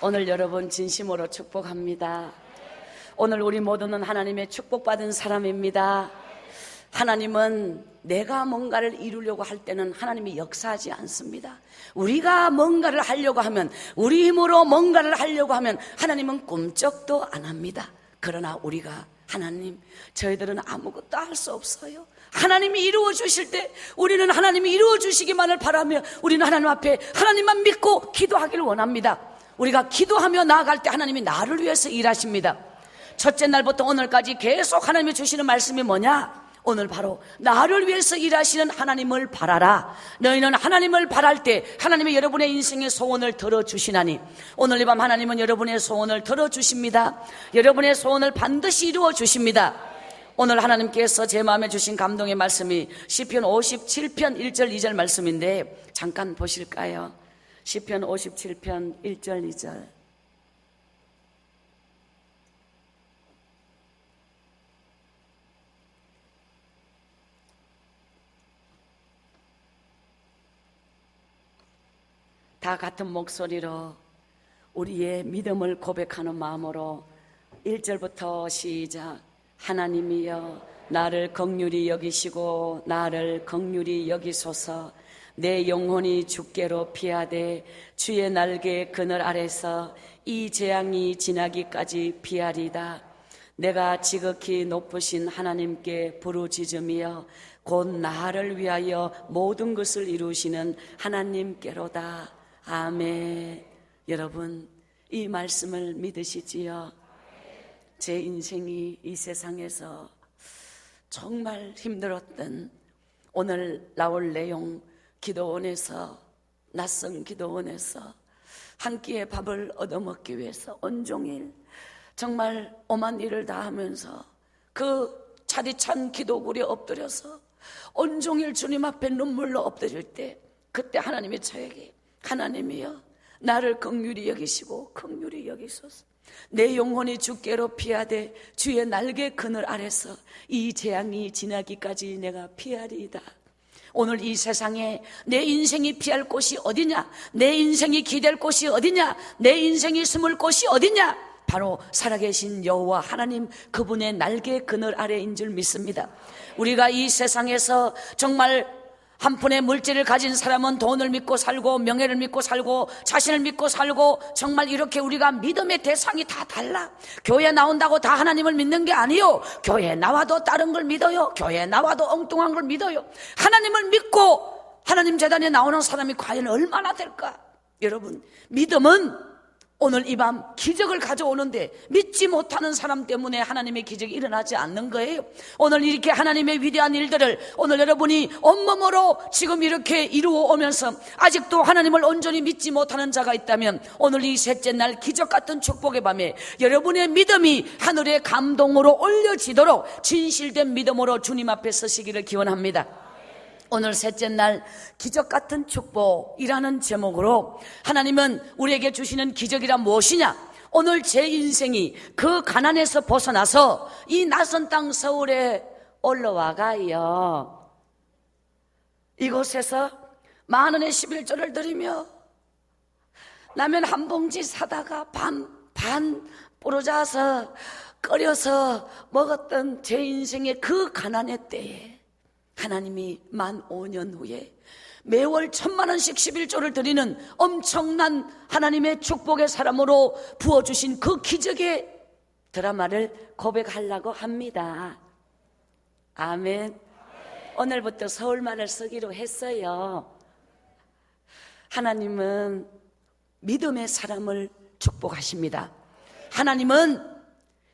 오늘 여러분 진심으로 축복합니다. 오늘 우리 모두는 하나님의 축복받은 사람입니다. 하나님은 내가 뭔가를 이루려고 할 때는 하나님이 역사하지 않습니다. 우리가 뭔가를 하려고 하면, 우리 힘으로 뭔가를 하려고 하면 하나님은 꿈쩍도 안 합니다. 그러나 우리가 하나님, 저희들은 아무것도 할 수 없어요. 하나님이 이루어 주실 때 우리는 하나님이 이루어 주시기만을 바라며 우리는 하나님 앞에 하나님만 믿고 기도하기를 원합니다. 우리가 기도하며 나아갈 때 하나님이 나를 위해서 일하십니다. 첫째 날부터 오늘까지 계속 하나님이 주시는 말씀이 뭐냐? 오늘 바로 나를 위해서 일하시는 하나님을 바라라. 너희는 하나님을 바랄 때 하나님이 여러분의 인생의 소원을 들어주시나니, 오늘 이 밤 하나님은 여러분의 소원을 들어주십니다. 여러분의 소원을 반드시 이루어 주십니다. 오늘 하나님께서 제 마음에 주신 감동의 말씀이 시편 57편 1절 2절 말씀인데 잠깐 보실까요? 시편 57편 1절 2절. 다 같은 목소리로 우리의 믿음을 고백하는 마음으로 1절부터 시작. 하나님이여 나를 긍휼히 여기시고 나를 긍휼히 여기소서. 내 영혼이 주께로 피하되 주의 날개 그늘 아래서 이 재앙이 지나기까지 피하리다. 내가 지극히 높으신 하나님께 부르짖으며 곧 나를 위하여 모든 것을 이루시는 하나님께로다. 아멘. 여러분, 이 말씀을 믿으시지요? 제 인생이 이 세상에서 정말 힘들었던, 오늘 나올 내용, 기도원에서, 낯선 기도원에서 한 끼의 밥을 얻어먹기 위해서 온종일 정말 엄한 일을 다 하면서 그 차디찬 기도굴에 엎드려서 온종일 주님 앞에 눈물로 엎드릴 때, 그때 하나님이 저에게 하나님이여 나를 긍휼히 여기시고 긍휼히 여기소서. 내 영혼이 주께로 피하되 주의 날개 그늘 아래서 이 재앙이 지나기까지 내가 피하리이다. 오늘 이 세상에 내 인생이 피할 곳이 어디냐? 내 인생이 기댈 곳이 어디냐? 내 인생이 숨을 곳이 어디냐? 바로 살아계신 여호와 하나님, 그분의 날개 그늘 아래인 줄 믿습니다. 우리가 이 세상에서 정말 한 푼의 물질을 가진 사람은 돈을 믿고 살고 명예를 믿고 살고 자신을 믿고 살고, 정말 이렇게 우리가 믿음의 대상이 다 달라. 교회 나온다고 다 하나님을 믿는 게 아니요. 교회 나와도 다른 걸 믿어요. 교회 나와도 엉뚱한 걸 믿어요. 하나님을 믿고 하나님 재단에 나오는 사람이 과연 얼마나 될까? 여러분, 믿음은 오늘 이 밤 기적을 가져오는데 믿지 못하는 사람 때문에 하나님의 기적이 일어나지 않는 거예요. 오늘 이렇게 하나님의 위대한 일들을 오늘 여러분이 온몸으로 지금 이렇게 이루어 오면서 아직도 하나님을 온전히 믿지 못하는 자가 있다면, 오늘 이 셋째 날 기적 같은 축복의 밤에 여러분의 믿음이 하늘의 감동으로 올려지도록 진실된 믿음으로 주님 앞에 서시기를 기원합니다. 오늘 셋째 날 기적 같은 축복이라는 제목으로 하나님은 우리에게 주시는 기적이란 무엇이냐? 오늘 제 인생이 그 가난에서 벗어나서 이 낯선 땅 서울에 올라와가요, 이곳에서 10,000원의 11조를 드리며 라면 한 봉지 사다가 반 부러져서 끓여서 먹었던 제 인생의 그 가난의 때에 하나님이 만 5년 후에 매월 1,000,000원씩 11조를 드리는 엄청난 하나님의 축복의 사람으로 부어주신 그 기적의 드라마를 고백하려고 합니다. 아멘. 오늘부터 서울말을 쓰기로 했어요. 하나님은 믿음의 사람을 축복하십니다. 하나님은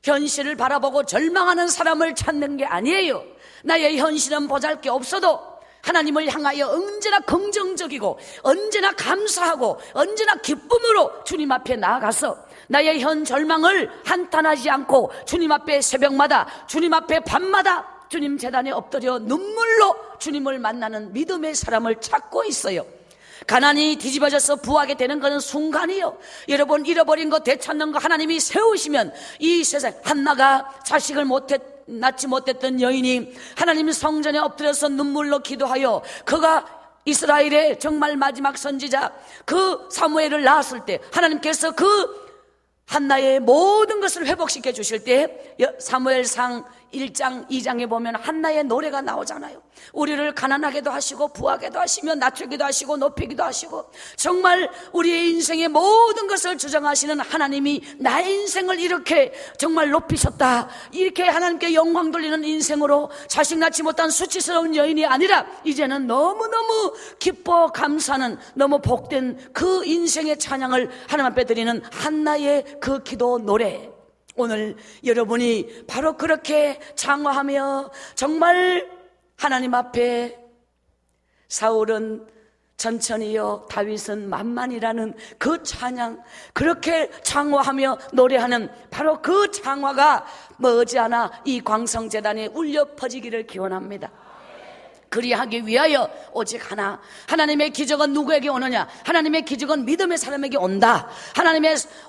현실을 바라보고 절망하는 사람을 찾는 게 아니에요. 나의 현실은 보잘 게 없어도 하나님을 향하여 언제나 긍정적이고 언제나 감사하고 언제나 기쁨으로 주님 앞에 나아가서 나의 현 절망을 한탄하지 않고 주님 앞에 새벽마다, 주님 앞에 밤마다 주님 재단에 엎드려 눈물로 주님을 만나는 믿음의 사람을 찾고 있어요. 가난이 뒤집어져서 부하게 되는 것은 순간이요. 여러분, 잃어버린 거 되찾는 거 하나님이 세우시면, 이 세상, 한나가 자식을 낳지 못했던 여인이 하나님 성전에 엎드려서 눈물로 기도하여 그가 이스라엘의 정말 마지막 선지자 그 사무엘을 낳았을 때 하나님께서 그 한나의 모든 것을 회복시켜 주실 때 사무엘상 1장 2장에 보면 한나의 노래가 나오잖아요. 우리를 가난하게도 하시고 부하게도 하시며 낮추기도 하시고 높이기도 하시고 정말 우리의 인생의 모든 것을 주장하시는 하나님이 나의 인생을 이렇게 정말 높이셨다, 이렇게 하나님께 영광 돌리는 인생으로 자식 낳지 못한 수치스러운 여인이 아니라 이제는 너무너무 기뻐 감사하는 너무 복된 그 인생의 찬양을 하나님 앞에 드리는 한나의 그 기도 노래, 오늘 여러분이 바로 그렇게 장화하며 정말 하나님 앞에 사울은 천천히요 다윗은 만만이라는 그 찬양, 그렇게 장화하며 노래하는 바로 그 장화가 머지않아 이 광성재단에 울려 퍼지기를 기원합니다. 그리하기 위하여 오직 하나, 하나님의 기적은 누구에게 오느냐? 하나님의 기적은 믿음의 사람에게 온다.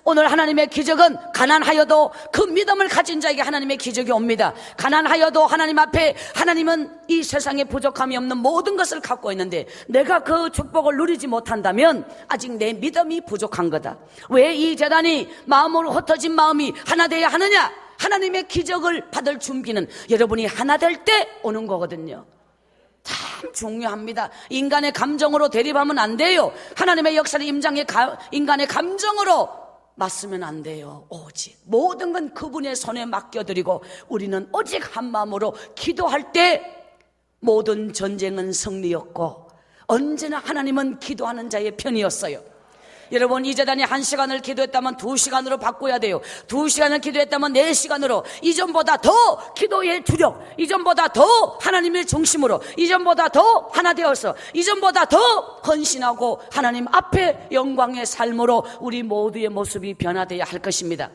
오늘 하나님의 기적은 가난하여도 그 믿음을 가진 자에게 하나님의 기적이 옵니다. 가난하여도 하나님 앞에, 하나님은 이 세상에 부족함이 없는 모든 것을 갖고 있는데 내가 그 축복을 누리지 못한다면 아직 내 믿음이 부족한 거다. 왜 이 재단이 마음으로 흩어진 마음이 하나 되어야 하느냐? 하나님의 기적을 받을 준비는 여러분이 하나 될 때 오는 거거든요. 참 중요합니다. 인간의 감정으로 대립하면 안 돼요. 하나님의 역사를 인간의 감정으로 맞으면 안 돼요. 오직 모든 건 그분의 손에 맡겨드리고 우리는 오직 한 마음으로 기도할 때 모든 전쟁은 승리였고 언제나 하나님은 기도하는 자의 편이었어요. 여러분, 이 재단이 1시간을 기도했다면 2시간으로 바꿔야 돼요. 2시간을 기도했다면 4시간으로, 이전보다 더 기도의 주력, 이전보다 더 하나님의 중심으로, 이전보다 더 하나 되어서, 이전보다 더 헌신하고 하나님 앞에 영광의 삶으로 우리 모두의 모습이 변화되어야 할 것입니다.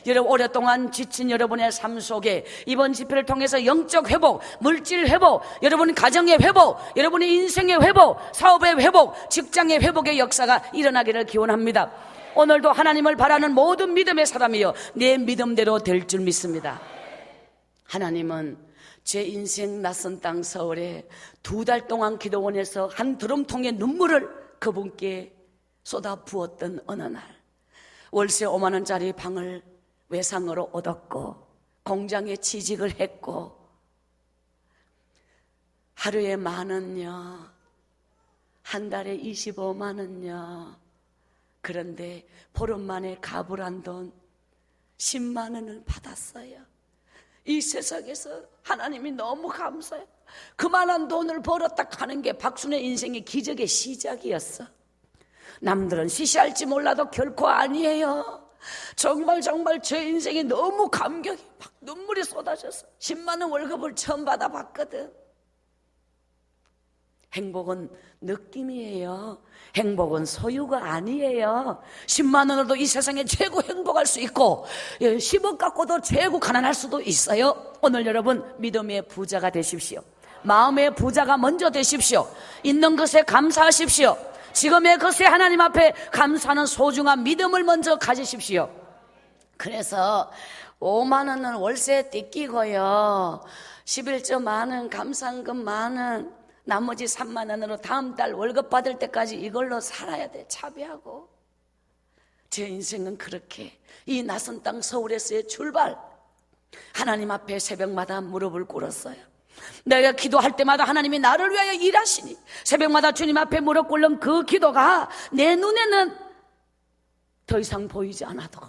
여러분, 오랫동안 지친 여러분의 삶 속에 이번 집회를 통해서 영적 회복, 물질 회복, 여러분 가정의 회복, 여러분의 인생의 회복, 사업의 회복, 직장의 회복의 역사가 일어나기를 기원합니다. 오늘도 하나님을 바라는 모든 믿음의 사람이여 내 믿음대로 될 줄 믿습니다. 하나님은 제 인생 낯선 땅 서울에 2달 동안 기도원에서 한 드럼통의 눈물을 그분께 쏟아 부었던 어느 날, 월세 5만 원짜리 방을 외상으로 얻었고 공장에 취직을 했고 하루에 10,000원요, 한 달에 25만 원요. 그런데 보름 만에 가불한 돈 10만 원을 받았어요. 이 세상에서 하나님이 너무 감사해요. 그만한 돈을 벌었다 하는 게 박순의 인생의 기적의 시작이었어. 남들은 시시할지 몰라도 결코 아니에요. 정말 제 인생이 너무 감격이 막 눈물이 쏟아졌어. 10만 원 월급을 처음 받아봤거든. 행복은 느낌이에요. 행복은 소유가 아니에요. 10만 원으로도 이 세상에 최고 행복할 수 있고 10억 갖고도 최고 가난할 수도 있어요. 오늘 여러분 믿음의 부자가 되십시오. 마음의 부자가 먼저 되십시오. 있는 것에 감사하십시오. 지금의 것에 하나님 앞에 감사하는 소중한 믿음을 먼저 가지십시오. 그래서 5만 원은 월세 떼끼고요, 11조 만원, 감상금 만원, 나머지 3만 원으로 다음 달 월급 받을 때까지 이걸로 살아야 돼. 차비하고. 제 인생은 그렇게 이 낯선 땅 서울에서의 출발, 하나님 앞에 새벽마다 무릎을 꿇었어요. 내가 기도할 때마다 하나님이 나를 위하여 일하시니 새벽마다 주님 앞에 무릎 꿇는 그 기도가 내 눈에는 더 이상 보이지 않아도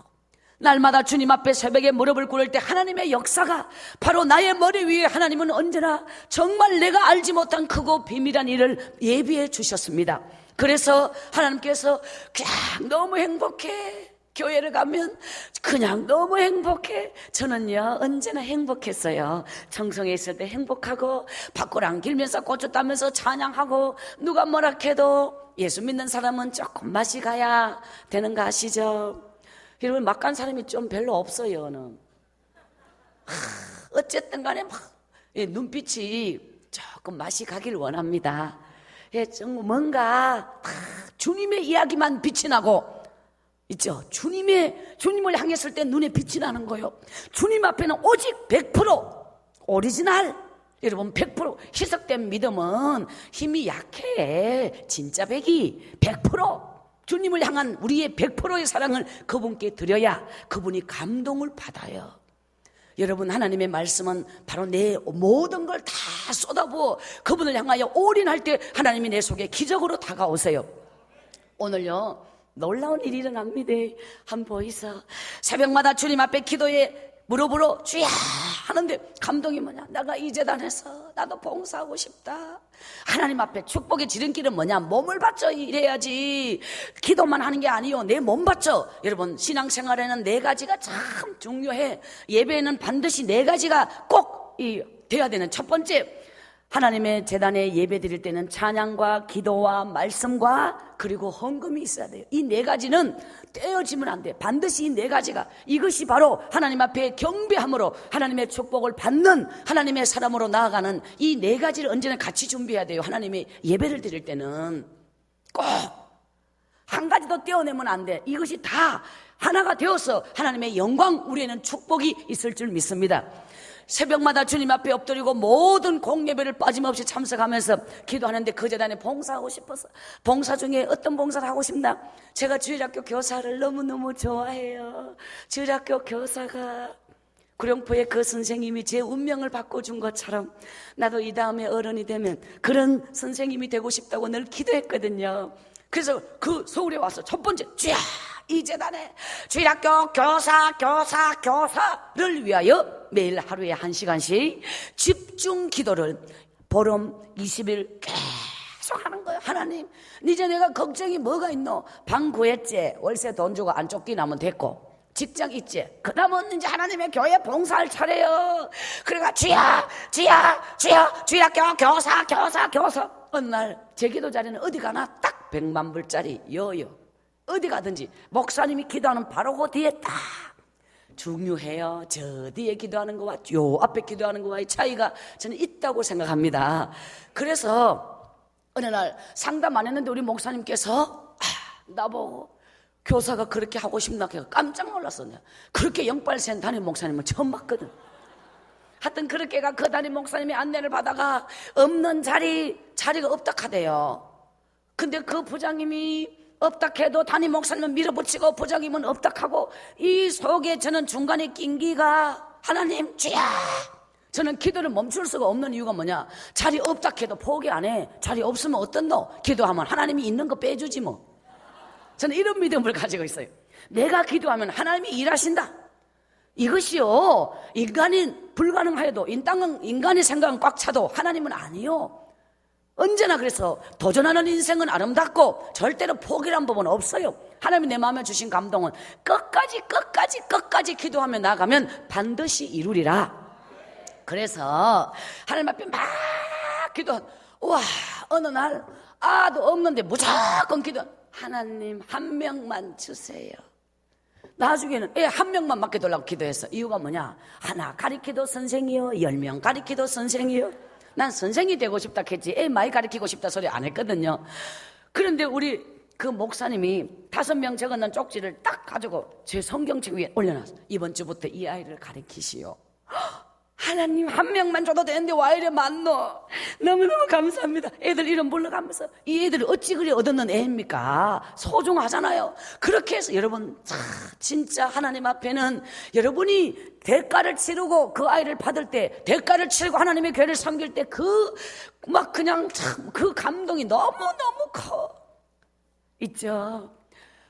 날마다 주님 앞에 새벽에 무릎을 꿇을 때 하나님의 역사가 바로 나의 머리 위에 하나님은 언제나 정말 내가 알지 못한 크고 비밀한 일을 예비해 주셨습니다. 그래서 하나님께서 그냥 너무 행복해. 교회를 가면 그냥 너무 행복해. 저는요 언제나 행복했어요. 청송에 있을 때 행복하고 밭고랑 길면서 고추 따면서 찬양하고 누가 뭐라 해도 예수 믿는 사람은 조금 맛이 가야 되는 거 아시죠? 여러분 막 간 사람이 좀 별로 없어요. 어쨌든 간에 막 눈빛이 조금 맛이 가길 원합니다. 좀 뭔가 주님의 이야기만 빛이 나고 있죠. 주님을 향했을 때 눈에 빛이 나는 거예요. 주님 앞에는 오직 100% 오리지널 여러분 100% 희석된 믿음은 힘이 약해. 진짜 백이 100% 주님을 향한 우리의 100%의 사랑을 그분께 드려야 그분이 감동을 받아요. 여러분 하나님의 말씀은 바로 내 모든 걸 다 쏟아부어 그분을 향하여 올인할 때 하나님이 내 속에 기적으로 다가오세요. 오늘요 놀라운 일이 일어납니다. 한번 보이소. 새벽마다 주님 앞에 기도에 무릎으로 주야 하는데 감동이 뭐냐? 내가 이 재단에서 나도 봉사하고 싶다. 하나님 앞에 축복의 지름길은 뭐냐? 몸을 바쳐 이래야지. 기도만 하는 게 아니요, 내 몸 바쳐. 여러분 신앙생활에는 4가지가 참 중요해. 예배에는 반드시 4가지가 꼭 돼야 되는. 첫 번째, 하나님의 재단에 예배 드릴 때는 찬양과 기도와 말씀과 그리고 헌금이 있어야 돼요. 이 4가지는 떼어지면 안 돼. 반드시 이 4가지가, 이것이 바로 하나님 앞에 경배함으로 하나님의 축복을 받는 하나님의 사람으로 나아가는 이 4가지를 언제나 같이 준비해야 돼요. 하나님의 예배를 드릴 때는 꼭 한 가지도 떼어내면 안 돼. 이것이 다 하나가 되어서 하나님의 영광, 우리에는 축복이 있을 줄 믿습니다. 새벽마다 주님 앞에 엎드리고 모든 공예배를 빠짐없이 참석하면서 기도하는데 그 재단에 봉사하고 싶어서, 봉사 중에 어떤 봉사를 하고 싶나? 제가 주일학교 교사를 너무너무 좋아해요. 주일학교 교사가 구룡포의 그 선생님이 제 운명을 바꿔준 것처럼 나도 이 다음에 어른이 되면 그런 선생님이 되고 싶다고 늘 기도했거든요. 그래서 그 서울에 와서 첫 번째, 주야 이 재단에 주일학교 교사를 위하여 매일 하루에 1시간씩 집중 기도를 보름 20일 계속 하는 거예요. 하나님, 이제 내가 걱정이 뭐가 있노? 방 구했지, 월세 돈 주고 안 쫓기나면 됐고, 직장 있지, 그 다음은 이제 하나님의 교회 봉사할 차례요. 그래가 주야 주일학교 교사. 어느 날 제 기도 자리는 어디 가나 딱 100만 불짜리 여요. 어디 가든지 목사님이 기도하는 바로 그 뒤에 딱 중요해요. 저 뒤에 기도하는 거와 요 앞에 기도하는 거와의 차이가 저는 있다고 생각합니다. 그래서 어느 날 상담 안 했는데 우리 목사님께서 나보고 교사가 그렇게 하고 싶나 깜짝 놀랐었네요. 그렇게 영빨센 담임 목사님을 처음 봤거든. 하여튼 그렇게가 그 담임 목사님의 안내를 받아가 없는 자리가 없다 하대요. 근데 그 부장님이 없다 해도 담임 목사님은 밀어붙이고 부장님은 없다 하고, 이 속에 저는 중간에 낀기가 하나님 주야. 저는 기도를 멈출 수가 없는 이유가 뭐냐? 자리 없다 해도 포기 안 해. 자리 없으면 어떻노? 기도하면 하나님이 있는 거 빼주지 뭐. 저는 이런 믿음을 가지고 있어요. 내가 기도하면 하나님이 일하신다. 이것이요, 인간이 불가능하여도 인간의 생각은 꽉 차도 하나님은 아니요. 언제나 그래서 도전하는 인생은 아름답고 절대로 포기란 법은 없어요. 하나님이 내 마음에 주신 감동은 끝까지 기도하며 나가면 반드시 이루리라. 그래서 하나님 앞에 막 우와, 어느 날 아도 없는데 무조건 하나님 한 명만 주세요. 나중에는 애 한 명만 맡겨달라고 기도했어. 이유가 뭐냐? 하나 가리키도 선생이요, 10명 가리키도 선생이요. 난 선생이 되고 싶다 했지 애 많이 가르치고 싶다 소리 안 했거든요. 그런데 우리 그 목사님이 5명 적어놓은 쪽지를 딱 가지고 제 성경책 위에 올려놨어. 이번 주부터 이 아이를 가르치시오. 하나님 한 명만 줘도 되는데 와 이래 많노. 너무너무 감사합니다. 애들 이름 불러가면서 이 애들이 어찌 그리 얻었는 애입니까? 소중하잖아요. 그렇게 해서 여러분 진짜 하나님 앞에는 여러분이 대가를 치르고 그 아이를 받을 때, 대가를 치르고 하나님의 교회를 섬길 때 그냥 참 그 감동이 너무너무 커 있죠.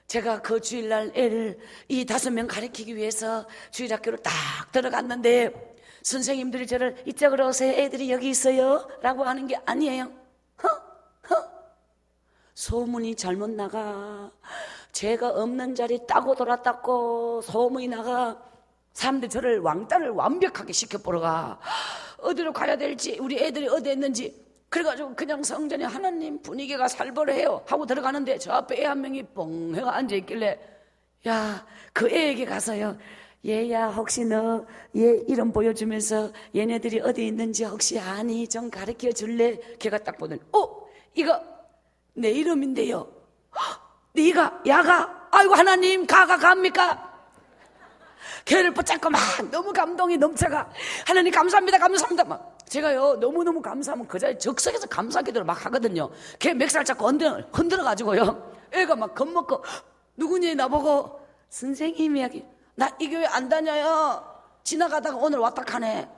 제가 그 주일날 애를 이 5명 가르치기 위해서 주일학교를 딱 들어갔는데 선생님들이 저를 이쪽으로 오세요, 애들이 여기 있어요 라고 하는 게 아니에요. 소문이 잘못 나가, 제가 없는 자리 따고 돌아닦고 소문이 나가 사람들이 저를 왕따를 완벽하게 시켜버려가 어디로 가야 될지, 우리 애들이 어디 있는지. 그래가지고 그냥 성전에 하나님 분위기가 살벌해요 하고 들어가는데 저 앞에 애 한 명이 뻥 해가 앉아있길래, 야, 그 애에게 가서요, 얘야 혹시 너 얘 이름 보여주면서 얘네들이 어디 있는지 혹시 아니? 좀 가르쳐 줄래? 걔가 딱 보더니 이거 내 이름인데요. 네가 야가? 아이고 하나님 갑니까? 걔를 붙잡고 막 너무 감동이 넘쳐가 하나님 감사합니다 막 제가요 너무너무 감사하면 그 자리에 적석에서 감사 기도를 막 하거든요. 걔 맥살 잡고 흔들어가지고요 애가 막 겁먹고 누구니 나보고 선생님 이야기 나 이 교회 안 다녀요. 지나가다가 오늘 왔다 카네.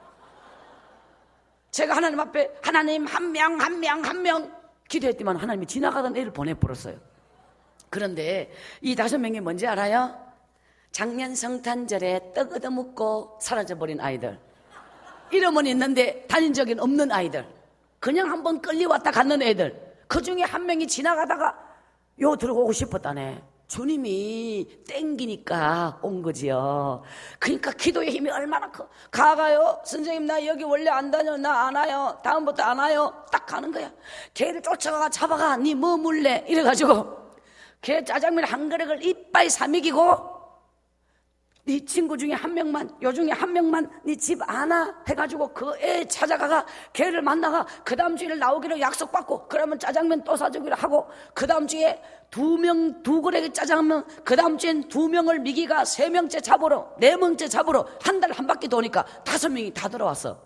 제가 하나님 앞에 하나님 한 명 기도했지만 하나님이 지나가던 애를 보내버렸어요. 그런데 이 5명이 뭔지 알아요? 작년 성탄절에 떡 얻어먹고 사라져버린 아이들, 이름은 있는데 다닌 적이 없는 아이들, 그냥 한번 끌려왔다 갔는 애들, 그 중에 한 명이 지나가다가 요 들어오고 싶었다네. 주님이 땡기니까 온 거지요. 그러니까 기도의 힘이 얼마나 커. 가가요 선생님 나 여기 원래 안 다녀. 나 안 와요. 다음부터 안 와요. 딱 가는 거야. 걔를 쫓아가 잡아가. 니 뭐 물래 이래가지고 걔 짜장면 한 그릇을 이빠이 사먹이고 네 친구 중에 한 명만, 요 중에 한 명만 네 집 아나 해가지고 그 애 찾아가가 걔를 만나가 그 다음 주에 나오기로 약속받고 그러면 짜장면 또 사주기로 하고 그 다음 주에 두 그릇의 짜장면 그 다음 주엔 2명을 미기가 3명째 잡으러 4명째 잡으러 한 달 한 바퀴 도니까 5명이 다 들어왔어.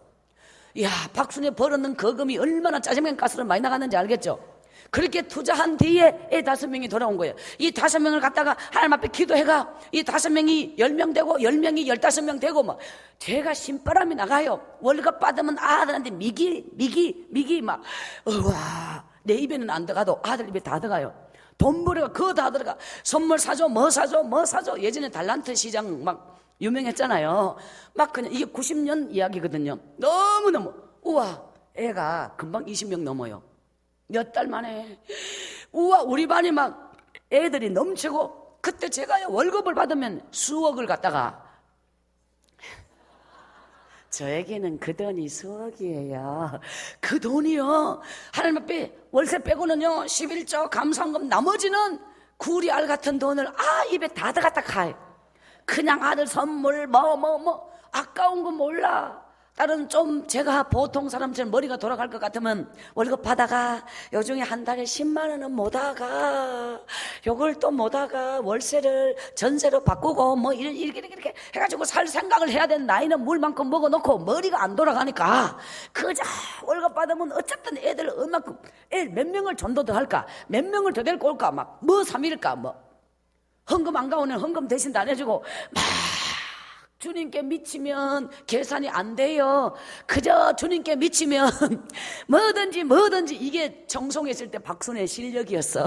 이야 박순에 벌었는 거금이 얼마나 짜장면 가스를 많이 나갔는지 알겠죠? 그렇게 투자한 뒤에 애 5명이 돌아온 거예요. 이 5명을 갖다가 하나님 앞에 기도해가 이 5명이 10명 되고 10명이 15명 되고 막 제가 신바람이 나가요. 월급 받으면 아들한테 미기 막 우와 내 입에는 안 들어가도 아들 입에 다 들어가요. 돈 벌어가 그거 다 들어가. 선물 사줘 뭐 사줘. 예전에 달란트 시장 막 유명했잖아요. 막 그냥 이게 90년 이야기거든요. 너무너무 우와 애가 금방 20명 넘어요. 몇 달 만에 우와 우리 반이 막 애들이 넘치고 그때 제가 월급을 받으면 수억을 갖다가 저에게는 그 돈이 수억이에요. 그 돈이요 하나님 앞에 월세 빼고는요 11조 감사원금 나머지는 구리알 같은 돈을 입에 다 들어갔다 가요. 그냥 아들 선물 뭐 아까운 거 몰라. 다른 좀 제가 보통 사람처럼 머리가 돌아갈 것 같으면 월급 받아가 요중에 한 달에 10만 원은 못하가 요걸 또 못하가 월세를 전세로 바꾸고 뭐 이렇게 해가지고 살 생각을 해야 되는 나이는 물만큼 먹어놓고 머리가 안 돌아가니까 그저 월급 받으면 어쨌든 애들 얼만큼 애 몇 명을 전도 더 할까 몇 명을 더 데리고 올까 막 뭐 3일일까 뭐 헌금 안 가오면 헌금 대신 안 해주고 막 주님께 미치면 계산이 안 돼요. 그저 주님께 미치면 뭐든지 이게 정송했을 때 박순의 실력이었어.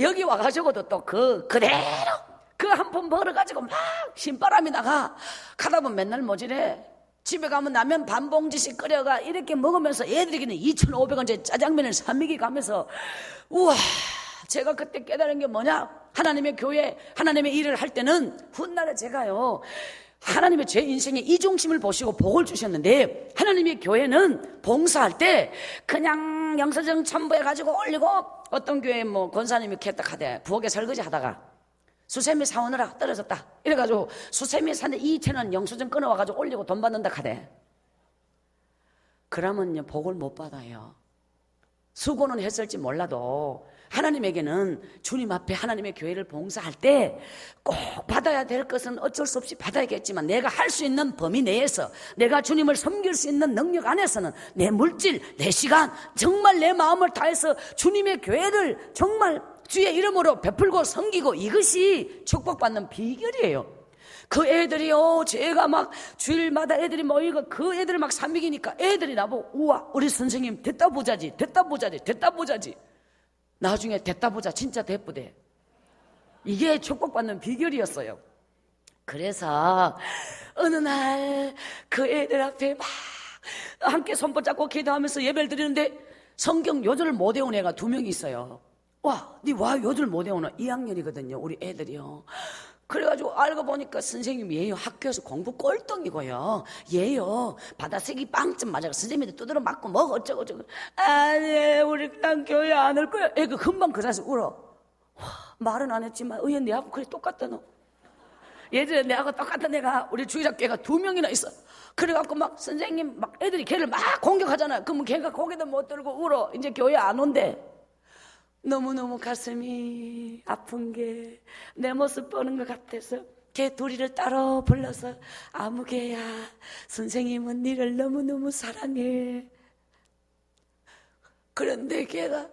여기 와가지고도 또 그대로 그 한 푼 벌어가지고 막 신바람이 나가. 가다 보면 맨날 모질해. 집에 가면 라면 반 봉지씩 끓여가 이렇게 먹으면서 애들에게는 2,500원짜리 짜장면을 사먹이 가면서 우와 제가 그때 깨달은 게 뭐냐 하나님의 교회 하나님의 일을 할 때는 훗날에 제가요 하나님의 제 인생의 이중심을 보시고 복을 주셨는데 하나님의 교회는 봉사할 때 그냥 영서증 첨부해가지고 올리고 어떤 교회 뭐 권사님이 했다 하대 부엌에 설거지 하다가 수세미 사오느라 떨어졌다 이래가지고 수세미 사는데 2,000원 영수증 끊어와가지고 올리고 돈 받는다 하대. 그러면요 복을 못 받아요. 수고는 했을지 몰라도 하나님에게는 주님 앞에 하나님의 교회를 봉사할 때 꼭 받아야 될 것은 어쩔 수 없이 받아야겠지만 내가 할 수 있는 범위 내에서 내가 주님을 섬길 수 있는 능력 안에서는 내 물질, 내 시간 정말 내 마음을 다해서 주님의 교회를 정말 주의 이름으로 베풀고 섬기고 이것이 축복받는 비결이에요. 그 애들이요 제가 막 주일마다 애들이 모이고 그 애들을 막 삼미기니까 애들이 나보고 우와 우리 선생님 됐다 보자지 나중에 됐다 보자 진짜 대쁘대. 이게 축복받는 비결이었어요. 그래서 어느 날 그 애들 앞에 막 함께 손붙잡고 기도하면서 예배를 드리는데 성경 요절을 못 외운 애가 2명이 있어요. 와 요절 못 외우나 2학년이거든요 우리 애들이요. 그래가지고 알고 보니까 선생님이 얘요 학교에서 공부 꼴등이고요 얘요 받아쓰기 빵점 맞아가 선생님한테 두드려 맞고 뭐 어쩌고 아니 우리 그냥 교회 안 올 거야. 애가 금방 그 자리에서 울어. 말은 안 했지만 의연 내하고 그래 똑같다 너. 예전에 내하고 똑같은 애가 우리 주일학교가 2명이나 있어. 그래갖고 막 선생님 막 애들이 걔를 막 공격하잖아요. 그러면 걔가 고개도 못 들고 울어. 이제 교회 안 온대. 너무너무 가슴이 아픈 게 내 모습 보는 것 같아서 걔 둘이를 따로 불러서 아무개야, 선생님은 니를 너무너무 사랑해. 그런데 걔가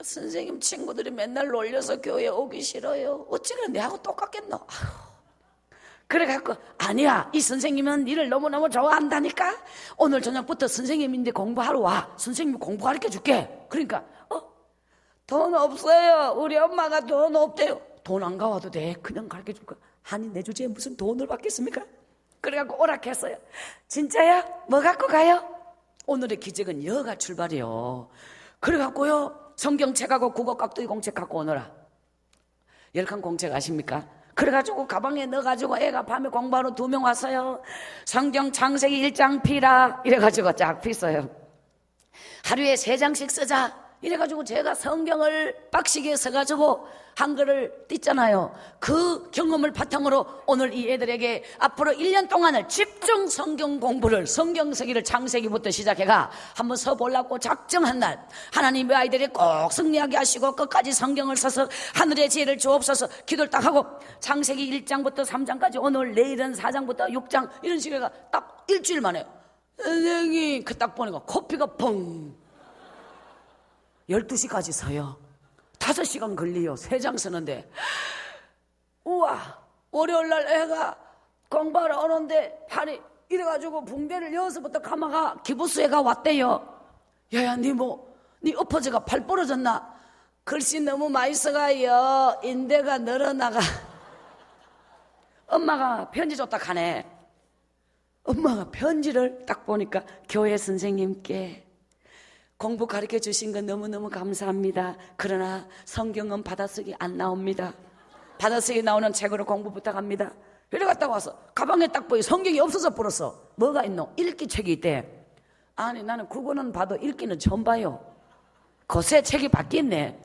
선생님 친구들이 맨날 놀려서 교회에 오기 싫어요. 어찌나 내하고 똑같겠노? 그래갖고 아니야, 이 선생님은 니를 너무너무 좋아한다니까. 오늘 저녁부터 선생님인데 공부하러 와. 선생님이 공부 가르쳐줄게. 그러니까 돈 없어요. 우리 엄마가 돈 없대요. 돈 안 가와도 돼. 그냥 가르쳐줄까? 아니 내 주제에 무슨 돈을 받겠습니까? 그래갖고 오락했어요. 진짜야? 뭐 갖고 가요? 오늘의 기적은 여가 출발이요. 그래갖고요 성경책하고 국어 깍두기 공책 갖고 오너라. 열칸 공책 아십니까? 그래가지고 가방에 넣어가지고 애가 밤에 공부하러 2명 왔어요. 성경 창세기 1장 피라 이래가지고 쫙 피어요. 하루에 3장씩 쓰자 이래가지고 제가 성경을 빡시게 써가지고 한글을 띄잖아요. 그 경험을 바탕으로 오늘 이 애들에게 앞으로 1년 동안을 집중 성경 공부를, 성경 쓰기를 창세기부터 시작해가 한번 써보려고 작정한 날, 하나님의 아이들이 꼭 승리하게 하시고 끝까지 성경을 써서 하늘의 지혜를 주옵소서 기도를 딱 하고 창세기 1장부터 3장까지 오늘 내일은 4장부터 6장 이런 식으로 딱 일주일 만에 선생님 그 딱 보니까 코피가 펑 12시까지 서요. 5시간 걸려요. 3장 쓰는데. 우와, 월요일날 애가 공부하러 오는데 팔이 이래가지고 붕대를 여기서부터 감아가 기부스 애가 왔대요. 야야 니 엎어져가 팔 부러졌나? 글씨 너무 많이 써가요. 인대가 늘어나가. 엄마가 편지 줬다 가네. 엄마가 편지를 딱 보니까 교회 선생님께 공부 가르쳐 주신 건 너무너무 감사합니다. 그러나 성경은 받아쓰기 안 나옵니다. 받아쓰기 나오는 책으로 공부 부탁합니다. 이래 갔다 와서 가방에 딱 보이 성경이 없어서 불었어. 뭐가 있노? 읽기 책이 있대. 아니 나는 국어는 봐도 읽기는 처음 봐요. 거세 책이 바뀌었네.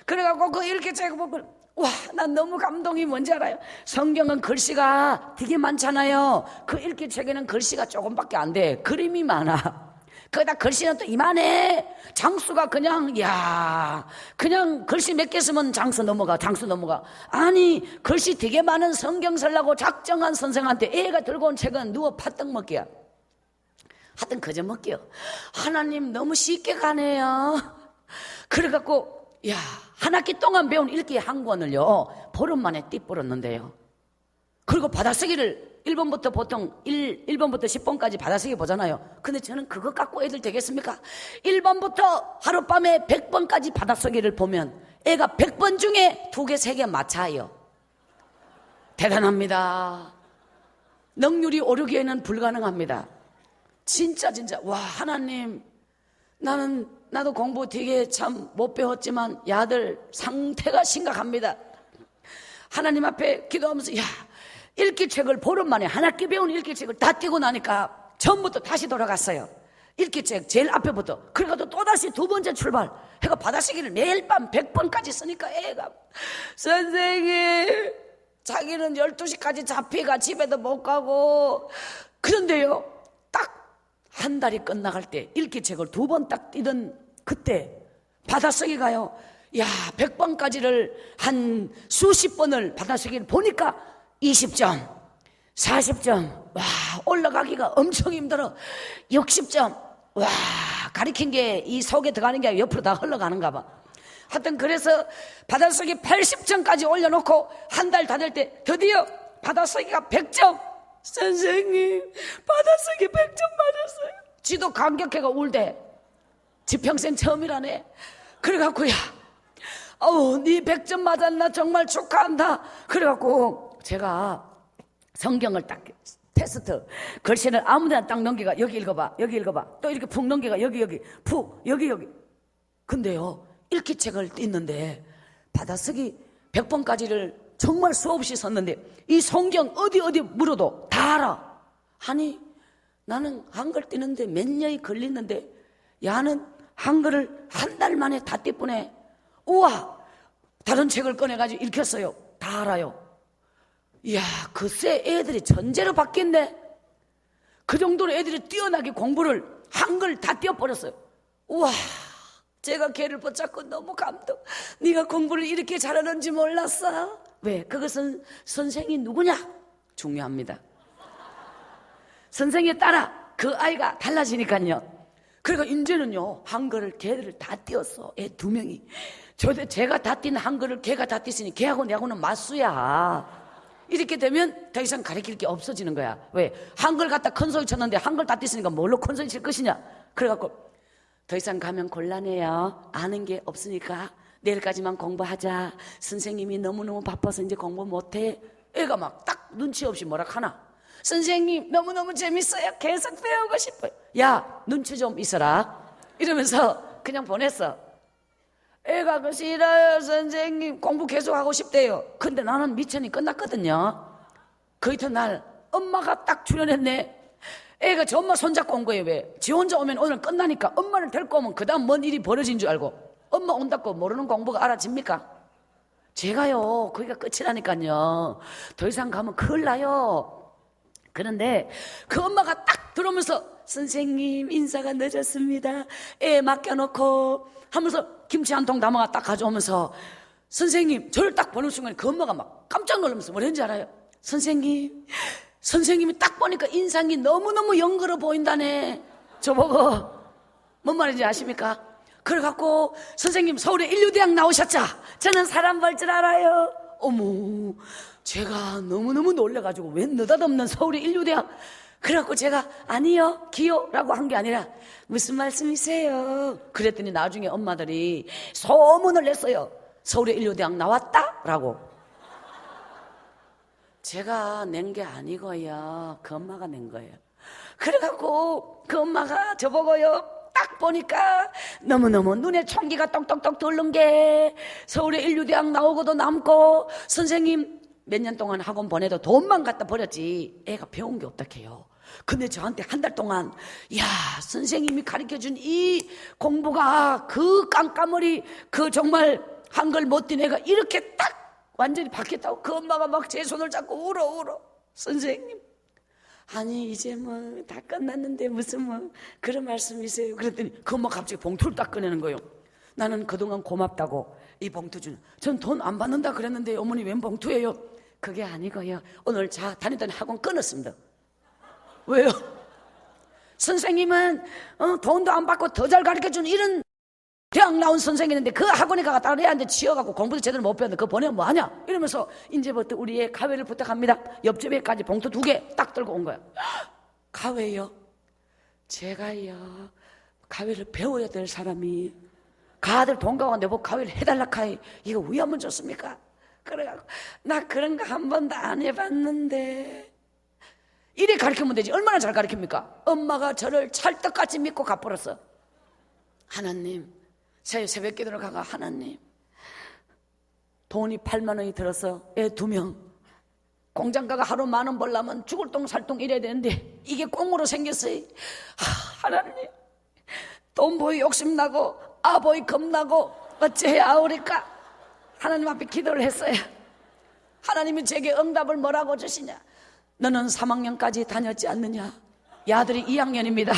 그래갖고 그 읽기 책 보고 와, 난 너무 감동이 뭔지 알아요? 성경은 글씨가 되게 많잖아요. 그 읽기 책에는 글씨가 조금밖에 안 돼. 그림이 많아. 거기다 글씨는 또 이만해. 장수가 그냥 그냥 글씨 몇 개 쓰면 장수 넘어가. 아니 글씨 되게 많은 성경 쓰려고 작정한 선생한테 애가 들고 온 책은 누워 팥떡 먹기야. 하여튼 그저 먹기요. 하나님 너무 쉽게 가네요. 그래갖고 한 학기 동안 배운 읽기 한 권을요 보름 만에 띠뿌렸는데요. 그리고 받아쓰기를 1번부터 보통 1번부터 10번까지 받아쓰기 보잖아요. 근데 저는 그거 갖고 애들 되겠습니까? 1번부터 하룻밤에 100번까지 받아쓰기를 보면 애가 100번 중에 2개, 3개 맞춰요. 대단합니다. 능률이 오르기에는 불가능합니다. 진짜 와 하나님 나도 공부 되게 참 못 배웠지만 야들 상태가 심각합니다. 하나님 앞에 기도하면서 읽기책을 보름 만에 한 학기 배운 읽기책을 다 띄고 나니까 처음부터 다시 돌아갔어요. 읽기책 제일 앞에부터. 그래가지고 또다시 2번째 출발 해가 받아쓰기를 매일 밤 100번까지 쓰니까 애가 선생님 자기는 12시까지 잡히가 집에도 못 가고 그런데요 딱 한 달이 끝나갈 때 읽기책을 2번 딱 띄던 그때 받아쓰기가요 100번까지를 한 수십 번을 받아쓰기를 보니까 20점, 40점, 와, 올라가기가 엄청 힘들어. 60점, 와, 가리킨 게 이 속에 들어가는 게 옆으로 다 흘러가는가 봐. 하여튼 그래서 받아쓰기 80점까지 올려놓고 한 달 다 될 때 드디어 받아쓰기가 100점. 선생님, 받아쓰기 100점 맞았어요. 지도 감격해가 울대. 지평생 처음이라네. 그래갖고 네 100점 맞았나 정말 축하한다. 그래갖고 제가 성경을 딱 테스트 글씨를 아무데나 딱 넘기가 여기 읽어봐 또 이렇게 푹 넘기가 여기 푹 여기 근데요 읽기책을 띄는데 받아쓰기 100번까지를 정말 수없이 썼는데 이 성경 어디 물어도 다 알아. 아니 나는 한글 띄는데 몇 년이 걸리는데 야는 한글을 한 달 만에 다 띄뿌네. 우와, 다른 책을 꺼내가지고 읽혔어요. 다 알아요. 이야, 글쎄 애들이 전제로 바뀌었네. 그 정도로 애들이 뛰어나게 공부를 한글 다 띄워버렸어요. 우와, 제가 걔를 붙잡고 너무 감동. 네가 공부를 이렇게 잘하는지 몰랐어. 왜? 그것은 선생이 누구냐? 중요합니다. 선생에 따라 그 아이가 달라지니까요. 그러니까 이제는요, 한글을 걔를 다 띄웠어. 애 2명이. 제가 다 뛴 한글을 걔가 다 띄었으니 걔하고 내하고는 맞수야. 이렇게 되면 더 이상 가르칠 게 없어지는 거야. 왜? 한글 갖다 큰 소리 쳤는데 한글 다 띄었으니까 뭘로 큰 소리 칠 것이냐? 그래갖고 더 이상 가면 곤란해요. 아는 게 없으니까 내일까지만 공부하자. 선생님이 너무너무 바빠서 이제 공부 못해. 애가 막 딱 눈치 없이 뭐라 하나. 선생님 너무너무 재밌어요. 계속 배우고 싶어요. 야, 눈치 좀 있어라. 이러면서 그냥 보냈어. 애가 그 싫어요 선생님. 공부 계속 하고 싶대요. 근데 나는 미천이 끝났거든요. 그 이튿날 엄마가 딱 출연했네. 애가 저 엄마 손잡고 온 거예요. 왜? 지 혼자 오면 오늘 끝나니까 엄마를 데리고 오면 그 다음 뭔 일이 벌어진 줄 알고. 엄마 온다고 모르는 공부가 알아집니까? 제가요 거기가 끝이라니까요. 더 이상 가면 큰일 나요. 그런데 그 엄마가 딱 들어오면서 선생님 인사가 늦었습니다. 애 맡겨놓고 하면서 김치 한 통 담아가 딱 가져오면서 선생님 저를 딱 보는 순간 그 엄마가 막 깜짝 놀라면서 뭐랬는지 알아요? 선생님이 딱 보니까 인상이 너무너무 영걸어 보인다네. 저보고 뭔 말인지 아십니까? 그래갖고 선생님 서울에 인류대학 나오셨죠? 저는 사람 볼 줄 알아요. 어머, 제가 너무너무 놀래가지고 웬 느닷없는 서울의 인류대학. 그래갖고 제가 아니요 기요라고 한 게 아니라 무슨 말씀이세요? 그랬더니 나중에 엄마들이 소문을 냈어요. 서울의 인류대학 나왔다라고. 제가 낸 게 아니고요, 그 엄마가 낸 거예요. 그래갖고 그 엄마가 저보고요 딱 보니까 너무너무 눈에 총기가 똑똑똑 돌는 게 서울의 인류대학 나오고도 남고 선생님 몇 년 동안 학원 보내도 돈만 갖다 버렸지 애가 배운 게 없다 해요. 근데 저한테 한 달 동안 야 선생님이 가르쳐준 이 공부가 그 깜깜머리 그 정말 한글 못 뛴 애가 이렇게 딱 완전히 바뀌었다고. 그 엄마가 막 제 손을 잡고 울어. 선생님 아니 이제 뭐 다 끝났는데 무슨 뭐 그런 말씀이세요? 그랬더니 그 엄마 갑자기 봉투를 딱 꺼내는 거예요. 나는 그동안 고맙다고 이 봉투 준. 전 돈 안 받는다 그랬는데 어머니 웬 봉투예요? 그게 아니고요 오늘 다니던 학원 끊었습니다. 왜요? 선생님은 돈도 안 받고 더 잘 가르쳐준 이런 대학 나온 선생님인데 그 학원에 가가 다른 애한테 치여갖고 공부도 제대로 못 배웠는데 그거 보내면 뭐하냐? 이러면서 이제부터 우리 애 가회를 부탁합니다. 옆집에까지 봉투 2개 딱 들고 온 거야. 가회요? 제가요 가회를 배워야 될 사람이 가들 돈가와 내보고 가회를 해달라 카이 이거 왜 한번 줬습니까? 그래갖고 나 그런 거 한 번도 안 해봤는데 이래 가르치면 되지. 얼마나 잘 가르칩니까? 엄마가 저를 찰떡같이 믿고 갚아버렸어. 하나님 새벽 기도를 가가 하나님 돈이 8만 원이 들어서 애 2명 공장 가가 하루 10,000원 벌려면 죽을 똥 살 똥 이래야 되는데 이게 꽁으로 생겼어요. 하나님 돈 보이 욕심나고 아 보이 겁나고 어째야 오리까. 하나님 앞에 기도를 했어요. 하나님이 제게 응답을 뭐라고 주시냐. 너는 3학년까지 다녔지 않느냐. 야들이 2학년입니다.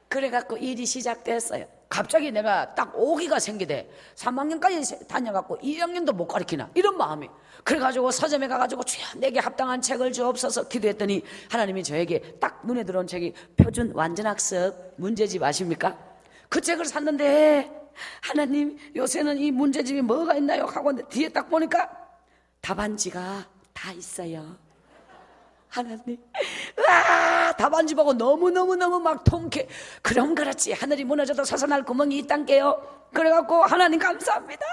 그래갖고 일이 시작됐어요. 갑자기 내가 딱 오기가 생기대. 3학년까지 다녀갖고 2학년도 못 가르치나 이런 마음이. 그래가지고 서점에 가가지고 주여 내게 합당한 책을 주옵소서 기도했더니 하나님이 저에게 딱 눈에 들어온 책이 표준 완전학습 문제집 아십니까? 그 책을 샀는데 하나님 요새는 이 문제집이 뭐가 있나요? 하고 뒤에 딱 보니까 답안지가 다 있어요. 하나님 와 답안지 보고 너무너무 막 통쾌. 그럼 그렇지 하늘이 무너져도 솟아날 구멍이 있단게요. 그래갖고 하나님 감사합니다.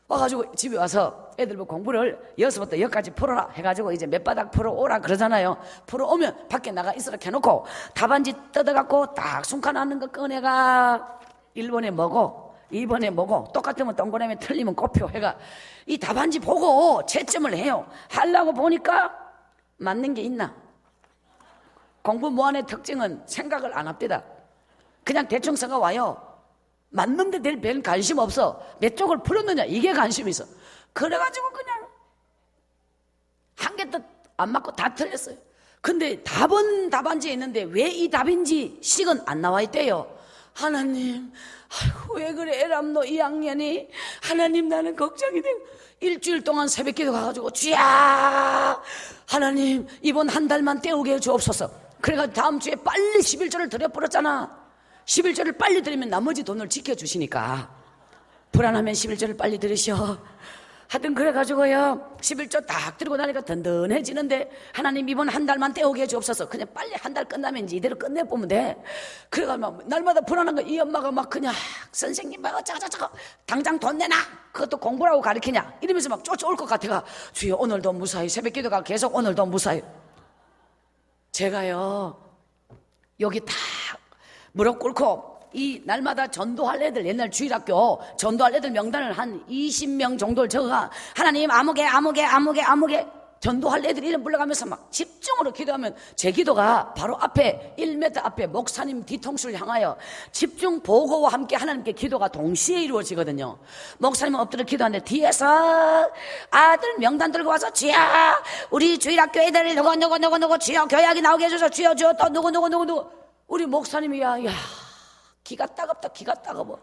와가지고 집에 와서 애들 뭐 공부를 여기서부터 여기까지 풀어라 해가지고 이제 몇 바닥 풀어오라 그러잖아요. 풀어오면 밖에 나가 있으라 해놓고 답안지 뜯어갖고 딱 순칸하는 거 꺼내가 1번에 뭐고 2번에 뭐고 똑같으면 동그라미 틀리면 꼬표 해가 이 답안지 보고 채점을 해요. 하려고 보니까 맞는 게 있나? 공부 무한의 특징은 생각을 안 합니다. 그냥 대충 써가 와요. 맞는데 별 관심 없어. 몇 쪽을 풀었느냐 이게 관심이 있어. 그래가지고 그냥 한 개도 안 맞고 다 틀렸어요. 근데 답은 답안지에 있는데 왜 이 답인지 식은 안 나와 있대요. 하나님 아이고 왜 그래 에람노 2학년이 하나님 나는 걱정이 돼. 일주일 동안 새벽기도 가가지고 주야 하나님 이번 한 달만 때우게 해주옵소서. 그래가지고 다음 주에 빨리 11조를 드려버렸잖아. 11조를 빨리 드리면 나머지 돈을 지켜주시니까 불안하면 11조를 빨리 드리셔. 하여튼 그래가지고요 11조 딱 들고 나니까 든든해지는데 하나님 이번 한 달만 때우게 해주옵소서. 그냥 빨리 한 달 끝나면 이제 이대로 끝내보면 돼. 그래가지고 날마다 불안한 거. 이 엄마가 막 그냥 선생님 막 어쩌고저쩌고 당장 돈 내놔 그것도 공부라고 가르치냐 이러면서 막 쫓아올 것 같아가 주여 오늘도 무사히 새벽 기도가 계속 오늘도 무사히. 제가요 여기 다 무릎 꿇고 이 날마다 전도할 애들 옛날 주일학교 전도할 애들 명단을 한 20명 정도를 적어가 하나님 아무개 전도할 애들 이름 불러가면서 막 집중으로 기도하면 제 기도가 바로 앞에 1m 앞에 목사님 뒤통수를 향하여 집중 보고와 함께 하나님께 기도가 동시에 이루어지거든요. 목사님은 엎드려 기도하는데 뒤에서 아들 명단 들고 와서 주여 우리 주일학교 애들 누구 주여 교회학이 나오게 해줘서 주여 또 누구 우리 목사님이야 야 기가 따가워.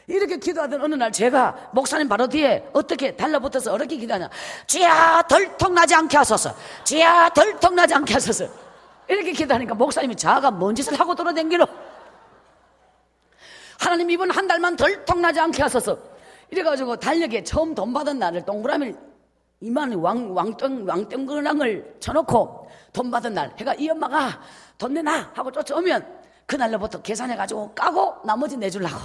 이렇게 기도하던 어느 날 제가 목사님 바로 뒤에 어떻게 달라붙어서 어렵게 기도하냐. 주야 덜통나지 않게 하소서. 주야 덜통나지 않게 하소서. 이렇게 기도하니까 목사님이 자가 뭔 짓을 하고 돌아다니기로 하나님 이번 한 달만 덜통나지 않게 하소서. 이래가지고 달력에 처음 돈 받은 날을 동그라미 2만 왕땡근왕을 쳐놓고 돈 받은 날 해가 이 엄마가 돈 내놔 하고 쫓아오면 그날로부터 계산해가지고 까고 나머지 내주려고.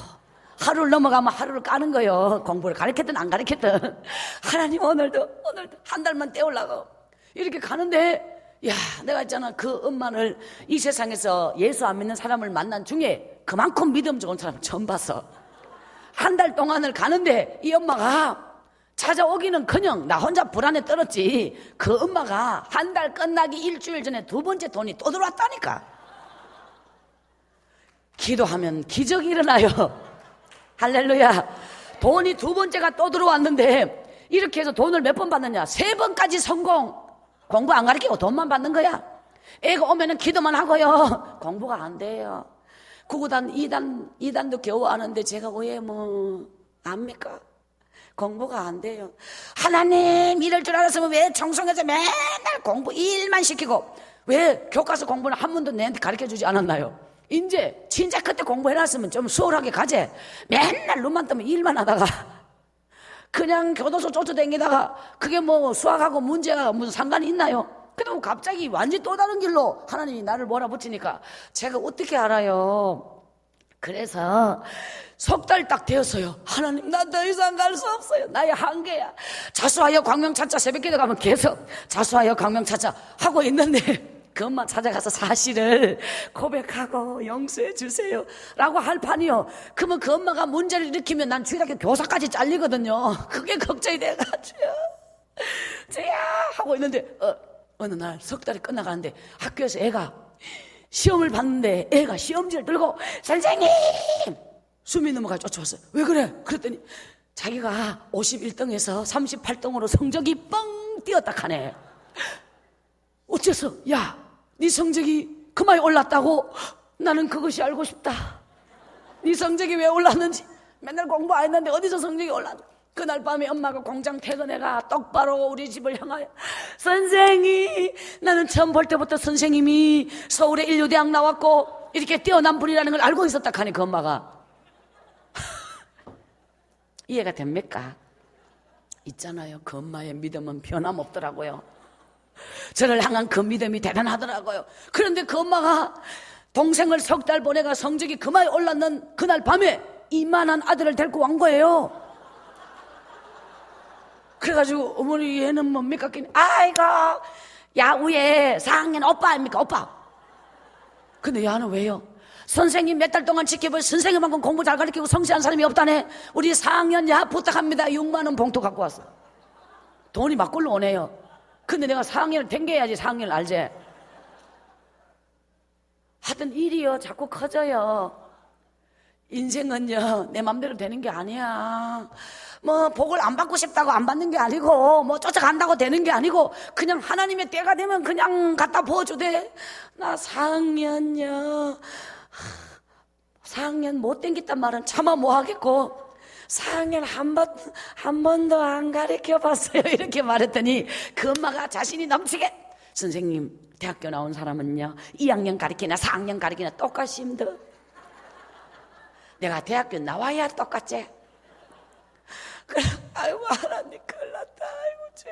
하루를 넘어가면 하루를 까는 거요. 공부를 가르쳤든 안 가르쳤든. 하나님 오늘도 한 달만 때우려고 이렇게 가는데 야 내가 있잖아 그 엄마를 이 세상에서 예수 안 믿는 사람을 만난 중에 그만큼 믿음 좋은 사람을 처음 봤어. 한 달 동안을 가는데 이 엄마가 찾아오기는커녕 나 혼자 불안에 떨었지. 그 엄마가 한 달 끝나기 일주일 전에 두 번째 돈이 또 들어왔다니까. 기도하면 기적이 일어나요. 할렐루야. 돈이 두 번째가 또 들어왔는데 이렇게 해서 돈을 몇 번 받느냐 3번까지 성공. 공부 안 가르치고 돈만 받는 거야. 애가 오면은 기도만 하고요 공부가 안 돼요. 구구단 2단도 겨우 아는데 제가 왜 압니까? 공부가 안 돼요. 하나님 이럴 줄 알았으면 왜 청송에서 맨날 공부 일만 시키고 왜 교과서 공부는 한 번도 내한테 가르쳐주지 않았나요? 이제 진짜 그때 공부해놨으면 좀 수월하게 가재. 맨날 눈만 뜨면 일만 하다가 그냥 교도소 쫓아다니다가 그게 수학하고 문제가 무슨 상관이 있나요? 그리고 갑자기 완전히 또 다른 길로 하나님이 나를 몰아붙이니까 제가 어떻게 알아요? 그래서 석 달 딱 되었어요. 하나님 나 더 이상 갈 수 없어요. 나의 한계야. 자수하여 광명 찾자 새벽기도 가면 계속 자수하여 광명 찾자 하고 있는데 그 엄마 찾아가서 사실을 고백하고 용서해 주세요 라고 할 판이요. 그러면 그 엄마가 문제를 일으키면 난 주일학교 교사까지 잘리거든요. 그게 걱정이 돼가지고 저야 하고 있는데 어느 날 석 달이 끝나가는데 학교에서 애가 시험을 봤는데 애가 시험지를 들고 선생님 숨이 넘어가 쫓아왔어. 왜 그래? 그랬더니 자기가 51등에서 38등으로 성적이 뻥 뛰었다 하네. 어째서? 야, 네 성적이 그만이 올랐다고? 나는 그것이 알고 싶다. 네 성적이 왜 올랐는지. 맨날 공부 안 했는데 어디서 성적이 올랐는지. 그날 밤에 엄마가 공장 퇴근해가 똑바로 우리 집을 향하여 선생님 나는 처음 볼 때부터 선생님이 서울의 인류대학 나왔고 이렇게 뛰어난 분이라는 걸 알고 있었다 하니 그 엄마가 이해가 됩니까? 있잖아요 그 엄마의 믿음은 변함없더라고요. 저를 향한 그 믿음이 대단하더라고요. 그런데 그 엄마가 동생을 석 달 보내가 성적이 그만이 올랐는 그날 밤에 이만한 아들을 데리고 온 거예요. 그래가지고 어머니 얘는 뭡니까? 아이고 야구에 4학년 오빠 아닙니까? 오빠. 근데 야는 왜요? 선생님 몇 달 동안 지켜볼 선생님만큼 공부 잘 가르치고 성실한 사람이 없다네. 우리 4학년 야 부탁합니다. 6만 원 봉투 갖고 왔어. 돈이 막걸로 오네요. 근데 내가 4학년을 댕겨야지 4학년을 알지. 하여튼 일이요 자꾸 커져요. 인생은요 내 맘대로 되는 게 아니야. 복을 안 받고 싶다고 안 받는 게 아니고 쫓아간다고 되는 게 아니고 그냥 하나님의 때가 되면 그냥 갖다 부어주대. 나 4학년요 4학년 못 댕겼단 말은 차마 뭐 하겠고 4학년 한 번도 안 가르쳐 봤어요. 이렇게 말했더니 그 엄마가 자신이 넘치게 선생님 대학교 나온 사람은요 2학년 가르치나 4학년 가르치나 똑같이 힘들어. 내가 대학교 나와야 똑같지. 그래, 아이고 하나님 큰일 났다. 아이고 죄.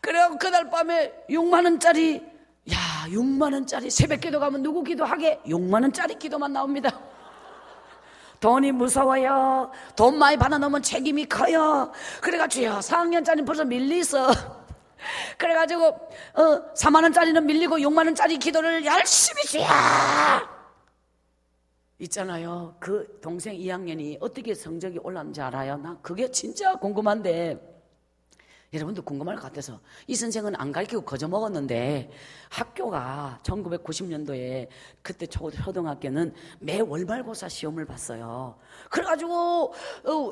그래갖고 그날 밤에 6만원짜리 6만원짜리 새벽기도 가면 누구 기도하게 6만원짜리 기도만 나옵니다. 돈이 무서워요. 돈 많이 받아놓으면 책임이 커요. 그래가지고요 4학년짜리 벌써 밀리서 그래가지고 4만원짜리는 밀리고 6만원짜리 기도를 열심히 줘야 있잖아요. 그 동생 2학년이 어떻게 성적이 올랐는지 알아요? 나 그게 진짜 궁금한데 여러분도 궁금할 것 같아서 이 선생은 안 가르치고 거저 먹었는데 학교가 1990년도에 그때 초등학교는 매 월말고사 시험을 봤어요. 그래가지고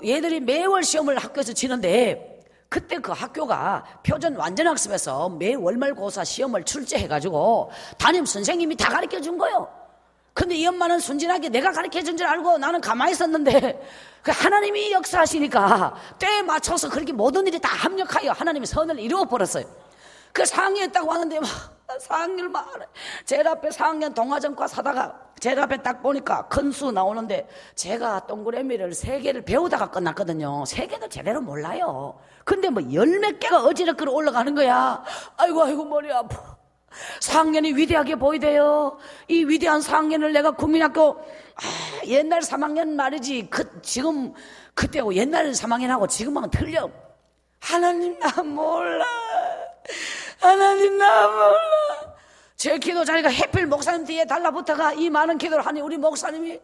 얘들이 매월 시험을 학교에서 치는데 그때 그 학교가 표준 완전학습에서 매 월말고사 시험을 출제해가지고 담임 선생님이 다 가르쳐준 거예요. 근데 이 엄마는 순진하게 내가 가르쳐준 줄 알고 나는 가만히 있었는데 그 하나님이 역사하시니까 때에 맞춰서 그렇게 모든 일이 다 합력하여 하나님이 선을 이루어 버렸어요. 그 4학년 있다고 하는데 막 4학년 말해 제일 앞에 4학년 동화전과 사다가 제일 앞에 딱 보니까 큰 수 나오는데 제가 동그라미를 3개를 배우다가 끝났거든요. 3개도 제대로 몰라요. 근데 뭐 10몇 개가 어지럽게 올라가는 거야. 아이고 머리 아파. 4학년이 위대하게 보이대요. 이 위대한 4학년을 내가 국민학교 옛날 3학년 말이지 지금 그때하고 옛날 3학년하고 지금하고 틀려. 하나님 나 몰라. 하나님 나 몰라. 제 기도 자리가 해필 목사님 뒤에 달라붙어가 이 많은 기도를 하니 우리 목사님이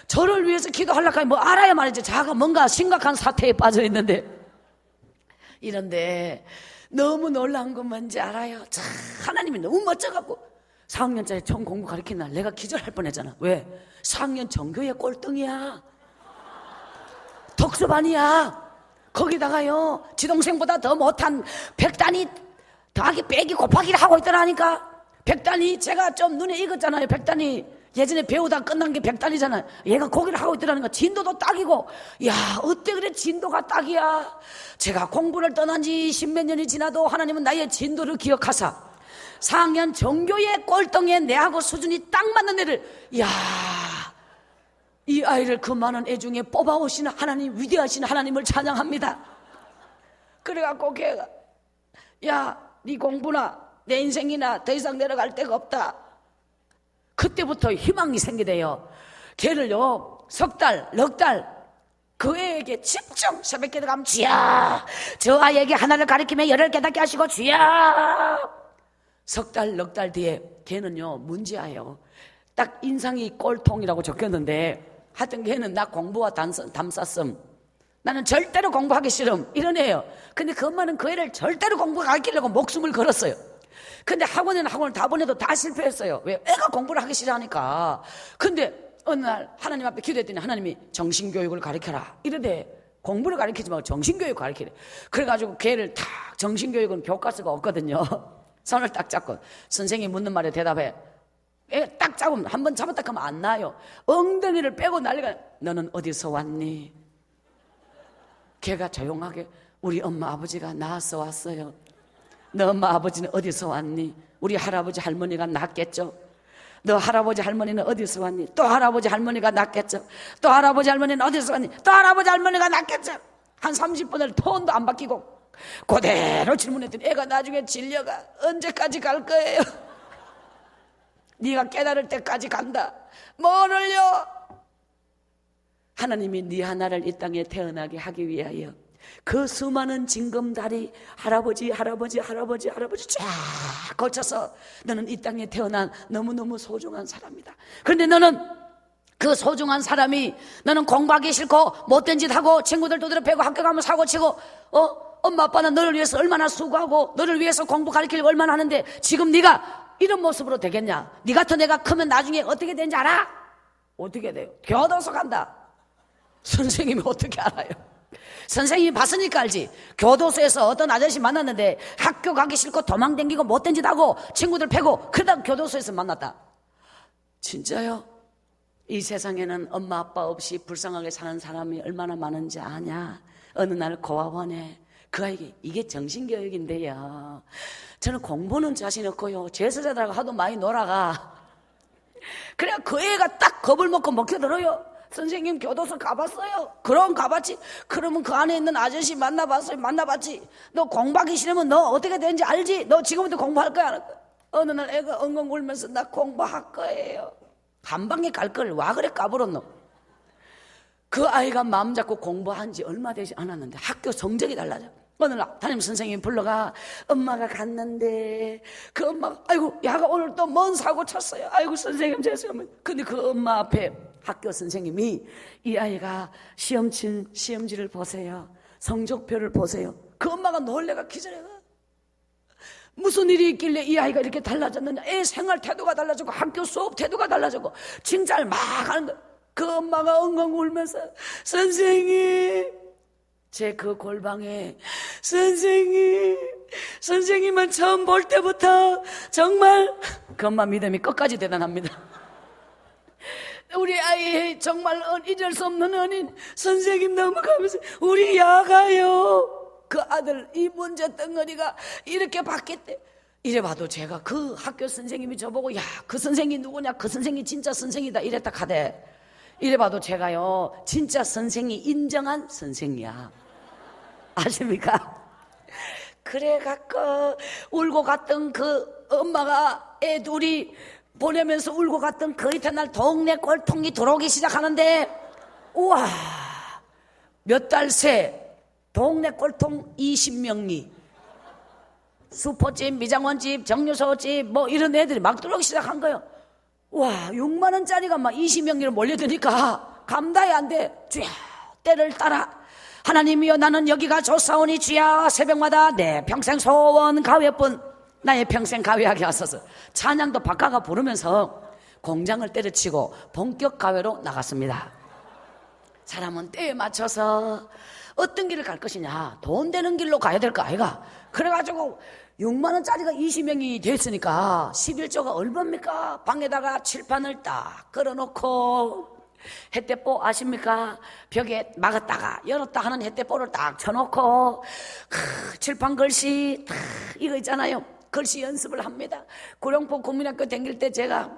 저를 위해서 기도하려고 하니 뭐 알아야 말이지. 자가 뭔가 심각한 사태에 빠져 있는데 이런데 너무 놀라운 건 뭔지 알아요? 참 하나님이 너무 멋져갖고 4학년짜리 처음 공부 가르친 날 내가 기절할 뻔했잖아. 왜? 4학년 전교의 꼴등이야. 독서반이야. 거기다가요 지동생보다 더 못한 백단이 더하기 빼기 곱하기를 하고 있더라니까. 백단이 제가 좀 눈에 익었잖아요. 백단이 예전에 배우다 끝난 게 백단이잖아요. 얘가 거기를 하고 있더라니까. 진도도 딱이고 야 어때 그래 진도가 딱이야. 제가 공부를 떠난 지 10몇 년이 지나도 하나님은 나의 진도를 기억하사 4학년 전교의 꼴등에 내하고 수준이 딱 맞는 애를 이 아이를 그 많은 애 중에 뽑아오시는 하나님 위대하신 하나님을 찬양합니다. 그래갖고 걔가 네 공부나 내 인생이나 더 이상 내려갈 데가 없다. 그때부터 희망이 생기대요. 걔를요 석 달, 넉 달 그 애에게 집중 새벽기도 가면 주여 저 아이에게 하나를 가르치며 열을 깨닫게 하시고 주여. 석 달, 넉 달 뒤에 걔는요 문제아예요. 딱 인상이 꼴통이라고 적혔는데 하여튼 걔는 나 공부와 담쌌음. 나는 절대로 공부하기 싫음 이런 애예요. 근데 그 엄마는 그 애를 절대로 공부 가르치려고 목숨을 걸었어요. 근데 학원에는 학원을 다 보내도 다 실패했어요. 왜? 애가 공부를 하기 싫어하니까. 근데 어느 날 하나님 앞에 기도했더니 하나님이 정신교육을 가르쳐라 이러대. 공부를 가르치지 말고 정신교육 가르치래. 그래가지고 걔를 딱 정신교육은 교과서가 없거든요. 손을 딱 잡고 선생님이 묻는 말에 대답해. 애 딱 잡으면 한번 잡았다 하면 안 나요. 엉덩이를 빼고 난리가. 너는 어디서 왔니? 걔가 조용하게 우리 엄마 아버지가 낳아서 왔어요. 너 엄마 아버지는 어디서 왔니? 우리 할아버지 할머니가 낳았겠죠. 너 할아버지 할머니는 어디서 왔니? 또 할아버지 할머니가 낳았겠죠. 또 할아버지 할머니는 어디서 왔니? 또 할아버지 할머니가 낳았겠죠. 한 30분을 톤도 안 바뀌고 그대로 질문했더니 애가 나중에 질려가 언제까지 갈 거예요? 네가 깨달을 때까지 간다. 뭐를요? 하나님이 네 하나를 이 땅에 태어나게 하기 위하여 그 수많은 징검다리 할아버지 쫙 걸쳐서 너는 이 땅에 태어난 너무너무 소중한 사람이다. 그런데 너는 그 소중한 사람이 너는 공부하기 싫고 못된 짓 하고 친구들 두드려 패고 학교 가면 사고치고 엄마 아빠는 너를 위해서 얼마나 수고하고 너를 위해서 공부 가르치려고 얼마나 하는데 지금 네가 이런 모습으로 되겠냐? 네 같은 애가 크면 나중에 어떻게 되는지 알아? 어떻게 돼요? 교도소 간다. 선생님이 어떻게 알아요? 선생님이 봤으니까 알지. 교도소에서 어떤 아저씨 만났는데 학교 가기 싫고 도망다니고 못된 짓 하고 친구들 패고 그러다가 교도소에서 만났다. 진짜요? 이 세상에는 엄마 아빠 없이 불쌍하게 사는 사람이 얼마나 많은지 아냐? 어느 날 고아원에 그 아이에게 이게 정신교육인데요. 저는 공부는 자신 없고요. 제사자들하고 하도 많이 놀아가. 그래야 그 애가 딱 겁을 먹고 먹혀들어요. 선생님 교도소 가봤어요? 그럼 가봤지. 그러면 그 안에 있는 아저씨 만나봤어요? 만나봤지. 너 공부하기 싫으면 너 어떻게 되는지 알지? 너 지금부터 공부할 거야 안 할 거야? 어느 날 애가 엉엉 울면서 나 공부할 거예요. 한 방에 갈 걸 와 그래 까불었노? 그 아이가 마음 잡고 공부한 지 얼마 되지 않았는데 학교 성적이 달라져. 어느 날 담임 선생님이 불러가 엄마가 갔는데 그 엄마가 아이고 야가 오늘 또 뭔 사고 쳤어요. 아이고 선생님 죄송합니다. 근데 그 엄마 앞에 학교 선생님이 이 아이가 시험지를 보세요. 성적표를 보세요. 그 엄마가 놀래가 기절해가 무슨 일이 있길래 이 아이가 이렇게 달라졌느냐. 애 생활 태도가 달라지고 학교 수업 태도가 달라지고 칭찬을 막 하는 거야. 그 엄마가 엉엉 울면서 선생님 제 그 골방에 선생님은 처음 볼 때부터 정말 그 엄마 믿음이 끝까지 대단합니다. 우리 아이 정말 잊을 수 없는 은인 선생님 너무 감사해요. 우리 야가요 그 아들 이 문제 덩어리가 이렇게 바뀌었대. 이래봐도 제가 그 학교 선생님이 저보고 야 그 선생이 누구냐 그 선생이 진짜 선생이다 이랬다 카대. 이래봐도 제가요 진짜 선생이 인정한 선생이야. 아십니까? 그래갖고 울고 갔던 그 엄마가 애 둘이 보내면서 울고 갔던 그 이튿날 동네 꼴통이 들어오기 시작하는데 우와 몇 달 새 동네 꼴통 20명이 슈퍼집, 미장원집, 정류소집 뭐 이런 애들이 막 들어오기 시작한 거예요. 와 6만 원짜리가 막 20명이로 몰려드니까 감당이 안 돼. 주야 때를 따라 하나님이여 나는 여기가 좋사오니 주야 새벽마다 내 평생 소원 가회뿐 나의 평생 가회하게 하소서. 찬양도 바꿔가 부르면서 공장을 때려치고 본격 가회로 나갔습니다. 사람은 때에 맞춰서 어떤 길을 갈 것이냐 돈 되는 길로 가야 될 거 아이가. 그래가지고 6만 원짜리가 20명이 됐으니까 11조가 얼마입니까? 방에다가 칠판을 딱 걸어놓고 햇대포 아십니까? 벽에 막았다가 열었다 하는 햇대포를 딱 쳐놓고 칠판 글씨 딱 이거 있잖아요. 글씨 연습을 합니다. 구룡포 국민학교 다닐 때 제가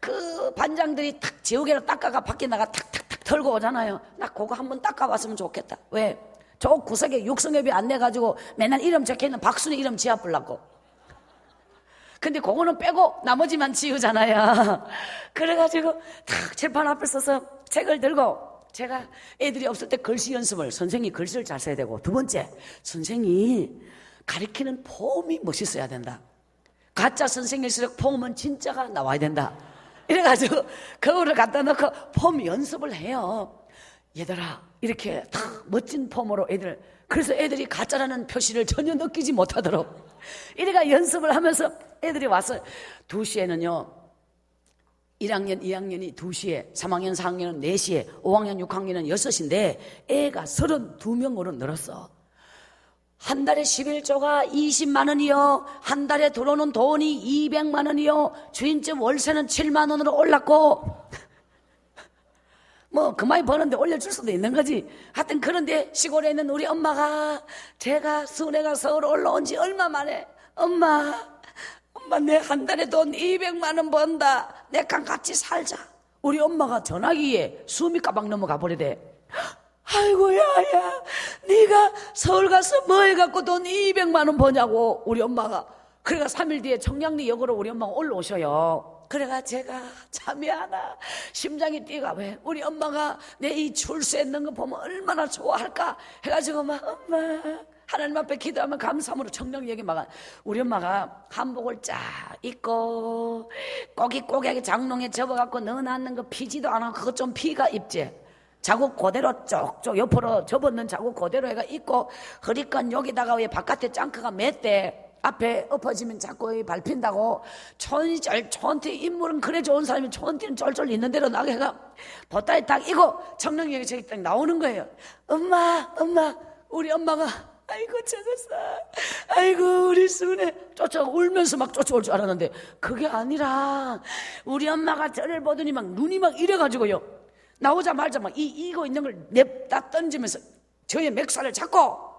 그 반장들이 탁 지우개로 닦아가 밖에 나가 탁탁탁 털고 오잖아요. 나 그거 한번 닦아봤으면 좋겠다. 왜? 저 구석에 육성협이 안 내가지고 맨날 이름 적혀있는 박순이 이름 지어보려고. 근데 그거는 빼고 나머지만 지우잖아요. 그래가지고 탁 칠판 앞에 서서 책을 들고 제가 애들이 없을 때 글씨 연습을 선생님이 글씨를 잘 써야 되고 두 번째 선생님이 가리키는 폼이 멋있어야 된다. 가짜 선생일수록 폼은 진짜가 나와야 된다. 이래가지고 그거를 갖다 놓고 폼 연습을 해요. 얘들아 이렇게 탁 멋진 폼으로 애들 그래서 애들이 가짜라는 표시를 전혀 느끼지 못하도록 이래가 연습을 하면서 애들이 와서 2시에는요 1학년 2학년이 2시에 3학년 4학년은 4시에 5학년 6학년은 6시인데 애가 32명으로 늘었어. 한 달에 11조가 20만 원이요 한 달에 들어오는 돈이 200만 원이요 주인집 월세는 7만 원으로 올랐고 뭐 그만이 버는데 올려줄 수도 있는 거지. 하여튼 그런데 시골에 있는 우리 엄마가 제가 순애가 서울 올라온 지 얼마 만에 엄마 내 한 달에 돈 200만 원 번다. 내랑 같이 살자. 우리 엄마가 전화기에 숨이 까박 넘어가 버리대. 아이고 야야 네가 서울 가서 뭐 해갖고 돈 200만 원 버냐고 우리 엄마가. 그래가 3일 뒤에 청량리역으로 우리 엄마가 올라오셔요. 그래가 제가 잠이 안 와. 심장이 뛰가. 왜? 우리 엄마가 내 이 출세했는 거 보면 얼마나 좋아할까 해가지고 막 엄마 하나님 앞에 기도하면 감사함으로 청량리역에 막 우리 엄마가 한복을 쫙 입고 꼬깃꼬깃하게 장롱에 접어갖고 넣어놨는 거 피지도 않아. 그거 좀 피가 입지. 자국 그대로 쪽쪽 옆으로 접었는 자국 그대로 해가 입고 허리끈 여기다가 왜 바깥에 짱크가 맸대. 앞에 엎어지면 자꾸 밟힌다고 촌티 인물은 그래 좋은 사람이 촌티는 쫄쫄 있는 대로 나게 해가 보따리 딱 이고 청량역에 저기 딱 나오는 거예요. 엄마 우리 엄마가 아이고 저졌어 아이고 우리 순애 울면서 막 쫓아올 줄 알았는데 그게 아니라 우리 엄마가 저를 보더니 막 눈이 막 이래가지고요, 나오자마자 막 이거 있는 걸 냅다 던지면서 저의 맥살을 잡고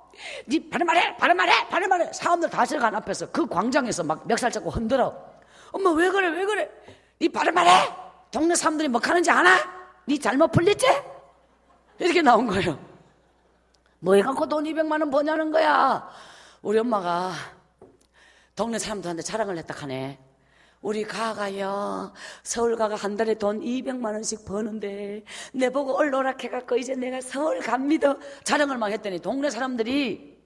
니 바른 말해 사람들 다 들어간 앞에서 그 광장에서 막 맥살 잡고 흔들어. 엄마 왜 그래 니 바른 말해, 동네 사람들이 뭐 하는지 아나? 니 잘못 풀렸지? 이렇게 나온 거예요. 뭐 해갖고 돈 200만 원 버냐는 거야. 우리 엄마가 동네 사람들한테 자랑을 했다 하네. 우리 가가요 서울 가가 한 달에 돈 200만 원씩 버는데 내보고 올라오라 해갖고 이제 내가 서울 갑니다 자랑을 막 했더니 동네 사람들이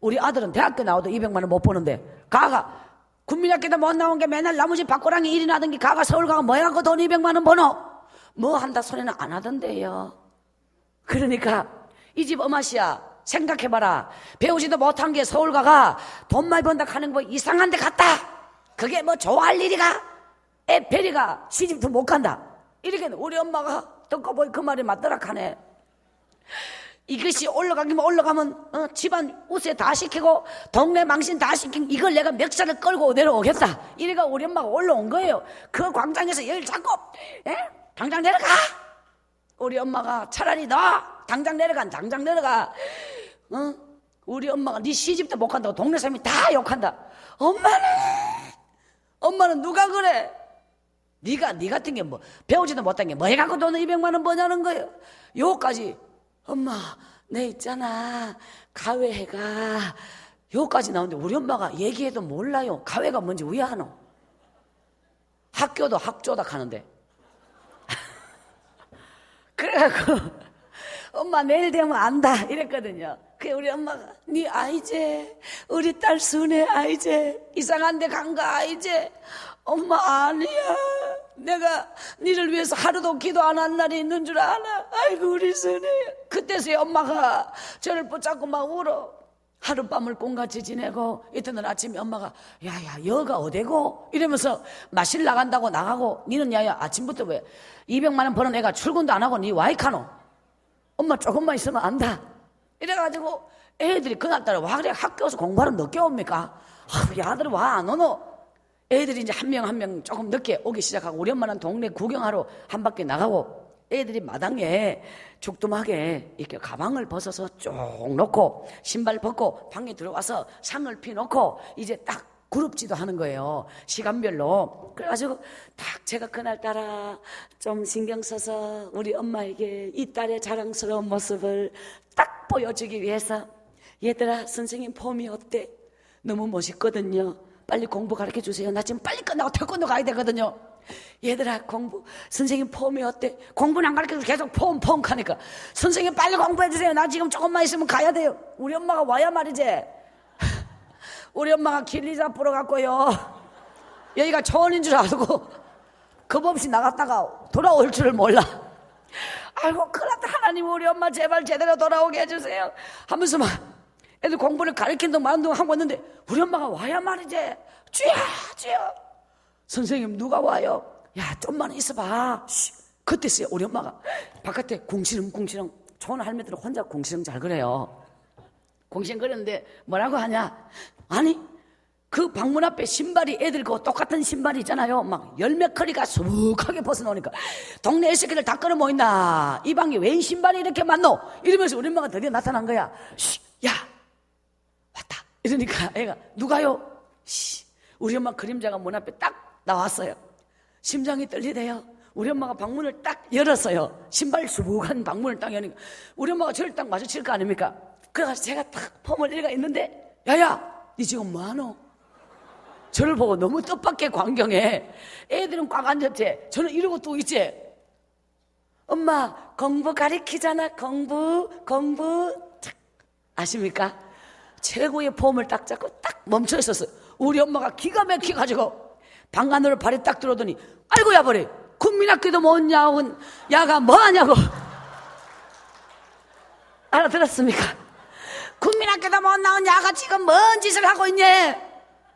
우리 아들은 대학교 나와도 200만 원 못 버는데 가가 국민학교도 못 나온 게 맨날 나무집 밭고랑이 일이 나던 게 가가 서울 가가 뭐 해갖고 돈 200만 원 버노? 뭐 한다 소리는 안 하던데요. 그러니까 이 집 엄마씨야 생각해봐라. 배우지도 못한 게 서울 가가 돈 많이 번다 하는 거 이상한 데 갔다. 그게 뭐 좋아할 일이가? 애 베리가 시집도 못 간다. 이렇게 우리 엄마가 듣고 보니 그 말이 맞더라 하네. 이것이 올라가면 집안 우세 다 시키고 동네 망신 다 시킨 이걸 내가 멱살을 끌고 내려오겠다. 이래가 우리 엄마가 올라온 거예요. 그 광장에서 열 잡고 당장 내려가. 우리 엄마가 차라리 너 당장 내려가. 우리 엄마가 네 시집도 못 간다고 동네 사람이 다 욕한다. 엄마는 누가 그래? 네가 네 같은 게 뭐 배우지도 못한 게 뭐 해갖고 돈 200만 원 버냐는 거예요. 요까지 엄마 내 있잖아 가외해가 요까지 나오는데 우리 엄마가 얘기해도 몰라요. 가외가 뭔지 왜 하노? 학교도 학조다 하는데 그래갖고 엄마 내일 되면 안다 이랬거든요. 그래 우리 엄마가 네 아이제 우리 딸 순애 아이제 이상한 데 간 거 아이제. 엄마 아니야 내가 니를 위해서 하루도 기도 안 한 날이 있는 줄 아나. 아이고 우리 순애. 그때서야 엄마가 저를 붙잡고 막 울어. 하룻밤을 꿈같이 지내고 이튿날 아침에 엄마가 야야 여가 어디고 이러면서 마실 나간다고 나가고 니는 야야 아침부터 왜 200만 원 버는 애가 출근도 안 하고 니 와이카노? 엄마 조금만 있으면 안다. 이래가지고 애들이 그날따라 와 그래 학교에서 공부하러 늦게 옵니까? 야 아들 와 안 오노? 애들이 이제 한 명 조금 늦게 오기 시작하고 우리 엄마는 동네 구경하러 한 바퀴 나가고 애들이 마당에 죽두하게 이렇게 가방을 벗어서 쭉 놓고 신발 벗고 방에 들어와서 상을 피놓고 이제 딱 그룹지도 하는 거예요. 시간별로. 그래가지고 딱 제가 그날따라 좀 신경 써서 우리 엄마에게 이 딸의 자랑스러운 모습을 딱 보여주기 위해서 얘들아 선생님 폼이 어때? 너무 멋있거든요. 빨리 공부 가르쳐주세요. 나 지금 빨리 끝나고 태권도 가야 되거든요. 얘들아 공부 선생님 폼이 어때? 공부는 안 가르쳐도 계속 폼 하니까 선생님 빨리 공부해주세요. 나 지금 조금만 있으면 가야 돼요. 우리 엄마가 와야 말이지. 우리 엄마가 길리 잡으러 갔고요 여기가 초원인 줄 알고 겁없이 나갔다가 돌아올 줄을 몰라. 아이고 큰일 났다. 하나님 우리 엄마 제발 제대로 돌아오게 해주세요 하면서 막 애들 공부를 가르친 동 마는 동안 하고 있는데 우리 엄마가 와야 말이지. 쥐야 선생님 누가 와요? 야 좀만 있어봐. 그때서야 우리 엄마가 바깥에 궁시렁 좋은 할매들은 혼자 궁시렁 잘 그래요. 궁시렁 거리는데 뭐라고 하냐? 아니 그 방문 앞에 신발이 애들 그 똑같은 신발이 있잖아요. 막 열매커리가 수북하게 벗어나오니까 동네 애새끼들 다 끌어모인다. 이 방에 웬 신발이 이렇게 많노? 이러면서 우리 엄마가 드디어 나타난 거야. 야 왔다 이러니까 애가 누가요? 우리 엄마 그림자가 문 앞에 딱 나왔어요. 심장이 떨리대요. 우리 엄마가 방문을 딱 열었어요. 신발 수북한 방문을 딱 여니까 우리 엄마가 저를 딱 마주칠 거 아닙니까? 그래서 제가 딱 폼을 이래가 있는데 야야 니 지금 뭐하노? 저를 보고 너무 뜻밖의 광경에 애들은 꽉 앉았지. 저는 이러고 또 있지. 엄마 공부 가르치잖아. 공부 아십니까? 최고의 폼을 딱 잡고 딱 멈춰 있었어요. 우리 엄마가 기가 막혀가지고 방 안으로 발이 딱 들어오더니 아이고 야버리 국민학교도 못 나온 야가 뭐하냐고. 알아들었습니까? 국민학교도 못 나온 야가 지금 뭔 짓을 하고 있니?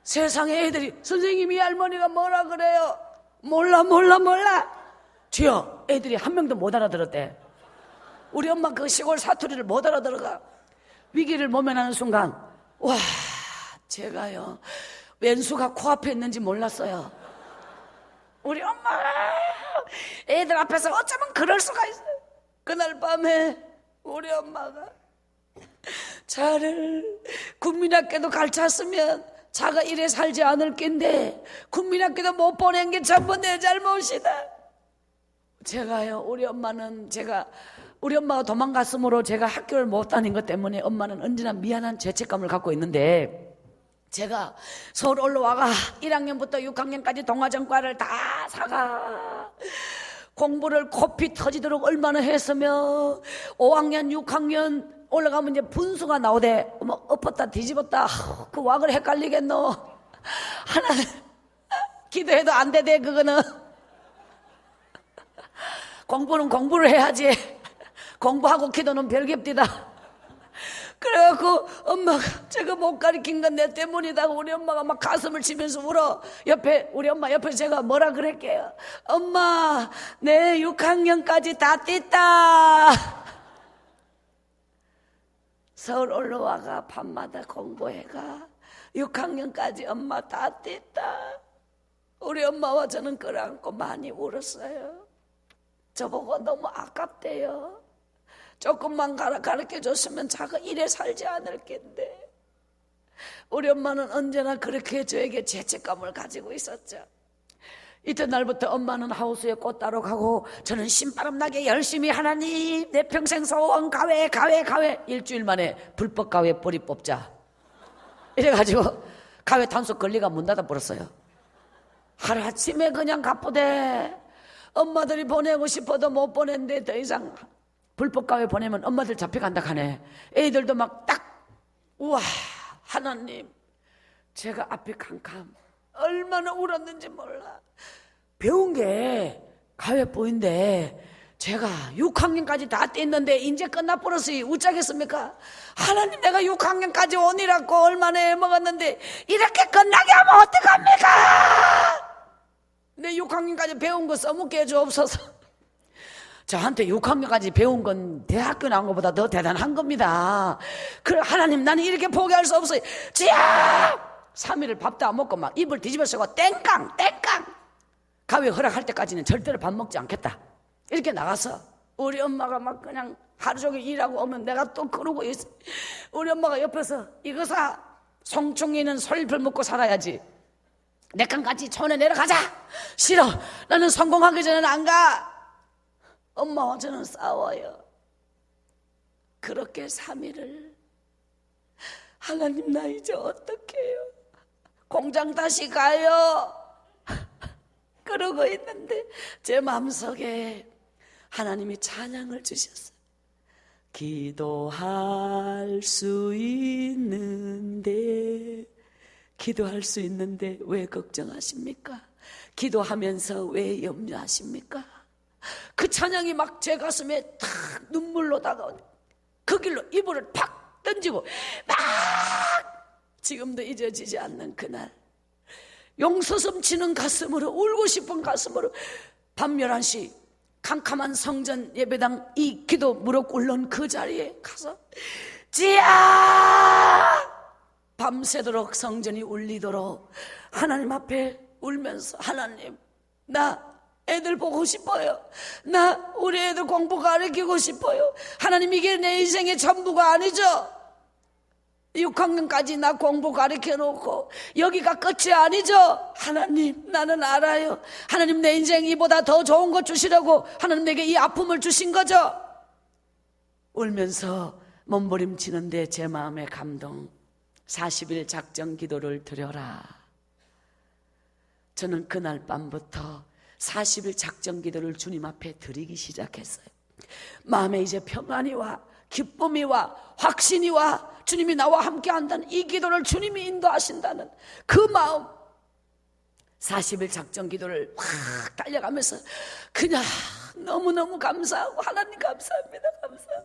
세상에 애들이 선생님이 할머니가 뭐라 그래요? 몰라 주여 애들이 한 명도 못 알아들었대. 우리 엄마 그 시골 사투리를 못 알아들어가. 위기를 모면하는 순간 와, 제가요 왼수가 코앞에 있는지 몰랐어요. 우리 엄마가 애들 앞에서 어쩌면 그럴 수가 있어요. 그날 밤에 우리 엄마가 자를 국민학교도 가르쳤으면 자가 이래 살지 않을 낀데 국민학교도 못 보낸 게 전부 내 잘못이다. 제가요 우리 엄마가 도망갔으므로 제가 학교를 못 다닌 것 때문에 엄마는 언제나 미안한 죄책감을 갖고 있는데, 제가 서울 올라와가 1학년부터 6학년까지 동화전과를 다 사가 공부를 코피 터지도록 얼마나 했으며 5학년 6학년 올라가면 이제 분수가 나오대. 어머, 엎었다 뒤집었다 그 왁을 헷갈리겠노. 하나 기도해도 안 되대. 그거는 공부는 공부를 해야지 공부하고 기도는 별개입니다. 그래갖고 엄마가 제가 못 가르친 건 내 때문이다. 우리 엄마가 막 가슴을 치면서 울어. 우리 엄마 옆에 제가 뭐라 그랬게요. 엄마, 내 6학년까지 다 뗐다. 서울 올라와가 밤마다 공부해가 6학년까지 엄마 다 뗐다. 우리 엄마와 저는 끌어안고 많이 울었어요. 저보고 너무 아깝대요. 조금만 가르쳐줬으면 자가 이래 살지 않을 텐데. 우리 엄마는 언제나 그렇게 저에게 죄책감을 가지고 있었죠. 이튿날부터 엄마는 하우스에 꽃 따러 가고 저는 신바람 나게 열심히 하나님 내 평생 소원 가회 일주일 만에 불법 가회 뿌리 뽑자 이래가지고 가회 단속 권리가 문 닫아 버렸어요. 하루아침에 그냥 갚으대. 엄마들이 보내고 싶어도 못 보낸대. 더 이상 불법 가회 보내면 엄마들 잡혀간다 하네. 애들도 막 딱 우와 하나님, 제가 앞이 캄캄 얼마나 울었는지 몰라. 배운 게 가회뽀인데 제가 6학년까지 다 뗐는데 이제 끝나버렸으니 어쩌겠습니까? 하나님, 내가 6학년까지 오니라고 얼마나 해먹었는데 이렇게 끝나게 하면 어떡합니까? 내 6학년까지 배운 거 써먹게 해주옵소서. 저한테 6학년까지 배운 건 대학교 나온 것보다 더 대단한 겁니다. 그래 하나님, 나는 이렇게 포기할 수 없어요. 지야 3일을 밥도 안 먹고 막 입을 뒤집어 쓰고 땡깡 가회 허락할 때까지는 절대로 밥 먹지 않겠다 이렇게 나가서 우리 엄마가 막 그냥 하루 종일 일하고 오면 내가 또 그러고 있어. 우리 엄마가 옆에서 이거사 송충이는 솔잎을 먹고 살아야지, 내 칸같이 촌에 내려가자. 싫어, 나는 성공하기 전에는 안 가. 엄마와 저는 싸워요. 그렇게 3일을 하나님, 나 이제 어떡해요? 공장 다시 가요. 그러고 있는데 제 마음속에 하나님이 찬양을 주셨어요. 기도할 수 있는데 왜 걱정하십니까? 기도하면서 왜 염려하십니까? 그 찬양이 막 제 가슴에 탁 눈물로 다가오네. 그 길로 이불을 팍 던지고 막 지금도 잊어지지 않는 그날, 용서섬 치는 가슴으로, 울고 싶은 가슴으로 밤 11시 캄캄한 성전 예배당 이 기도 무릎 꿇는 그 자리에 가서 지야 밤새도록 성전이 울리도록 하나님 앞에 울면서, 하나님, 나 애들 보고 싶어요. 나 우리 애들 공부 가르치고 싶어요. 하나님, 이게 내 인생의 전부가 아니죠. 6학년까지 나 공부 가르쳐 놓고 여기가 끝이 아니죠. 하나님, 나는 알아요. 하나님, 내 인생 이보다 더 좋은 것 주시려고 하나님 내게 이 아픔을 주신 거죠. 울면서 몸부림치는데 제 마음의 감동, 40일 작정 기도를 드려라. 저는 그날 밤부터 40일 작정 기도를 주님 앞에 드리기 시작했어요. 마음에 이제 평안이 와, 기쁨이 와, 확신이 와, 주님이 나와 함께 한다는 이 기도를 주님이 인도하신다는 그 마음, 40일 작정 기도를 확 달려가면서 그냥 너무너무 감사하고, 하나님 감사합니다, 감사합니다.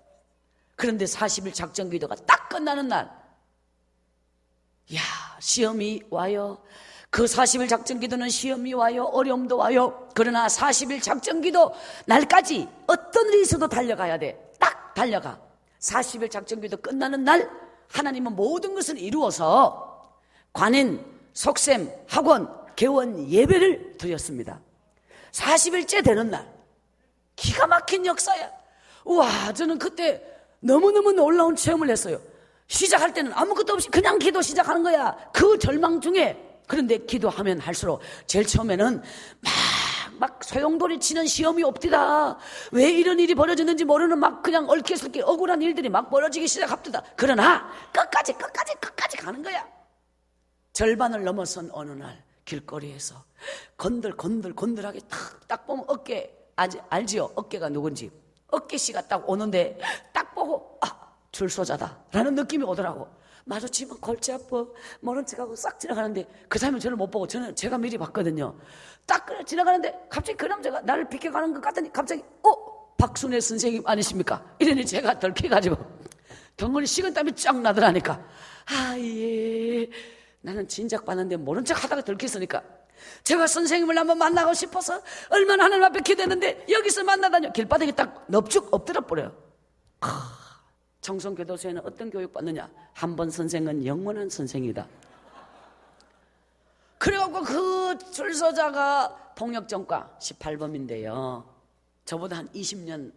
그런데 40일 작정 기도가 딱 끝나는 날, 야, 시험이 와요. 그 40일 작정 기도는 시험이 와요, 어려움도 와요. 그러나 40일 작정 기도 날까지 어떤 일이 있어도 달려가야 돼. 딱 달려가. 40일 작정 기도 끝나는 날 하나님은 모든 것을 이루어서 관인, 속셈, 학원, 개원, 예배를 드렸습니다. 40일째 되는 날 기가 막힌 역사야. 우와, 저는 그때 너무너무 놀라운 체험을 했어요. 시작할 때는 아무것도 없이 그냥 기도 시작하는 거야. 그 절망 중에. 그런데 기도하면 할수록 제일 처음에는 막 소용돌이 치는 시험이 없디다. 왜 이런 일이 벌어졌는지 모르는 막 그냥 얽혀설게 억울한 일들이 막 벌어지기 시작합니다. 그러나 끝까지 가는 거야. 절반을 넘어선 어느 날 길거리에서 건들하게 딱 보면 어깨, 알지요? 어깨가 누군지. 어깨씨가 딱 오는데 딱 보고 줄소자다 라는 느낌이 오더라고. 마주치면 골치 아파 모른 척하고 싹 지나가는데 그 사람은 저를 못 보고 제가 미리 봤거든요. 딱 지나가는데 갑자기 그 남자가 나를 비켜가는 것 같더니 갑자기 박순애 선생님 아니십니까? 이러니 제가 덜키가지고 덩어리 식은땀이 쫙 나더라니까. 예. 나는 진작 봤는데 모른 척 하다가 덜켰으니까 제가 선생님을 한번 만나고 싶어서 얼마나 하나님 앞에 기도했는데 여기서 만나다니 길바닥에 딱 넙죽 엎드려 버려요. 청송교도소에는 어떤 교육 받느냐? 한 번 선생은 영원한 선생이다. 그래갖고 그 줄서자가 폭력전과 18범인데요 저보다 한 20년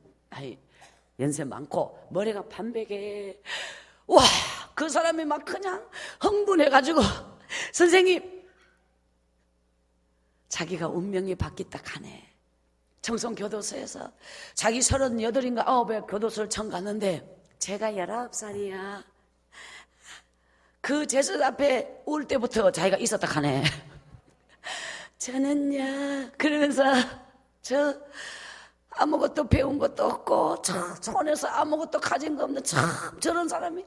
연세 많고 머리가 반백에 와, 그 사람이 막 그냥 흥분해가지고 선생님 자기가 운명이 바뀌었다 하네. 청송교도소에서 자기 38인가 9에 교도소를 처음 갔는데 제가 19살이야. 그 제수 앞에 올 때부터 자기가 있었다 하네. 저는요 그러면서 저 아무것도 배운 것도 없고 참 촌에서 아무것도 가진 거 없는 참 저런 사람이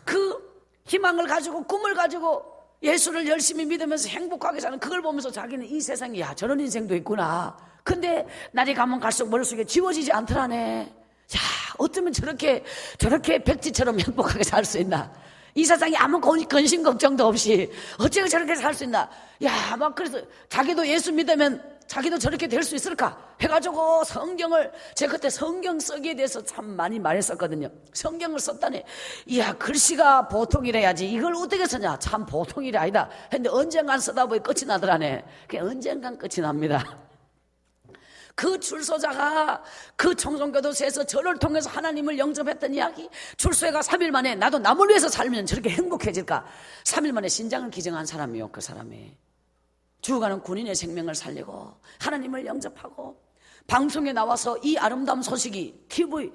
그 희망을 가지고 꿈을 가지고 예수를 열심히 믿으면서 행복하게 사는 그걸 보면서 자기는 이 세상에 저런 인생도 있구나. 근데 날이 가면 갈수록 머릿속에 지워지지 않더라네. 어쩌면 저렇게 백지처럼 행복하게 살 수 있나. 이 세상에 아무 근심 걱정도 없이 어떻게 저렇게 살 수 있나. 막 그래서 자기도 예수 믿으면 자기도 저렇게 될 수 있을까 해가지고 성경을 제가 그때 성경 쓰기에 대해서 참 많이 말했었거든요. 성경을 썼다니 글씨가 보통이래야지 이걸 어떻게 쓰냐. 참 보통일이 아니다 했는데 언젠간 쓰다 보니 끝이 나더라네. 그냥 언젠간 끝이 납니다. 그 줄소자가 그 청송교도소에서 저를 통해서 하나님을 영접했던 이야기. 출소해가 3일 만에 나도 남을 위해서 살면 저렇게 행복해질까. 3일 만에 신장을 기증한 사람이요. 그 사람이 죽어가는 군인의 생명을 살리고 하나님을 영접하고 방송에 나와서 이 아름다운 소식이 TV